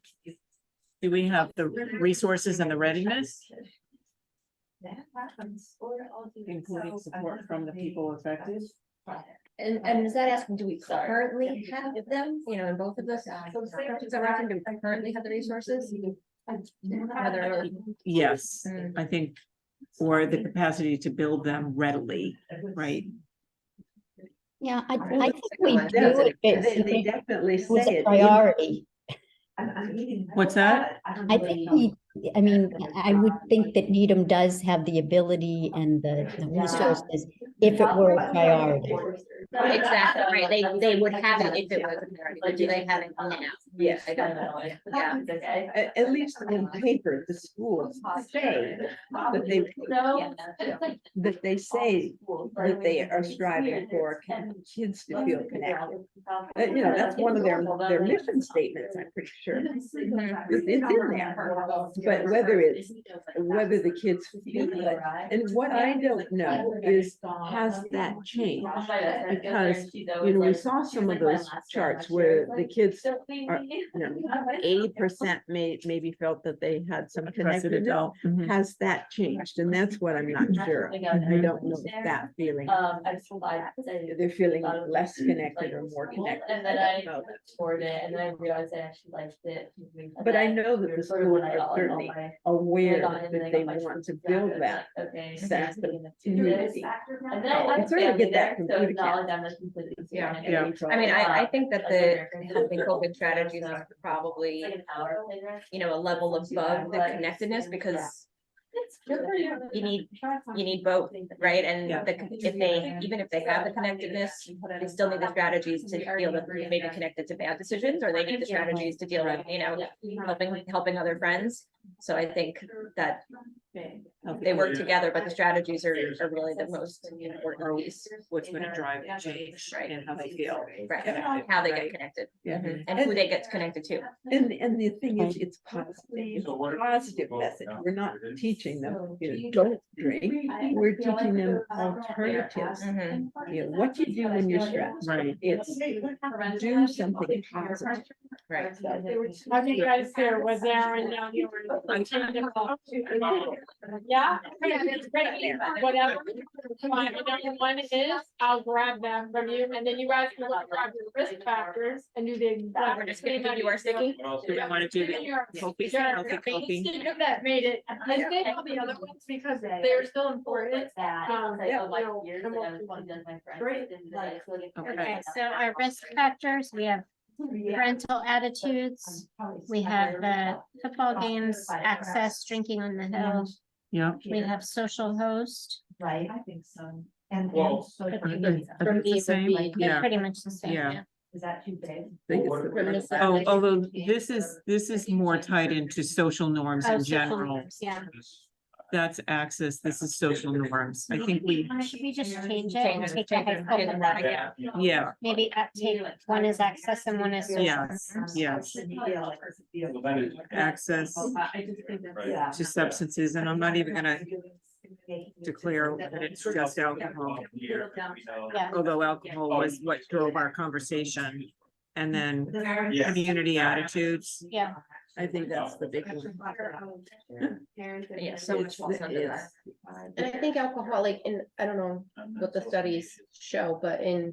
Do we have the resources and the readiness, including support from the people affected? And is that asking, do we currently have them, you know, in both of those? Is that right? Do we currently have the resources? Yes, I think, or the capacity to build them readily, right? Yeah, I think we do if They it definitely was say a it. priority. What's that? I think I mean, I would think that Needham does have the ability and the resources if it were a priority. Exactly, right, they would have it if it was a priority, but do they have it now? Yes. I don't know, yeah. At least on paper, the schools say that they say that they are striving for kids to feel connected. You know, that's one of their mission statements, I'm pretty sure. It's in there. But whether the kids feel it, and what I don't know is, has that changed? Because, you know, we saw some of those charts where the kids are, 80% maybe felt that they had some connectedness. Mhm. Has that changed? And that's what I'm not sure. I don't know if that feeling, they're feeling less connected or more connected. And then I toured it, and then I realized I actually liked it. But I know that the schools are certainly aware that they want to build that sense of community. And then I It's hard to get that from food knowledge camps. I'm completely. Yeah. I mean, I think that the coping strategies are probably, you know, a level above the connectedness, because you need both, right? And Yeah. even if they have the connectedness, they still need the strategies to feel that they may be connected to bad decisions, or they need the strategies to deal with, you know, helping other friends. So I think that they work together, but the strategies are really the most important piece. What's gonna drive change, Right. and how they feel. Right, how they get connected. Yeah. Mhm. And who they get connected to. And the thing is, it's positive, positive message. We're not teaching them, you know, don't drink. We're teaching them alternatives. Mhm. You know, what you do when you're stressed. Right. It's do something positive. Right. How do you guys feel? Was Aaron down here? Yeah? It's great. Whatever. Whatever one is, I'll grab that from you, and then you guys can look grab your risk factors and do the exact. We're just gonna give you our sticky. Do we wanna do the healthy, healthy, healthy? That made it, I stayed on the other ones because they're still important. Great. Okay, so our risk factors, we have parental attitudes, we have the football games, access, drinking on the hill, Yeah. we have social host. Right, I think so. And. Well, I think it's the same, They're yeah. pretty much the same, Yeah. yeah. Is that too big? Oh, although this is more tied into social norms Oh, in social general. norms, yeah. That's access, this is social norms. I think Should we just change it and take the high school and that? Yeah. yeah, Maybe take one is access and one is social. yes, yes, access to substances, and I'm not even gonna declare that it's just alcohol. Yeah. Although alcohol was what drove our conversation. And then community attitudes. Yeah. I think that's the big one. Yeah, so much falls under that. And I think alcohol, like in, I don't know what the studies show, but in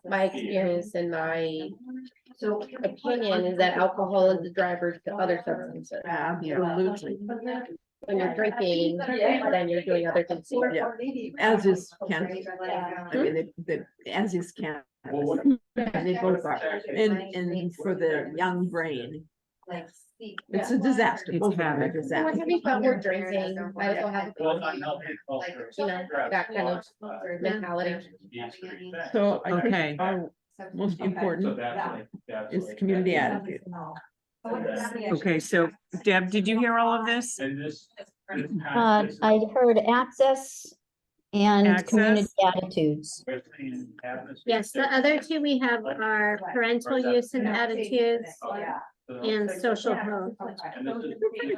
my experience and my opinion is that alcohol is the driver to other substances. Absolutely. When you're drinking, then you're doing other things. Yeah. As is cannabis. I mean, as is cannabis. They both are. And for the young brain, it's a disaster. It's Both of them are havoc. disaster. What have you found we're drinking? Might as well have, you know, that kind of mentality. So I think Okay. our most important is the community attitude. Okay, so Deb, did you hear all of this? I heard access and Access. community attitudes. Yes, the other two we have are parental use and attitudes and social host.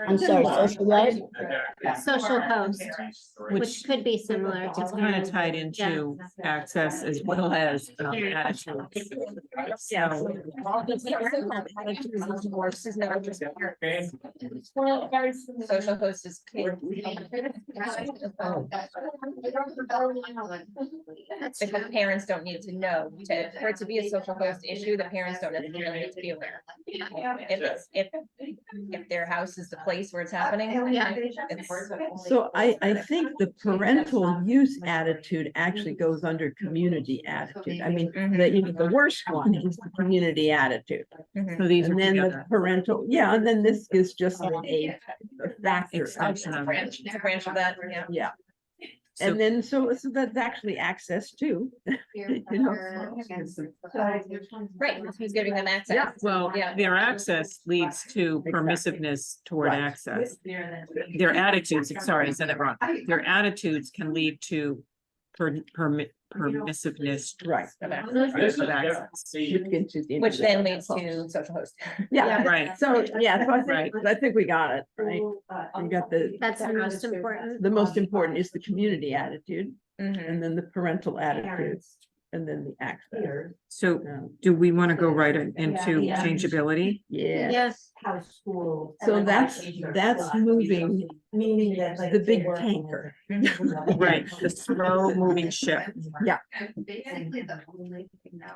I'm sorry, social life? Social host, which Which could be similar to. it's kind of tied into access as well as attitude. So, Social host is key. Because parents don't need to know, for it to be a social host issue, the parents don't necessarily need to be aware. If their house is the place where it's happening. Yeah. it's- So I think the parental use attitude actually goes under community attitude. I mean, the worst one is the community attitude. so these are And then the together. parental, yeah, and then this is just a factor. Extension of it. It's a branch of that, yeah. Yeah, So- and then so that's actually access too. You know? Right, who's giving them access. Yeah, Well, Yeah. their access leads to permissiveness toward Right. access. Their attitudes, sorry, I said that wrong. Their attitudes can lead to permissiveness. Right. Of access. Of access. Which then leads to social host. Yeah, Right. so, yeah, so Right. I think we got it, right? We got That's the most important. the most important is the community attitude, Mhm. and then the parental attitude, and then the access. So do we want to go right into changeability? Yeah, Yes, How school. so that's moving Meaning that. the big tanker. Right, the slow moving ship. Yeah.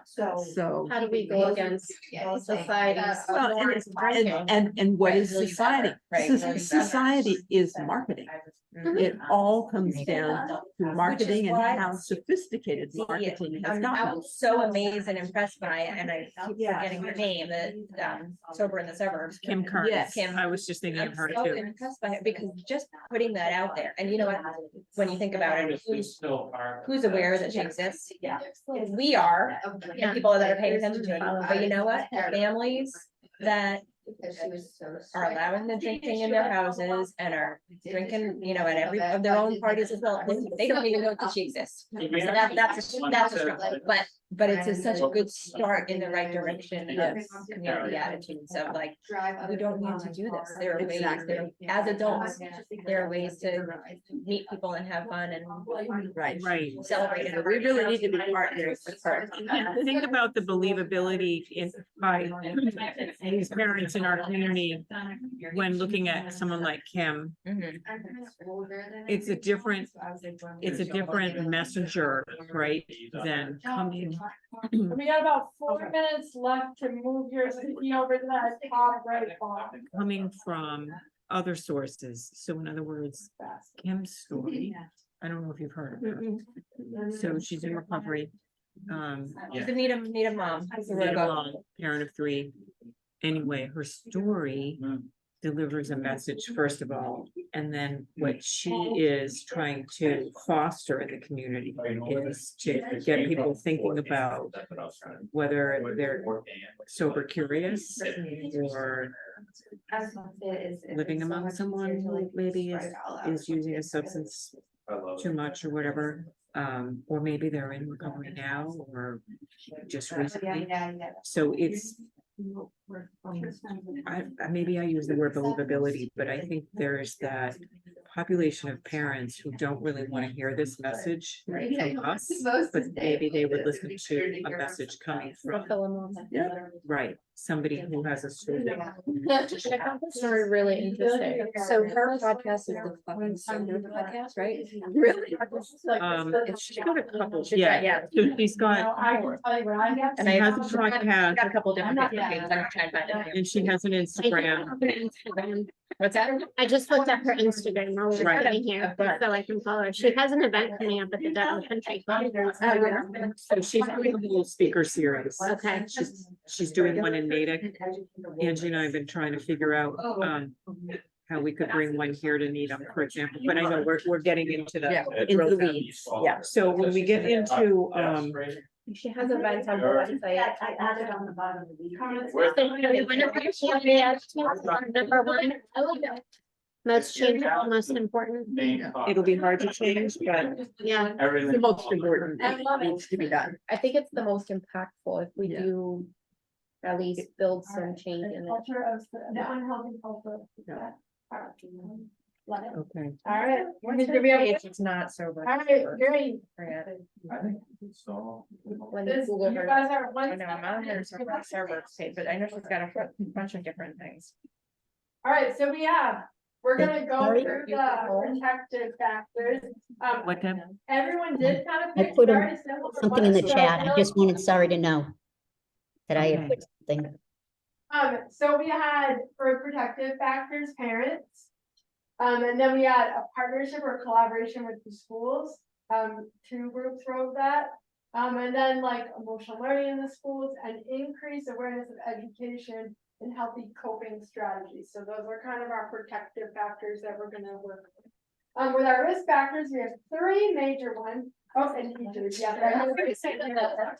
So. So. How do we go against society's? Well, and what is society? Society is marketing. It all comes down to marketing and how sophisticated marketing has I'm gotten. so amazed and impressed by it, and I keep forgetting her name, the sober in the suburbs. Kim Carnes. Yes. Kim. I was just thinking of I'm her so too. impressed by it, because just putting that out there, and you know what, when you think about it, who's aware that she exists? We are, and people that are paying attention to it, but you know what, families that are allowing the drinking in their houses and are drinking, you know, at every of their own parties as well, they don't even know that she exists. So that's a struggle, but it's such a good start in the right direction of community attitudes of like, we don't need to do this. There are ways, as adults, there are ways to meet people and have fun and Right. Right. celebrate it. We really need to be partners with her. And think about the believability by these parents in our community when looking at someone like Kim. Mhm. It's a different messenger, right, than coming. We got about 4 minutes left to move your city over to that top right bar. Coming from other sources. So in other words, Kim's story, I don't know if you've heard of her. So she's in recovery. She's a Needham mom. Need a mom, parent of 3. Anyway, her story delivers a message, first of all, and then what she is trying to foster in the community is to get people thinking about whether they're sober curious or living among someone who maybe is using a substance too much or whatever. Or maybe they're in recovery now or just recently. So it's, maybe I use the word believability, but I think there's that population of parents who don't really want to hear this message from us, Most but of the maybe day, they would it's listen sure to to a hear message from coming from, Yeah. right, somebody who has a student. Sorry, really interesting. So her podcast is the fucking Sober podcast, right? Really? She's got a couple, got- yeah, so she's got, And she I has a got podcast, a couple different things. I'm trying to find it. and she has an Instagram. What's that? I just looked at her Instagram while we were Right. sitting here, so I can follow her. She has an event coming up at the Devon Country Club. So she's doing a whole speaker series. Okay. She's doing one in Natick. Angie and I have been trying to figure out, how we could bring one here to Needham, for example, but I know we're getting into the. Into the weeds. Yeah. So when we get into, She has events on the website. I added on the bottom of the. Number one. Most change, most important. it'll be hard to change, but Yeah. the most important needs to be done. I think it's the most impactful if we do at least build some change in it. Culture of the unhealthy culture. Yeah. Love it. Okay. All right. Do we have- It's not sober. All right, great. I think so. When This- you Google you her. guys are one. I know, I'm on her server page, but I know she's got a bunch of different things. All right, so we're gonna go Sorry? through the protective factors. What time? Everyone did kind of I pick put very simple. for Something in the one, so chat. I just wanted Sorry to know that I had Okay. put something. So we had for protective factors, parents. And then we had a partnership or collaboration with the schools. 2 groups wrote that. And then like emotional learning in the schools and increase awareness of education and healthy coping strategies. So those are kind of our protective factors that we're gonna work with. With our risk factors, we have 3 major ones. Oh, and teachers, yeah.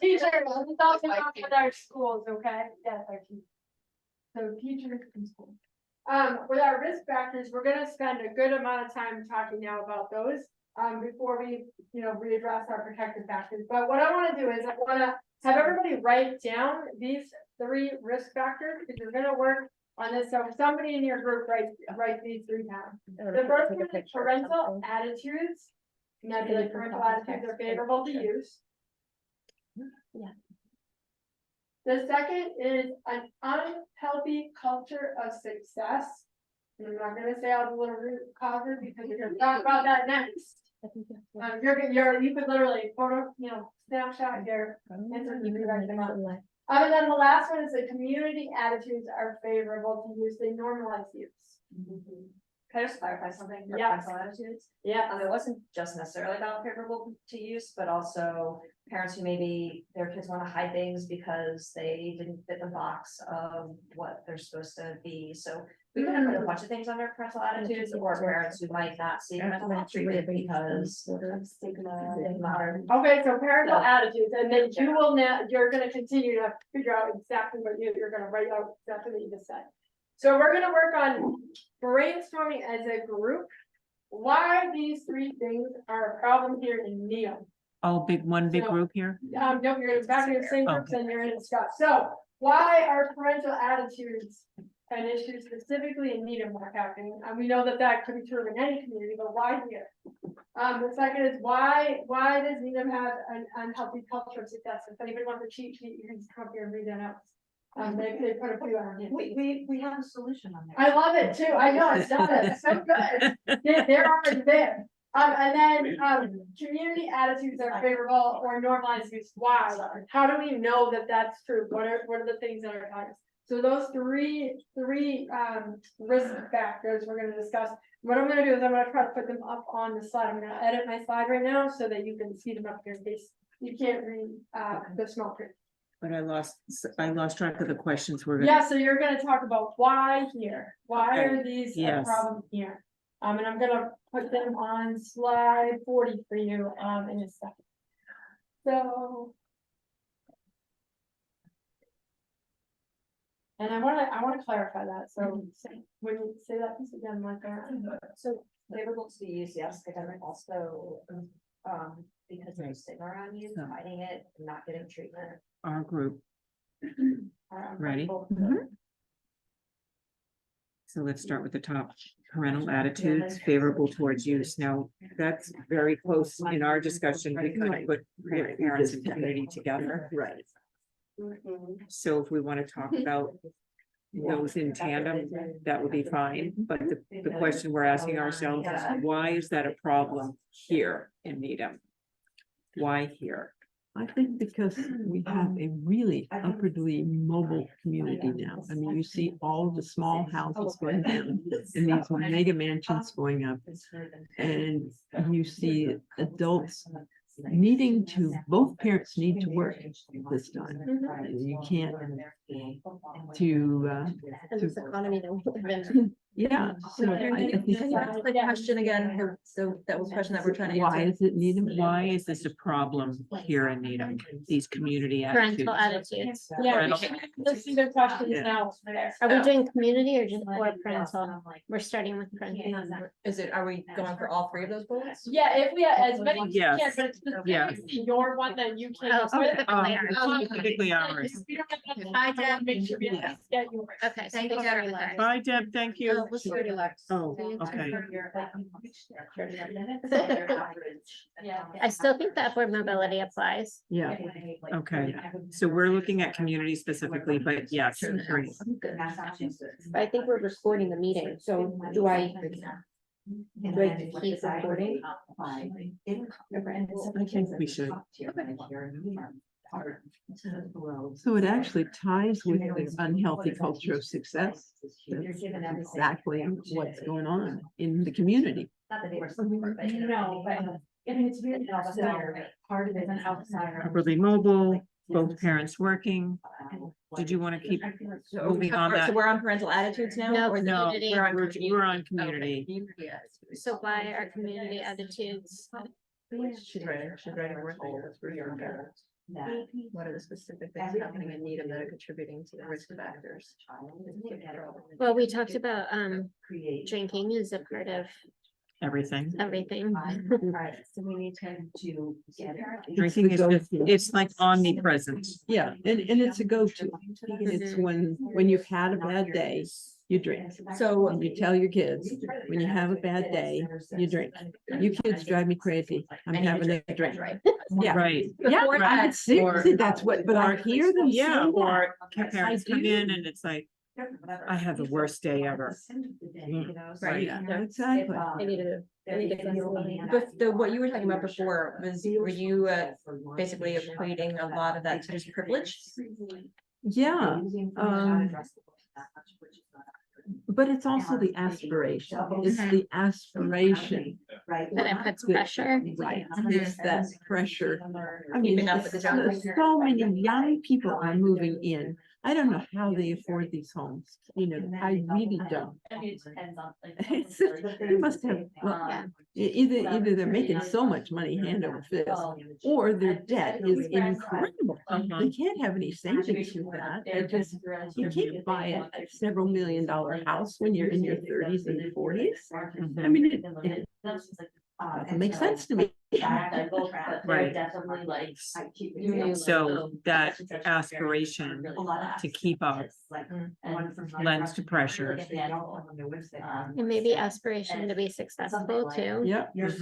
Teachers, we talked about with our schools, okay? Yes, our teachers. So teachers and schools. With our risk factors, we're gonna spend a good amount of time talking now about those, before we, readdress our protective factors. But what I wanna do is I wanna have everybody write down these 3 risk factors, because we're gonna work on this. So somebody in your group write these 3 down. The first one is parental attitudes. And that'd be like parental attitudes are favorable to use. Yeah. The second is an unhealthy culture of success. And I'm not gonna say all the little root causes because we're gonna talk about that next. You could literally photo, snapshot your answers and rewrite them up. And then the last one is the community attitudes are favorable to use, they normalize use. Can I just clarify something? for Yes. parental attitudes? Yeah, It wasn't just necessarily about favorable to use, but also parents who maybe their kids want to hide things because they didn't fit the box of what they're supposed to be. So we could have put a bunch of things under parental attitudes, or parents who might not see mental health treatment because of stigma. okay, so parental attitudes, and then you will now, you're gonna continue to figure out exactly what you're gonna write out exactly what you just said. So we're gonna work on brainstorming as a group, why these 3 things are a problem here in Needham. All one big So- group here? No, you're back in the same groups and you're in Scott. So why are parental attitudes an issue specifically in Needham not happening? And we know that could be true in any community, but why here? The second is why does Needham have an unhealthy culture of success? If anybody wants to cheat sheet, you can just come up here and read that out. They put a few on it. We have a solution on there. I love it too. I know, it's so good. They're already there. And then, community attitudes are favorable or normalized use. Why? How do we know that that's true? What are the things that are times? So those three risk factors we're gonna discuss. What I'm gonna do is I'm gonna try to put them up on the slide. I'm gonna edit my slide right now so that you can see them up here in case you can't read, the small print. But I lost track of the questions we're gonna. Yeah, so you're gonna talk about why here, why are these a Yes. problem here? And I'm gonna put them on slide 40 for you, in a second. So. And I wanna clarify that, so when you say that piece again, like, So favorable to use, yes, academic also, because there's stigma around you, hiding it, and not getting treatment. Our group, ready? So let's start with the top. Parental attitudes favorable towards use. Now, that's very close in our discussion. We kind of put parents and community together. Right. So if we want to talk about those in tandem, that would be fine. But the question we're asking ourselves is, why is that a problem here in Needham? Why here? I think because we have a really upwardly mobile community now. I mean, you see all the small houses going down and these mega mansions going up. And you see adults needing to, both parents need to work this time. You can't This economy that we live in. yeah. So I think Can you ask the question again? So that was a question that we're trying to why answer. is it Needham? Why is this a problem here in Needham? These community attitudes. Parental attitudes. Yeah, Parental- those are good questions Yeah. now. Are we doing community or just or parental? We're starting with parental. Are we going for all three of those bullets? Yeah, if we had as many as you Yes. can, but it's Yeah. specifically your one that you came Oh, up with. Specifically ours. If we don't have enough time, I wanna make sure we at least get yours. Okay, Thank you, very Deb. Bye, Deb, thank you. Oh, okay. I still think that upward mobility applies. Yeah. Okay, so we're looking at community specifically, but yes, great. I think we're recording the meeting, so do I keep recording? I think we should. So it actually ties with the unhealthy culture of success. That's exactly what's going on in the community. No, but it's really outsider, part of it is an outsider. Upwardly mobile, both parents working. Did you want to keep moving on that? So we're on parental attitudes now? No, or No, community. we're on community. Okay. So why are community attitudes? She's writing a work. What are the specific things happening in Needham that are contributing to the risk factors? Well, we talked about drinking is a part of Everything. everything. So we need to get Drinking is just, it's like omnipresent. Yeah, and it's a go-to. It's when you've had a bad day, you drink. So And you tell your kids, when you have a bad day, you drink. You kids drive me crazy. I'm having a drink. Yeah. Right. Yeah, Before I that, would seriously, that's what, but I hear them say Yeah, that. or parents I come do. in and it's like, I have the worst day ever. Right. Yeah, exactly. I need to But what you were talking about before was, were you basically equating a lot of that to just privilege? Yeah, but it's also the aspiration. It's the aspiration. That it puts pressure. Right, it's that pressure. I mean, Keeping up with the Joneses. so many young people are moving in. I don't know how they afford these homes. You know, I really don't. It's, they must have, well, either they're making so much money hand over fist, or their debt is incredible. They can't have any savings with that. They're just, you can't buy a several $1,000,000 house when you're in your 30s and 40s. I mean, it makes sense to me. Right. So that aspiration to keep up lends to pressure. And maybe aspiration to be successful too. Yeah. Yes.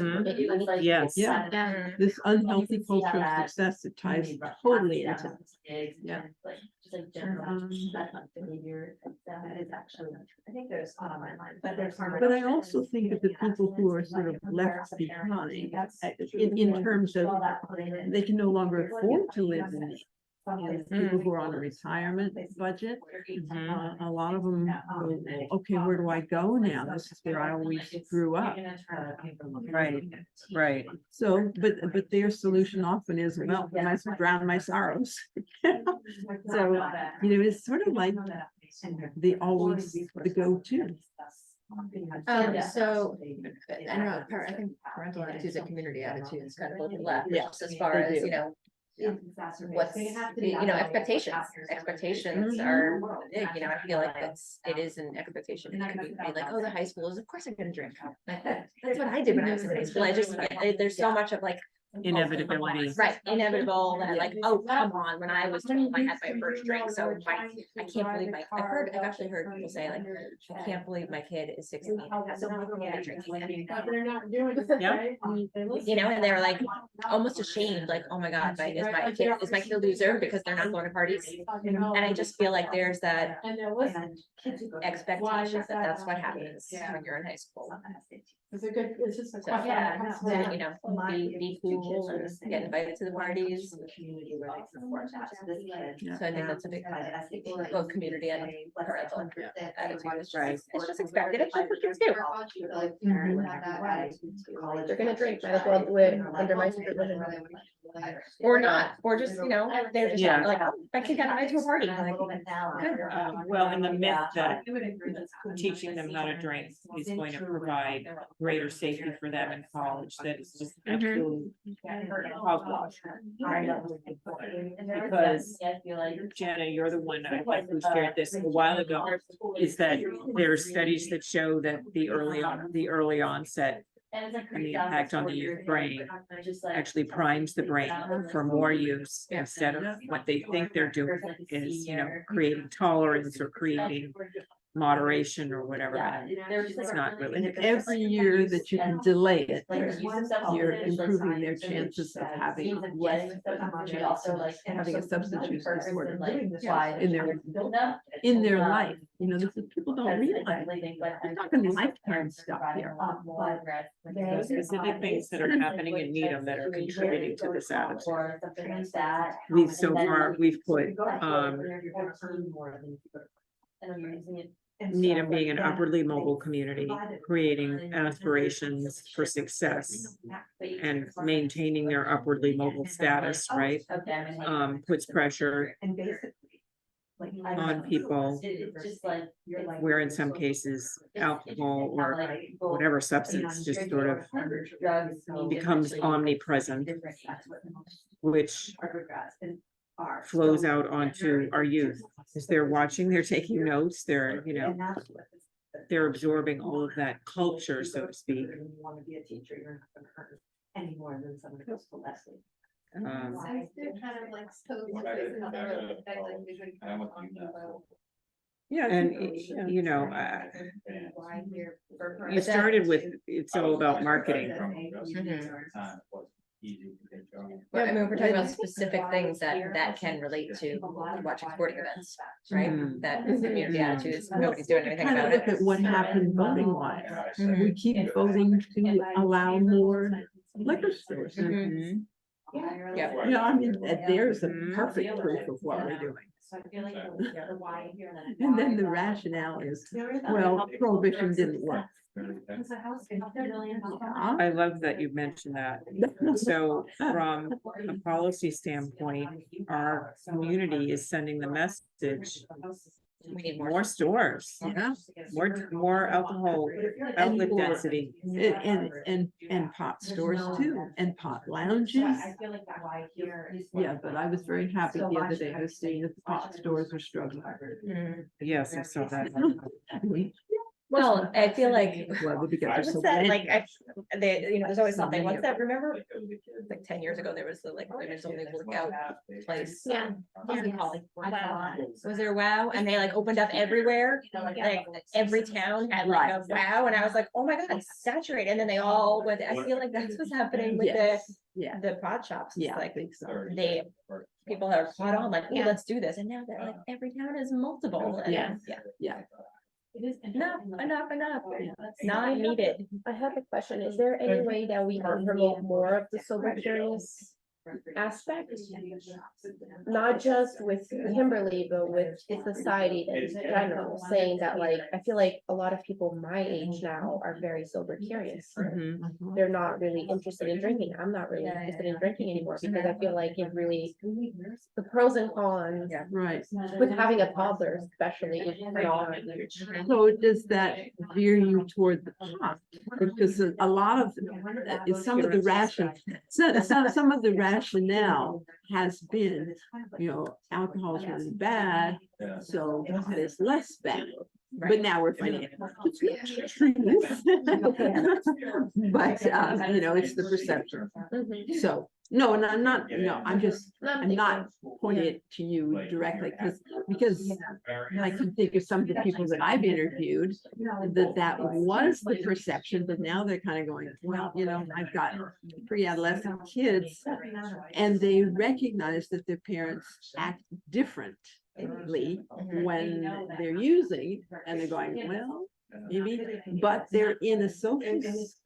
Yeah. Yeah. This unhealthy culture of success, it ties totally into. Yeah. I think there's But I also think of the people who are sort of left behind in terms of they can no longer afford to live in it. People who are on a retirement budget, a lot of them go, okay, where do I go now? This is where I always grew up. Right, right. So, but their solution often is, well, I might as well drown my sorrows. So, you know, it's sort of like the always the go-to. So, I know, I think parental attitudes and community attitudes kind of overlap, Yeah, just as far they as, do. you know, what's, expectations are big, you know, I feel like it is an expectation in the community, like, oh, the high school is, of course I'm gonna drink. That's what I did when I was in high school, there's so much of like, Inevitability. Right, inevitable, that like, oh, come on, when I was 12, I had my first drink, so I can't believe I've actually heard people say like, I can't believe my kid is 16 and hasn't had a drink yet. They're not doing it. Yeah. right? You know, and they're like almost ashamed, like, oh my God, is my kid a loser because they're not going to parties? And I just feel like there's that And there was. expectation that that's what happens when you're in high school. It's a good, it's just a So, question. yeah, to, you know, be cool and get invited to the parties. So I think that's a big part of both community and parental attitude. It's just expected. It's just what kids do. They're gonna drink, might as well do it under my supervision. Or not, or just, you know, they're just Yeah. like, oh, my kid got invited to a party. I'm like, good. Well, and the myth that teaching them how to drink is going to provide greater safety for them in college, that is just absolutely hogwash. Because Jenna, you're the one who shared this a while ago, is that there are studies that show that the early onset and the impact on the youth brain actually primes the brain for more use, instead of what they think they're doing is, you know, creating tolerance or creating moderation or whatever. It's not really. And every year that you can delay it, you're improving their chances of having less chance of having a substance use disorder in their life. You know, this is, people don't realize it's not gonna be lifetime stuff here. There's specific things that are happening in Needham that are contributing to this attitude. We've put, Needham being an upwardly mobile community, creating aspirations for success and maintaining their upwardly mobile status, right? Puts pressure on people where in some cases alcohol or whatever substance just sort of becomes omnipresent, which flows out onto our youth. As they're watching, they're taking notes, they're, you know, they're absorbing all of that culture, so to speak. Yeah, and you know, you started with, it's all about marketing. Well, I mean, we're talking about specific things that can relate to watching sporting events, right? That community attitudes, nobody's doing anything Kind of about look it. at what happened voting wise. We keep voting to allow more liquor stores. Mhm. Yeah. You know, I mean, there's a perfect proof of what we're doing. And then the rationale is, well, prohibition didn't work. I love that you mentioned that. So from a policy standpoint, our community is sending the message. We need more stores, Yeah. more alcohol outlet density. And pot stores too, and pot lounges. Yeah, but I was very happy the other day. I was seeing that the pot stores are struggling. Yes, I saw that. Well, I feel like, Well, because they're what's so that, big. like, you know, there's always something, what's that, remember? Like 10 years ago, there was the like women's only workout place. Yeah. What was it called? Was there WOW? And they like opened up everywhere, like every town had like a WOW, and I was like, oh my God, it's saturated, and then they all went, I feel like that's what's happening with Yeah. the pot shops. It's Yeah, I like, think so. people are caught on like, oh, Yeah. let's do this, and now they're like, every town is multiple. And Yeah. Yeah. Yeah. Enough, not needed. I have a question. Is there any way that we can promote more of the sober curious aspect? Not just with Kimberly, but with society in general, saying that like, I feel like a lot of people my age now are very sober curious. They're not really interested in drinking. I'm not really interested in drinking anymore because I feel like it really, the pros and cons Right. with having a toddler especially. So does that veer you toward the pot? Because a lot of, some of the some of the rationale has been, you know, alcohol is really bad, so it's less bad. but now we're finding it. It's not true. But, you know, it's the perception. So, no, and I'm not, no, I'm just, I'm not pointing it to you directly, because I can think of some of the people that I've interviewed, that was the perception, but now they're kind of going, well, you know, I've got pre-adolescent kids, and they recognize that their parents act differently when they're using, and they're going, well, maybe, but they're in a social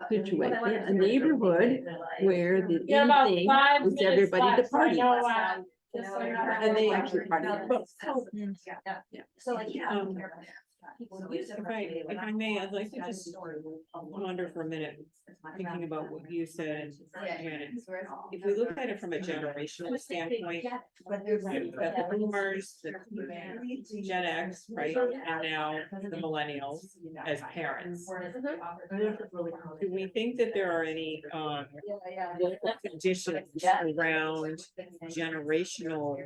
situation, a neighborhood where the evening is everybody to party. And they actually party. So like, if I may, I'd like to just wonder for a minute, thinking about what you said. Janet. If we look at it from a generational standpoint, the boomers, the Gen X, right, and now the millennials as parents. Do we think that there are any local conditions around generational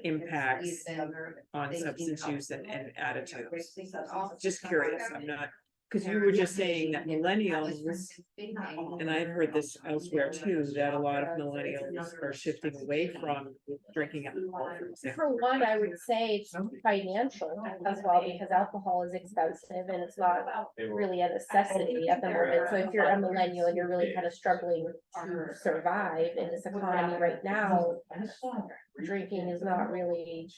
impacts on substance use and attitudes? Just curious, I'm not, because you were just saying that millennials, and I've heard this elsewhere too, that a lot of millennials are shifting away from drinking alcohol, for example. For one, I would say it's financial as well, because alcohol is expensive and it's not really a necessity at the moment. So if you're a millennial and you're really kind of struggling to survive in this economy right now, drinking is not really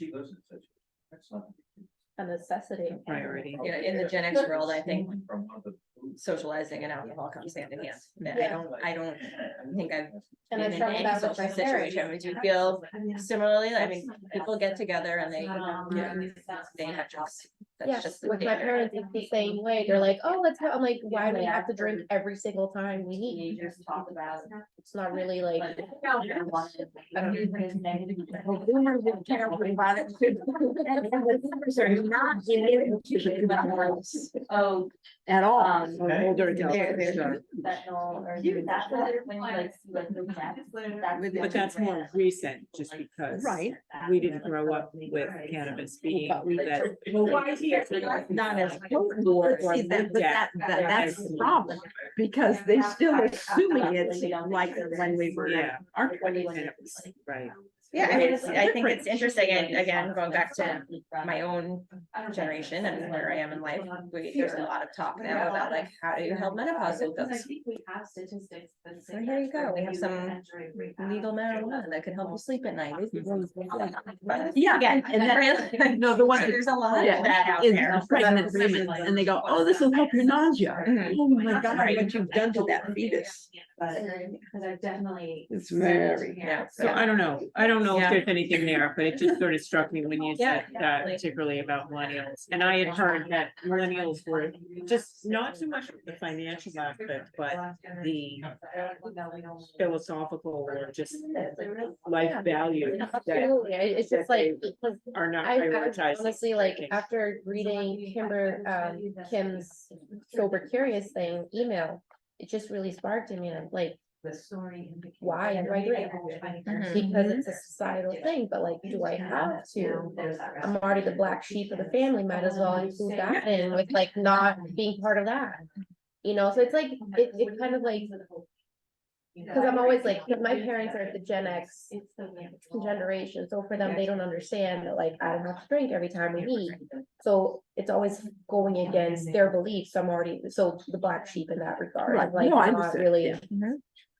a necessity. Priority. Yeah, in the Gen X world, I think socializing and alcohol comes hand in hand. I don't think I've And been I in found any that with social my parents. situation. Do you feel similarly? I mean, people get together and they have drinks. Yeah, That's just the with my standard. parents, it's the same way. They're like, oh, let's go. I'm like, why do we have to drink every single time we eat? It's not really like. Oh, at all. Older But that's more recent, just because. Right. We didn't grow up with cannabis being But we- that. Not as potent, that's the problem, because they still assuming it's like when we were. Yeah. Our Right. Yeah, I mean, I think it's interesting, and again, going back to my own generation and where I am in life, there's a lot of talk now about like, how do you help menopause symptoms? So here you go, we have some legal marijuana that could help you sleep at night. Yeah, Again, and that, no, the one. there's a lot of Yeah, that out is there. pregnant women, and they go, oh, this will help your nausea. Mhm. Oh my God, what you've done to that fetus. Because I've definitely. It's very. Yeah, So I don't know if Yeah. there's anything there, but it just sort of struck me when you Yeah. said that, particularly about millennials. And I had heard that millennials were just not so much the financial aspect, but the philosophical or just life values that Absolutely, it's just like, because are not I prioritized. honestly, like, after reading Kim's Sober Curious email, it just really sparked in me, and I'm like, why do I drink? Because it's a societal thing, but like, do I have to? I'm already the black sheep of the family, might as well include that in with like not being part of that. You know, so it's like, it kind of like, because I'm always like, 'cause my parents are the Gen X generation, so for them, they don't understand that like, I don't have to drink every time we eat. So it's always going against their beliefs, so I'm already, so the black sheep in that regard, Right. like No, I not understand. really Yeah.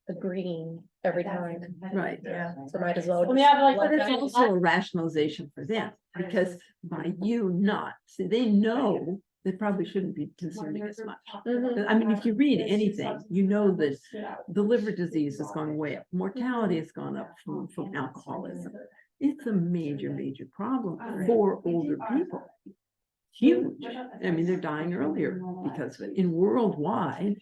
agreeing every time. Right. Yeah, so might as well. Well, yeah, but like, let for them- It's also a rationalization for them, because by you not, see, they know they probably shouldn't be consuming as much. Mhm. I mean, if you read anything, you know that the liver disease has gone way up, mortality has gone up from alcoholism. It's a major, major problem for older people. Huge. I mean, they're dying earlier because of it. In worldwide,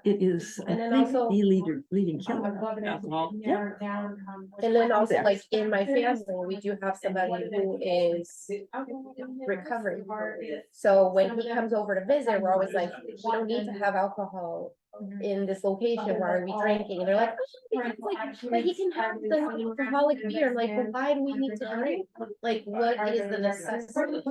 it is, I And then think, also- the leading killer. Alcohol. Yeah. And then also like in my family, we do have somebody who is recovering. So when he comes over to visit, we're always like, we don't need to have alcohol in this location, where are we drinking? And they're like, "Oh, yeah, but he can have the alcoholic beer." I'm like, well, why do we need to drink? Like, what is the necessity?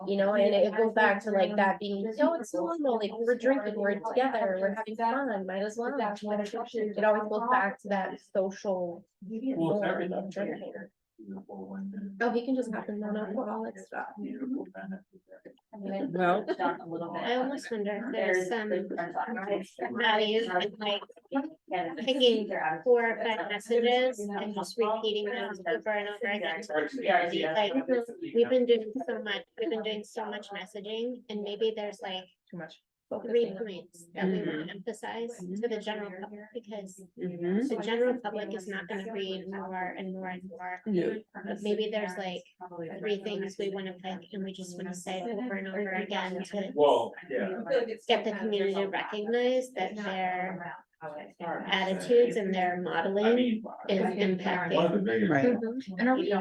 You know, and it goes back to like that being, no, it's normal, like, we're drinking, we're together, we're having fun, might as well. It always goes back to that social norm of drinking. Oh, he can just have the non-alcoholic stuff. Well, I almost wonder if there's some value in like picking 4 or 5 messages and just repeating those over and over again. Like, we've been doing so much messaging, and maybe there's like Too much. 3 points that we want to emphasize to the general public, because the general public is not gonna read more and more and more. But maybe there's like 3 things we wanna pick, and we just wanna say over and over again to Well, yeah. get the community to recognize that their attitudes and their modeling is impacting. Right. And are we,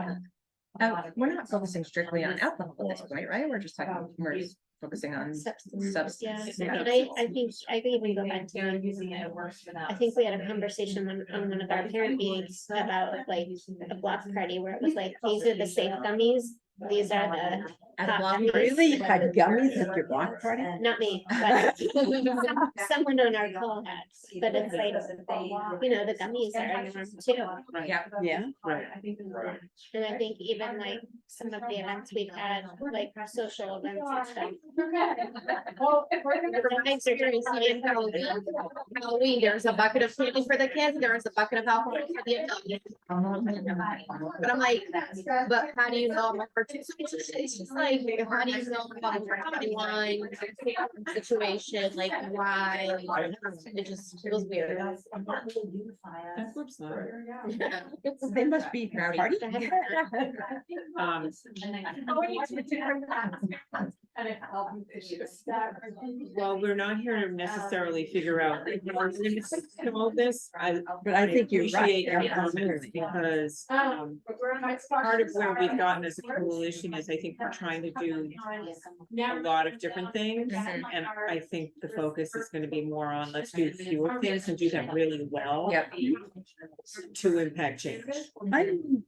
we're not focusing strictly on alcohol at this point, right? We're just talking, we're just focusing on substance. Yeah, and I think we go back to, I think we had a conversation on one of our parent meetings about like a block party where it was like, these are the safe gummies. These are the. At a hot block gummies. party? Really? You had gummies at your block party? Not me, but someone on our call had, but it's like, you know, the gummies are a norm too. Yeah. Yeah, right. And I think even like some of the events we've had, like social events and stuff. Thanks for doing something Halloween, there's a bucket of candy for the kids, there's a bucket of alcohol for the adults. But I'm like, but how do you know? It's just like, how do you know about the wine situation, like why? It just feels weird. that flips side. They must be party. Well, we're not here to necessarily figure out all this, But I think you're right. appreciate your comments, because part of where we've gotten as a coalition is I think we're trying to do a lot of different things, and I think the focus is gonna be more on, let's do fewer things and do them really well. Yep. To impact change. I'm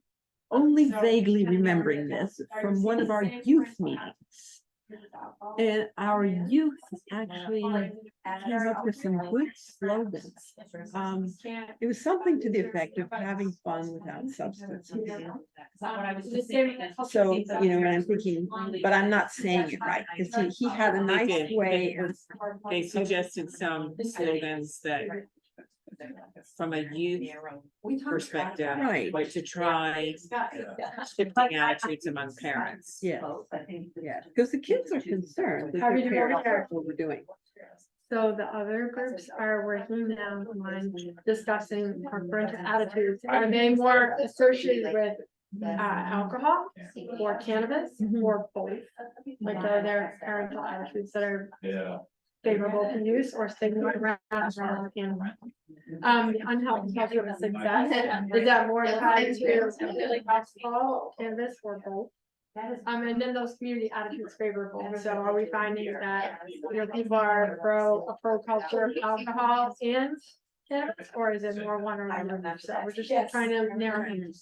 only vaguely remembering this from one of our youth meetings. And our youth actually came up with some good slogans. It was something to the effect of having fun without substance. So, you know, and I'm thinking, but I'm not saying it right, because he had a nice way of. They suggested some slogans that from a youth perspective, Right. like to try shifting attitudes among parents. Yeah, yeah, because the kids are concerned that How their did you parents order? are what we're doing. So the other groups are working now on discussing our parental attitudes. Are they more associated with alcohol or cannabis or both? Like are there parental attitudes that are Yeah. favorable to use or stigma around cannabis? The unhealthy culture of success, is that more tied to like alcohol, cannabis, or both? And then those community attitudes favorable, so are we finding that, you know, people are a pro culture of alcohol and cannabis, or is it more one or the other? So we're just trying to narrow it.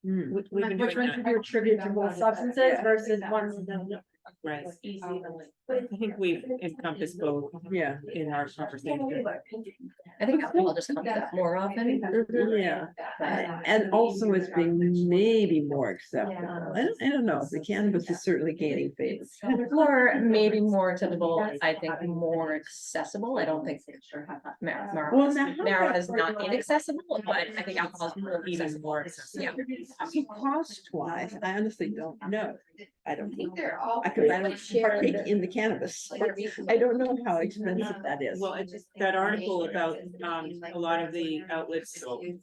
We've been Which doing ones that. would you attribute to both substances versus ones that don't? Right. I think we've encompassed both Yeah. in our conversation. I think alcohol just comes up more often. Yeah, and also it's being maybe more acceptable. I don't know, the cannabis is certainly gaining favor. More, maybe more acceptable, I think more accessible. I don't think Well, now- marijuana is not inaccessible, but I think alcohol is more Even accessible. more accessible. Yeah. Cost wise, I honestly don't know. I don't think they're all. because I don't partake in the cannabis. I don't know how expensive that is. Well, it's that article about a lot of the outlets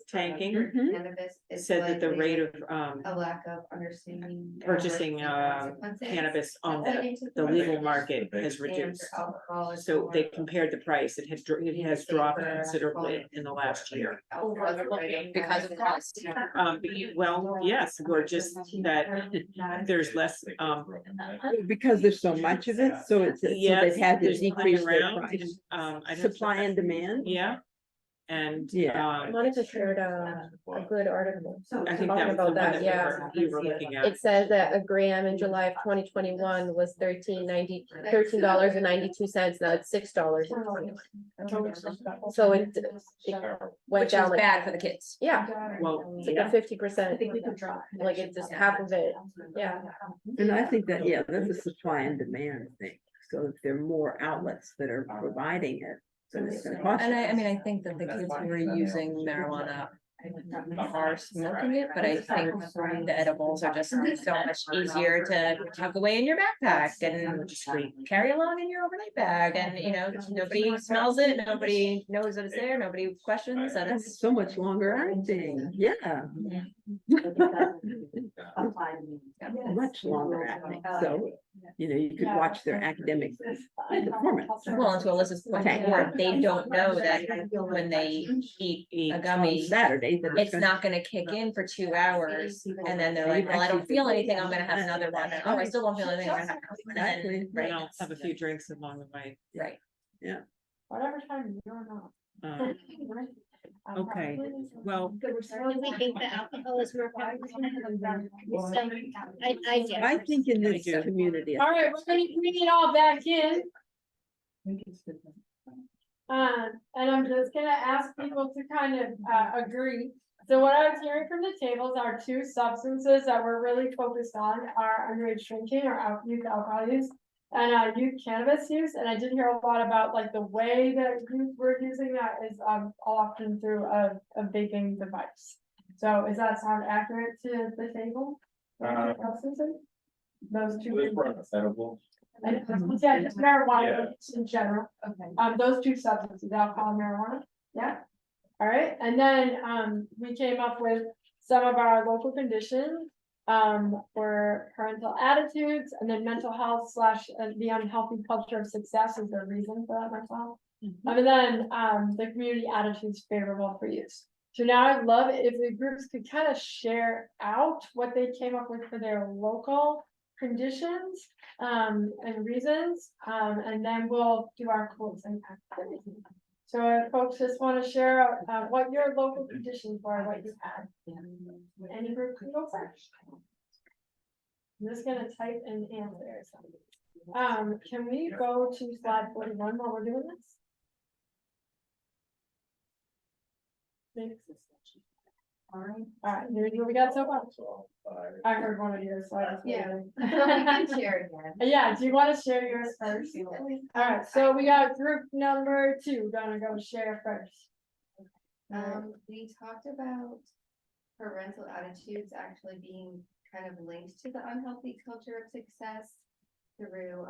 tanking said that the rate of A lack of understanding. purchasing cannabis on the legal market has reduced. So they compared the price, it has dropped considerably in the last year. Because of cost. Well, yes, we're just that there's less Because there's so much of it, so it's, so Yes, they've had to there's plenty decrease their around, price. I'd have to Supply and demand. Yeah. And. Yeah. Monica shared a good article. I think talking that was the about one that, that yeah. we were looking at. It says that a gram in July of 2021 was $13.92. Now it's $6. So it went Which is down like, bad for the kids. yeah, Well, it's like yeah, a 50%, like it's just half of it, yeah. And I think that, yeah, that's a supply and demand thing. So if there are more outlets that are providing it, then it's gonna cost. And I mean, I think that the kids who are using marijuana are smoking it, but I think the edibles are just so much easier to tuck away in your backpack and carry along in your overnight bag, and you know, nobody smells it, nobody knows that it's there, nobody questions that That's it's. so much longer acting, yeah. Much longer acting, so, you know, you could watch their academic performance. Well, and to Alyssa's point Okay. before, they don't know that when they eat a gummy, Saturday, that it's not gonna kick in for 2 hours, and then they're like, well, I don't feel anything, I'm gonna have another one, and, oh, I still don't feel anything, I'm gonna have another one, and Exactly. then, right, right, I'll have a few drinks along the way. right. Whatever time you're not. Okay, well, We think that alcohol is more powerful. I do. I think in this do. community. All right, we're gonna bring it all back in. And I'm just gonna ask people to kind of agree. So what I was hearing from the tables are two substances that we're really focused on are underage drinking or youth alcohol use and youth cannabis use. And I did hear a lot about like the way that youth were using that is often through a vaping device. So does that sound accurate to the table? Substances? Those two. Edibles. Yeah, just marijuana Yeah. in general. Okay. Those two substances, alcohol and marijuana, yeah. All right, and then, we came up with some of our local conditions. For parental attitudes and then mental health slash the unhealthy culture of success is the reason for that mental health. And then, the community attitudes favorable for use. So now I'd love it if the groups could kind of share out what they came up with for their local conditions, and reasons, and then we'll do our quotes and activities. So if folks just want to share, what your local conditions were, what you had. Any group can go first. I'm just gonna type in answers. Can we go to slide 41 while we're doing this? Alright, here's what we got so far. I heard one of yours, so I just. Yeah. Yeah, do you want to share yours first? Alright, so we got group number 2, gonna go share first. We talked about parental attitudes actually being kind of linked to the unhealthy culture of success through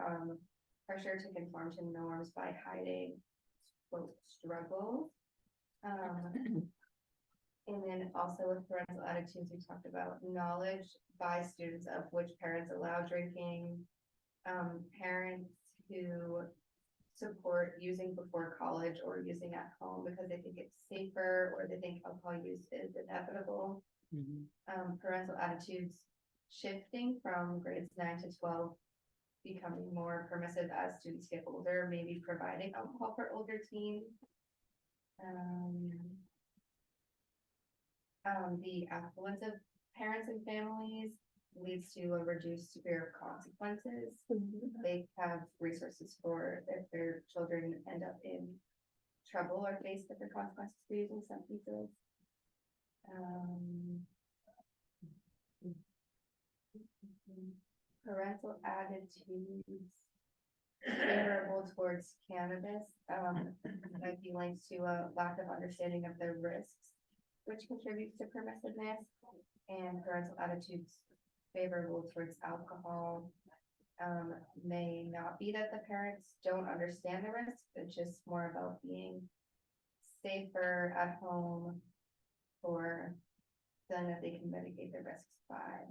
pressure to conform to norms by hiding quote struggle. And then also with parental attitudes, we talked about knowledge by students of which parents allow drinking, parents who support using before college or using at home because they think it's safer or they think alcohol use is inevitable. Parental attitudes shifting from grades 9 to 12, becoming more permissive as students get older, maybe providing alcohol for older teens. The affluence of parents and families leads to a reduced fear of consequences. They have resources for if their children end up in trouble or face different consequences for using substances. Parental attitudes favorable towards cannabis might be linked to a lack of understanding of the risks, which contributes to permissiveness, and parental attitudes favorable towards alcohol may not be that the parents don't understand the risks, but just more about being safer at home or feeling that they can mitigate the risks by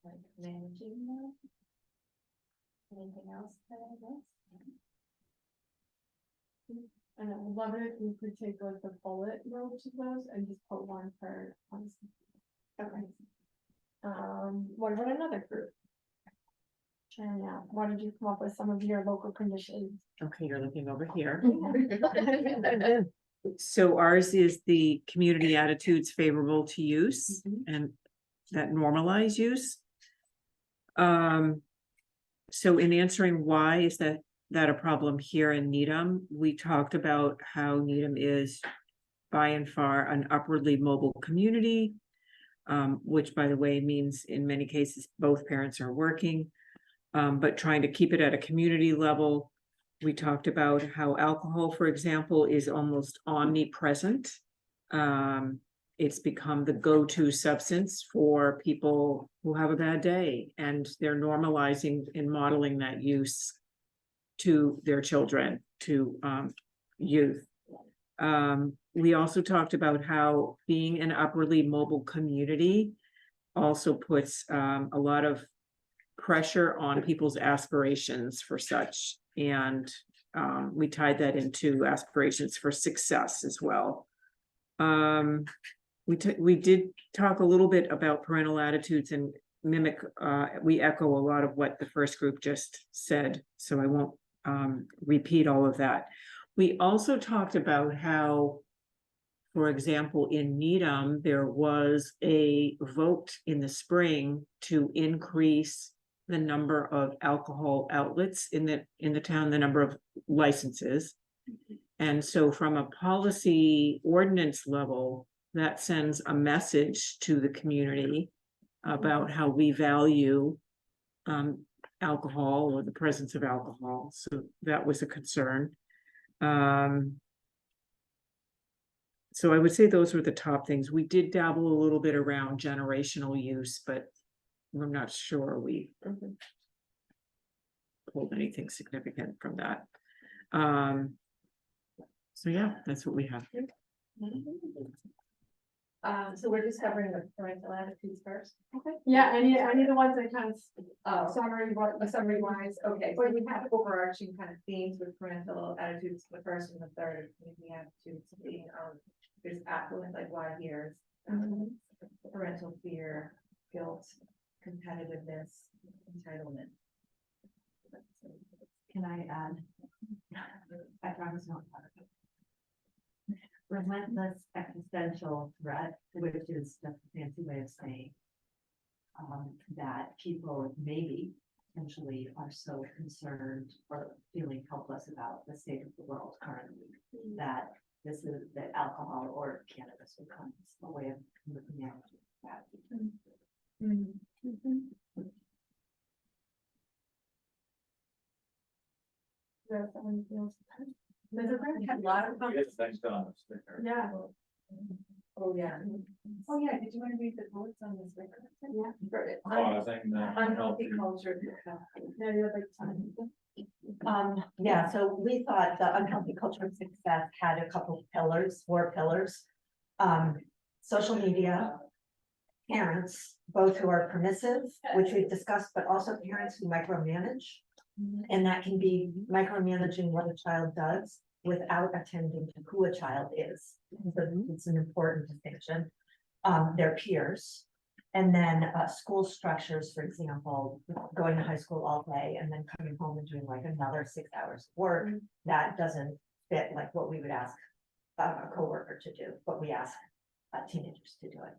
like managing them. Anything else that I missed? And I would love it if you could take like the bullet notes of those and just put one per. Okay. What about another group? Sharing out, why did you come up with some of your local conditions? Okay, you're looking over here. Mhm. So ours is the community attitudes favorable to use and that normalize use. So in answering why is that a problem here in Needham, we talked about how Needham is by and far an upwardly mobile community, which by the way means in many cases both parents are working, but trying to keep it at a community level. We talked about how alcohol, for example, is almost omnipresent. It's become the go-to substance for people who have a bad day, and they're normalizing and modeling that use to their children, to youth. We also talked about how being an upwardly mobile community also puts a lot of pressure on people's aspirations for such, and we tied that into aspirations for success as well. We did talk a little bit about parental attitudes and mimic, we echo a lot of what the first group just said, so I won't repeat all of that. We also talked about how, for example, in Needham, there was a vote in the spring to increase the number of alcohol outlets in the town, the number of licenses. And so from a policy ordinance level, that sends a message to the community about how we value alcohol or the presence of alcohol. So that was a concern. So I would say those were the top things. We did dabble a little bit around generational use, but I'm not sure we pulled anything significant from that. So yeah, that's what we have. So we're just covering the parental attitudes first. Okay. Yeah, I need the ones that kind of summary wise. Okay, so we have overarching kind of themes with parental attitudes, the first and the third, community attitudes being, there's affluent, like why here's parental fear, guilt, competitiveness, entitlement. Can I add? I promise not. Relentless existential threat, which is just a fancy way of saying that people maybe potentially are so concerned or feeling helpless about the state of the world currently that this is that alcohol or cannabis becomes a way of looking at that. There's a lot of. Yes, thanks, Don. Sticker. Yeah. Oh, yeah. Oh, yeah, did you want to read the bullets on this? Yeah. Causing the Unhealthy culture. Yeah, so we thought the unhealthy culture of success had a couple of pillars, 4 pillars. Social media, parents, both who are permissive, which we've discussed, but also parents who micromanage. And that can be micromanaging what a child does without attending to who a child is. So it's an important distinction. Their peers. And then school structures, for example, going to high school all day and then coming home and doing like another 6 hours of work, that doesn't fit like what we would ask a coworker to do, but we ask teenagers to do it.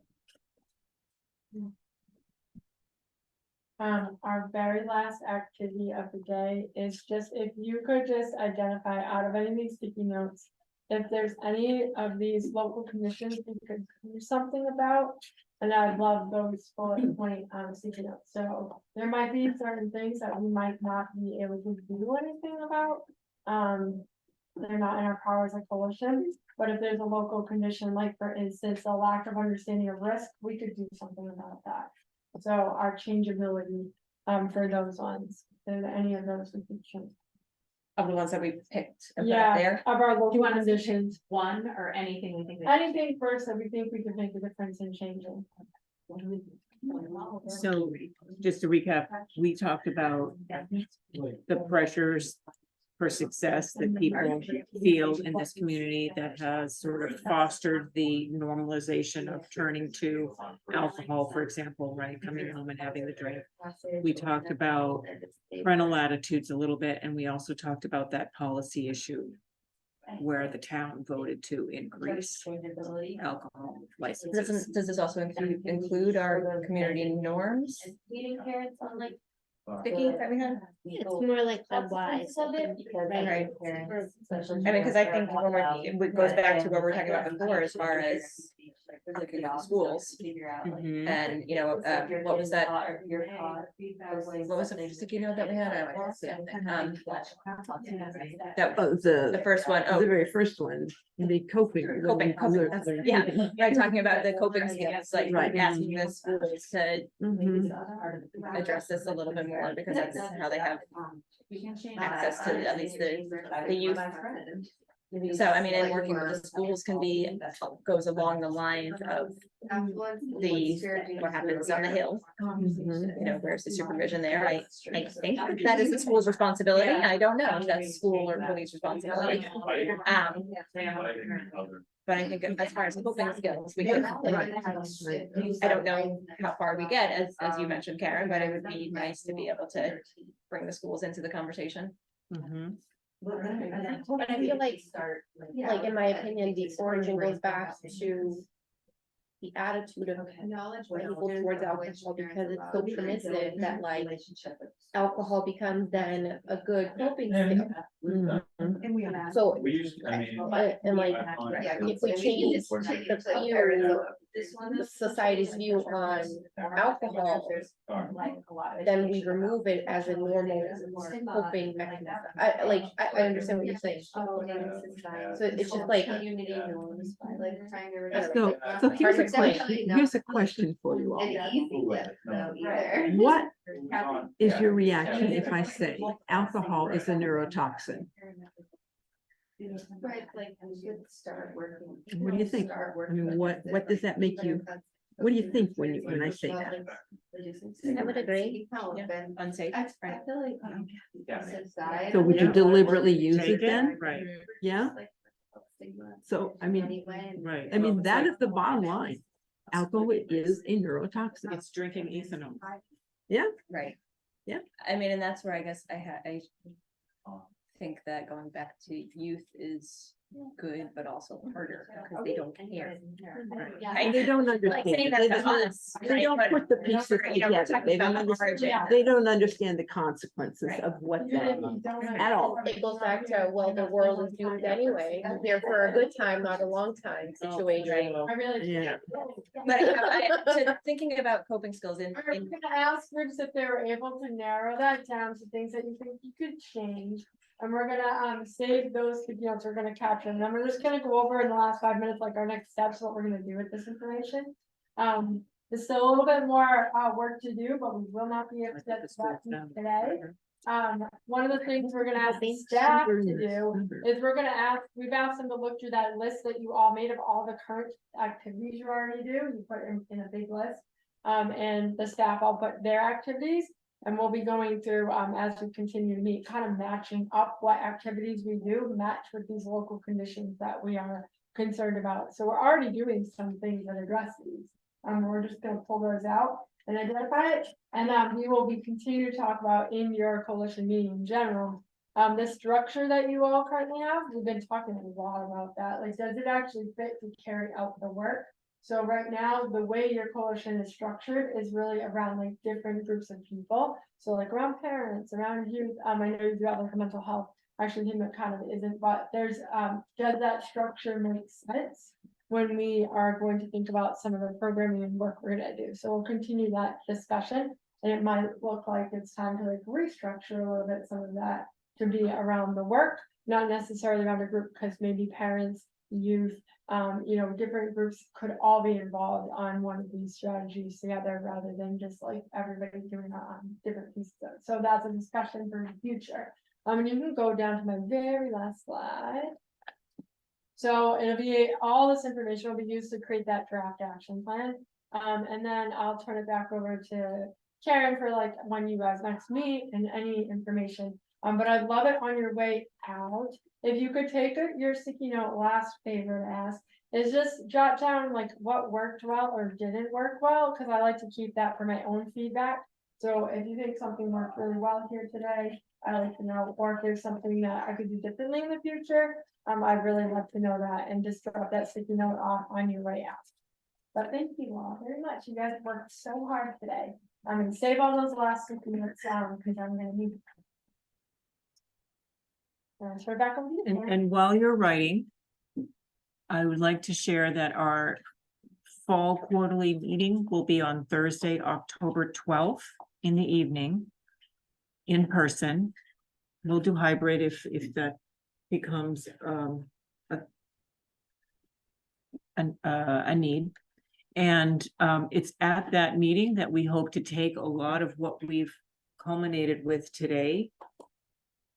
Our very last activity of the day is just, if you could just identify out of any of these sticky notes, if there's any of these local commissions we could do something about, and I'd love those bullet point sticky notes. So there might be certain things that we might not be able to do anything about. They're not in our power as a coalition, but if there's a local condition, like for instance, a lack of understanding of risk, we could do something about that. So our changeability for those ones, if there's any of those we could change. Of the ones that we picked and put up Yeah, there. of our Do you local want us to conditions, one or anything we think? anything first that we think we could make a difference in changing. So just to recap, we talked about the pressures for success that people feel in this community that has sort of fostered the normalization of turning to alcohol, for example, right? Coming home and having the drink. We talked about parental attitudes a little bit, and we also talked about that policy issue where the town voted to increase alcohol licenses. Does this also include our community norms? Meeting parents on like. Vicky, that we had? It's more like club wise. Right. I mean, because I think when it goes back to what we were talking about before, as far as looking at the schools. Mhm. And, you know, what was that? What was the sticky note that we had? I went to see it. That, Oh, the first one, the oh, very first one, the coping. coping, yeah, right, talking about the coping skills, like Right. asking the schools to Mhm. address this a little bit more, because that's how they have access to at least the youth. So, I mean, and working with the schools can be, goes along the lines of what happens on the hill. Mhm. You know, where's the supervision there? I think that is the school's responsibility. I don't know, if that's school or police responsibility. But I think as far as coping skills, we could, I don't know how far we get, as you mentioned, Karen, but it would be nice to be able to bring the schools into the conversation. Mhm. But I feel like in my opinion, the origin goes back to the attitude of people towards alcohol, because it's so permissive that like alcohol becomes then a good coping skill. So, and like, if we change the view, the society's view on alcohol, then we remove it as a normal coping mechanism. I understand what you're saying. So it's just like. So here's a question for you all. What is your reaction if I say alcohol is a neurotoxin? What do you think? I mean, what does that make you? What do you think when I say that? I would agree. Yeah, unsafe, right? So would you deliberately use it then? Right, Yeah? So, I mean, right. I mean, that is the bottom line. Alcohol is a neurotoxin. It's drinking ethanol. Yeah. Right. Yeah. I mean, and that's where I guess I think that going back to youth is good, but also harder, because they don't care. And they don't understand. saying that to us, They right, don't but put the pieces you know, we're together. talking They don't about the understand. origin. They don't understand the consequences Right. of what that means at all. It goes back to, well, the world is doomed anyway, they're for a good time, not a long time situation. I Yeah. But you know, thinking about coping skills in We're gonna ask groups if they were able to narrow that down to things that you think you could change. And we're gonna save those, you know, so we're gonna capture them. And we're just gonna go over in the last 5 minutes, like our next steps, what we're gonna do with this information. There's still a little bit more work to do, but we will not be able to get to that today. One of the things we're gonna ask the staff to do is we've asked them to look through that list that you all made of all the current activities you already do. You put it in a big list. And the staff all put their activities, and we'll be going through, as we continue to meet, kind of matching up what activities we do match with these local conditions that we are concerned about. So we're already doing some things that address these. We're just gonna pull those out and identify it, and we will be continue to talk about in your coalition meeting in general. The structure that you all currently have, we've been talking a lot about that. Like, does it actually fit to carry out the work? So right now, the way your coalition is structured is really around like different groups of people. So like around parents, around youth. I know you do have like a mental health. Actually, him it kind of isn't, but there's does that structure make sense when we are going to think about some of the programming and work we're gonna do? So we'll continue that discussion, and it might look like it's time to like restructure a little bit some of that to be around the work, not necessarily around a group, because maybe parents, youth, you know, different groups could all be involved on one of these strategies together, rather than just like everybody doing it on different pieces. So that's a discussion for the future. And you can go down to my very last slide. So it'll be, all this information will be used to create that draft action plan. And then I'll turn it back over to Karen for like when you guys next meet and any information. But I'd love it on your way out. If you could take your sticky note, last favor to ask, is just jot down like what worked well or didn't work well, because I like to keep that for my own feedback. So if you think something worked really well here today, I like to know, or if there's something that I could do differently in the future, I'd really love to know that, and just drop that sticky note on your way out. But thank you all very much. You guys worked so hard today. I'm gonna save all those last sticky notes down because I'm gonna need. Turn back over to you, Karen. And while you're writing, I would like to share that our fall quarterly meeting will be on Thursday, October 12th in the evening. In person. We'll do hybrid if that becomes a need. And it's at that meeting that we hope to take a lot of what we've culminated with today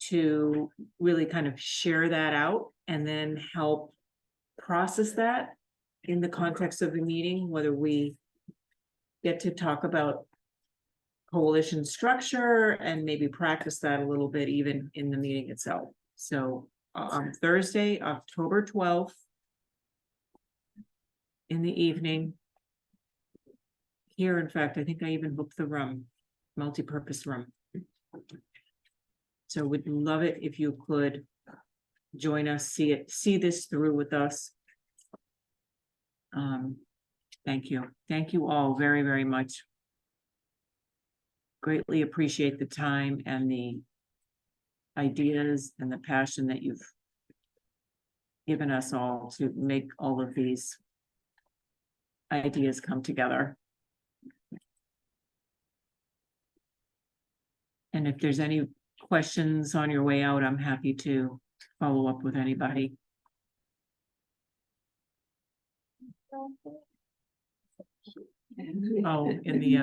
to really kind of share that out and then help process that in the context of the meeting, whether we get to talk about coalition structure and maybe practice that a little bit even in the meeting itself. So on Thursday, October 12th in the evening. Here, in fact, I think I even booked the room, multi-purpose room. So would love it if you could join us, see this through with us. Thank you. Thank you all very, very much. Greatly appreciate the time and the ideas and the passion that you've given us all to make all of these ideas come together. And if there's any questions on your way out, I'm happy to follow up with anybody. Oh, in the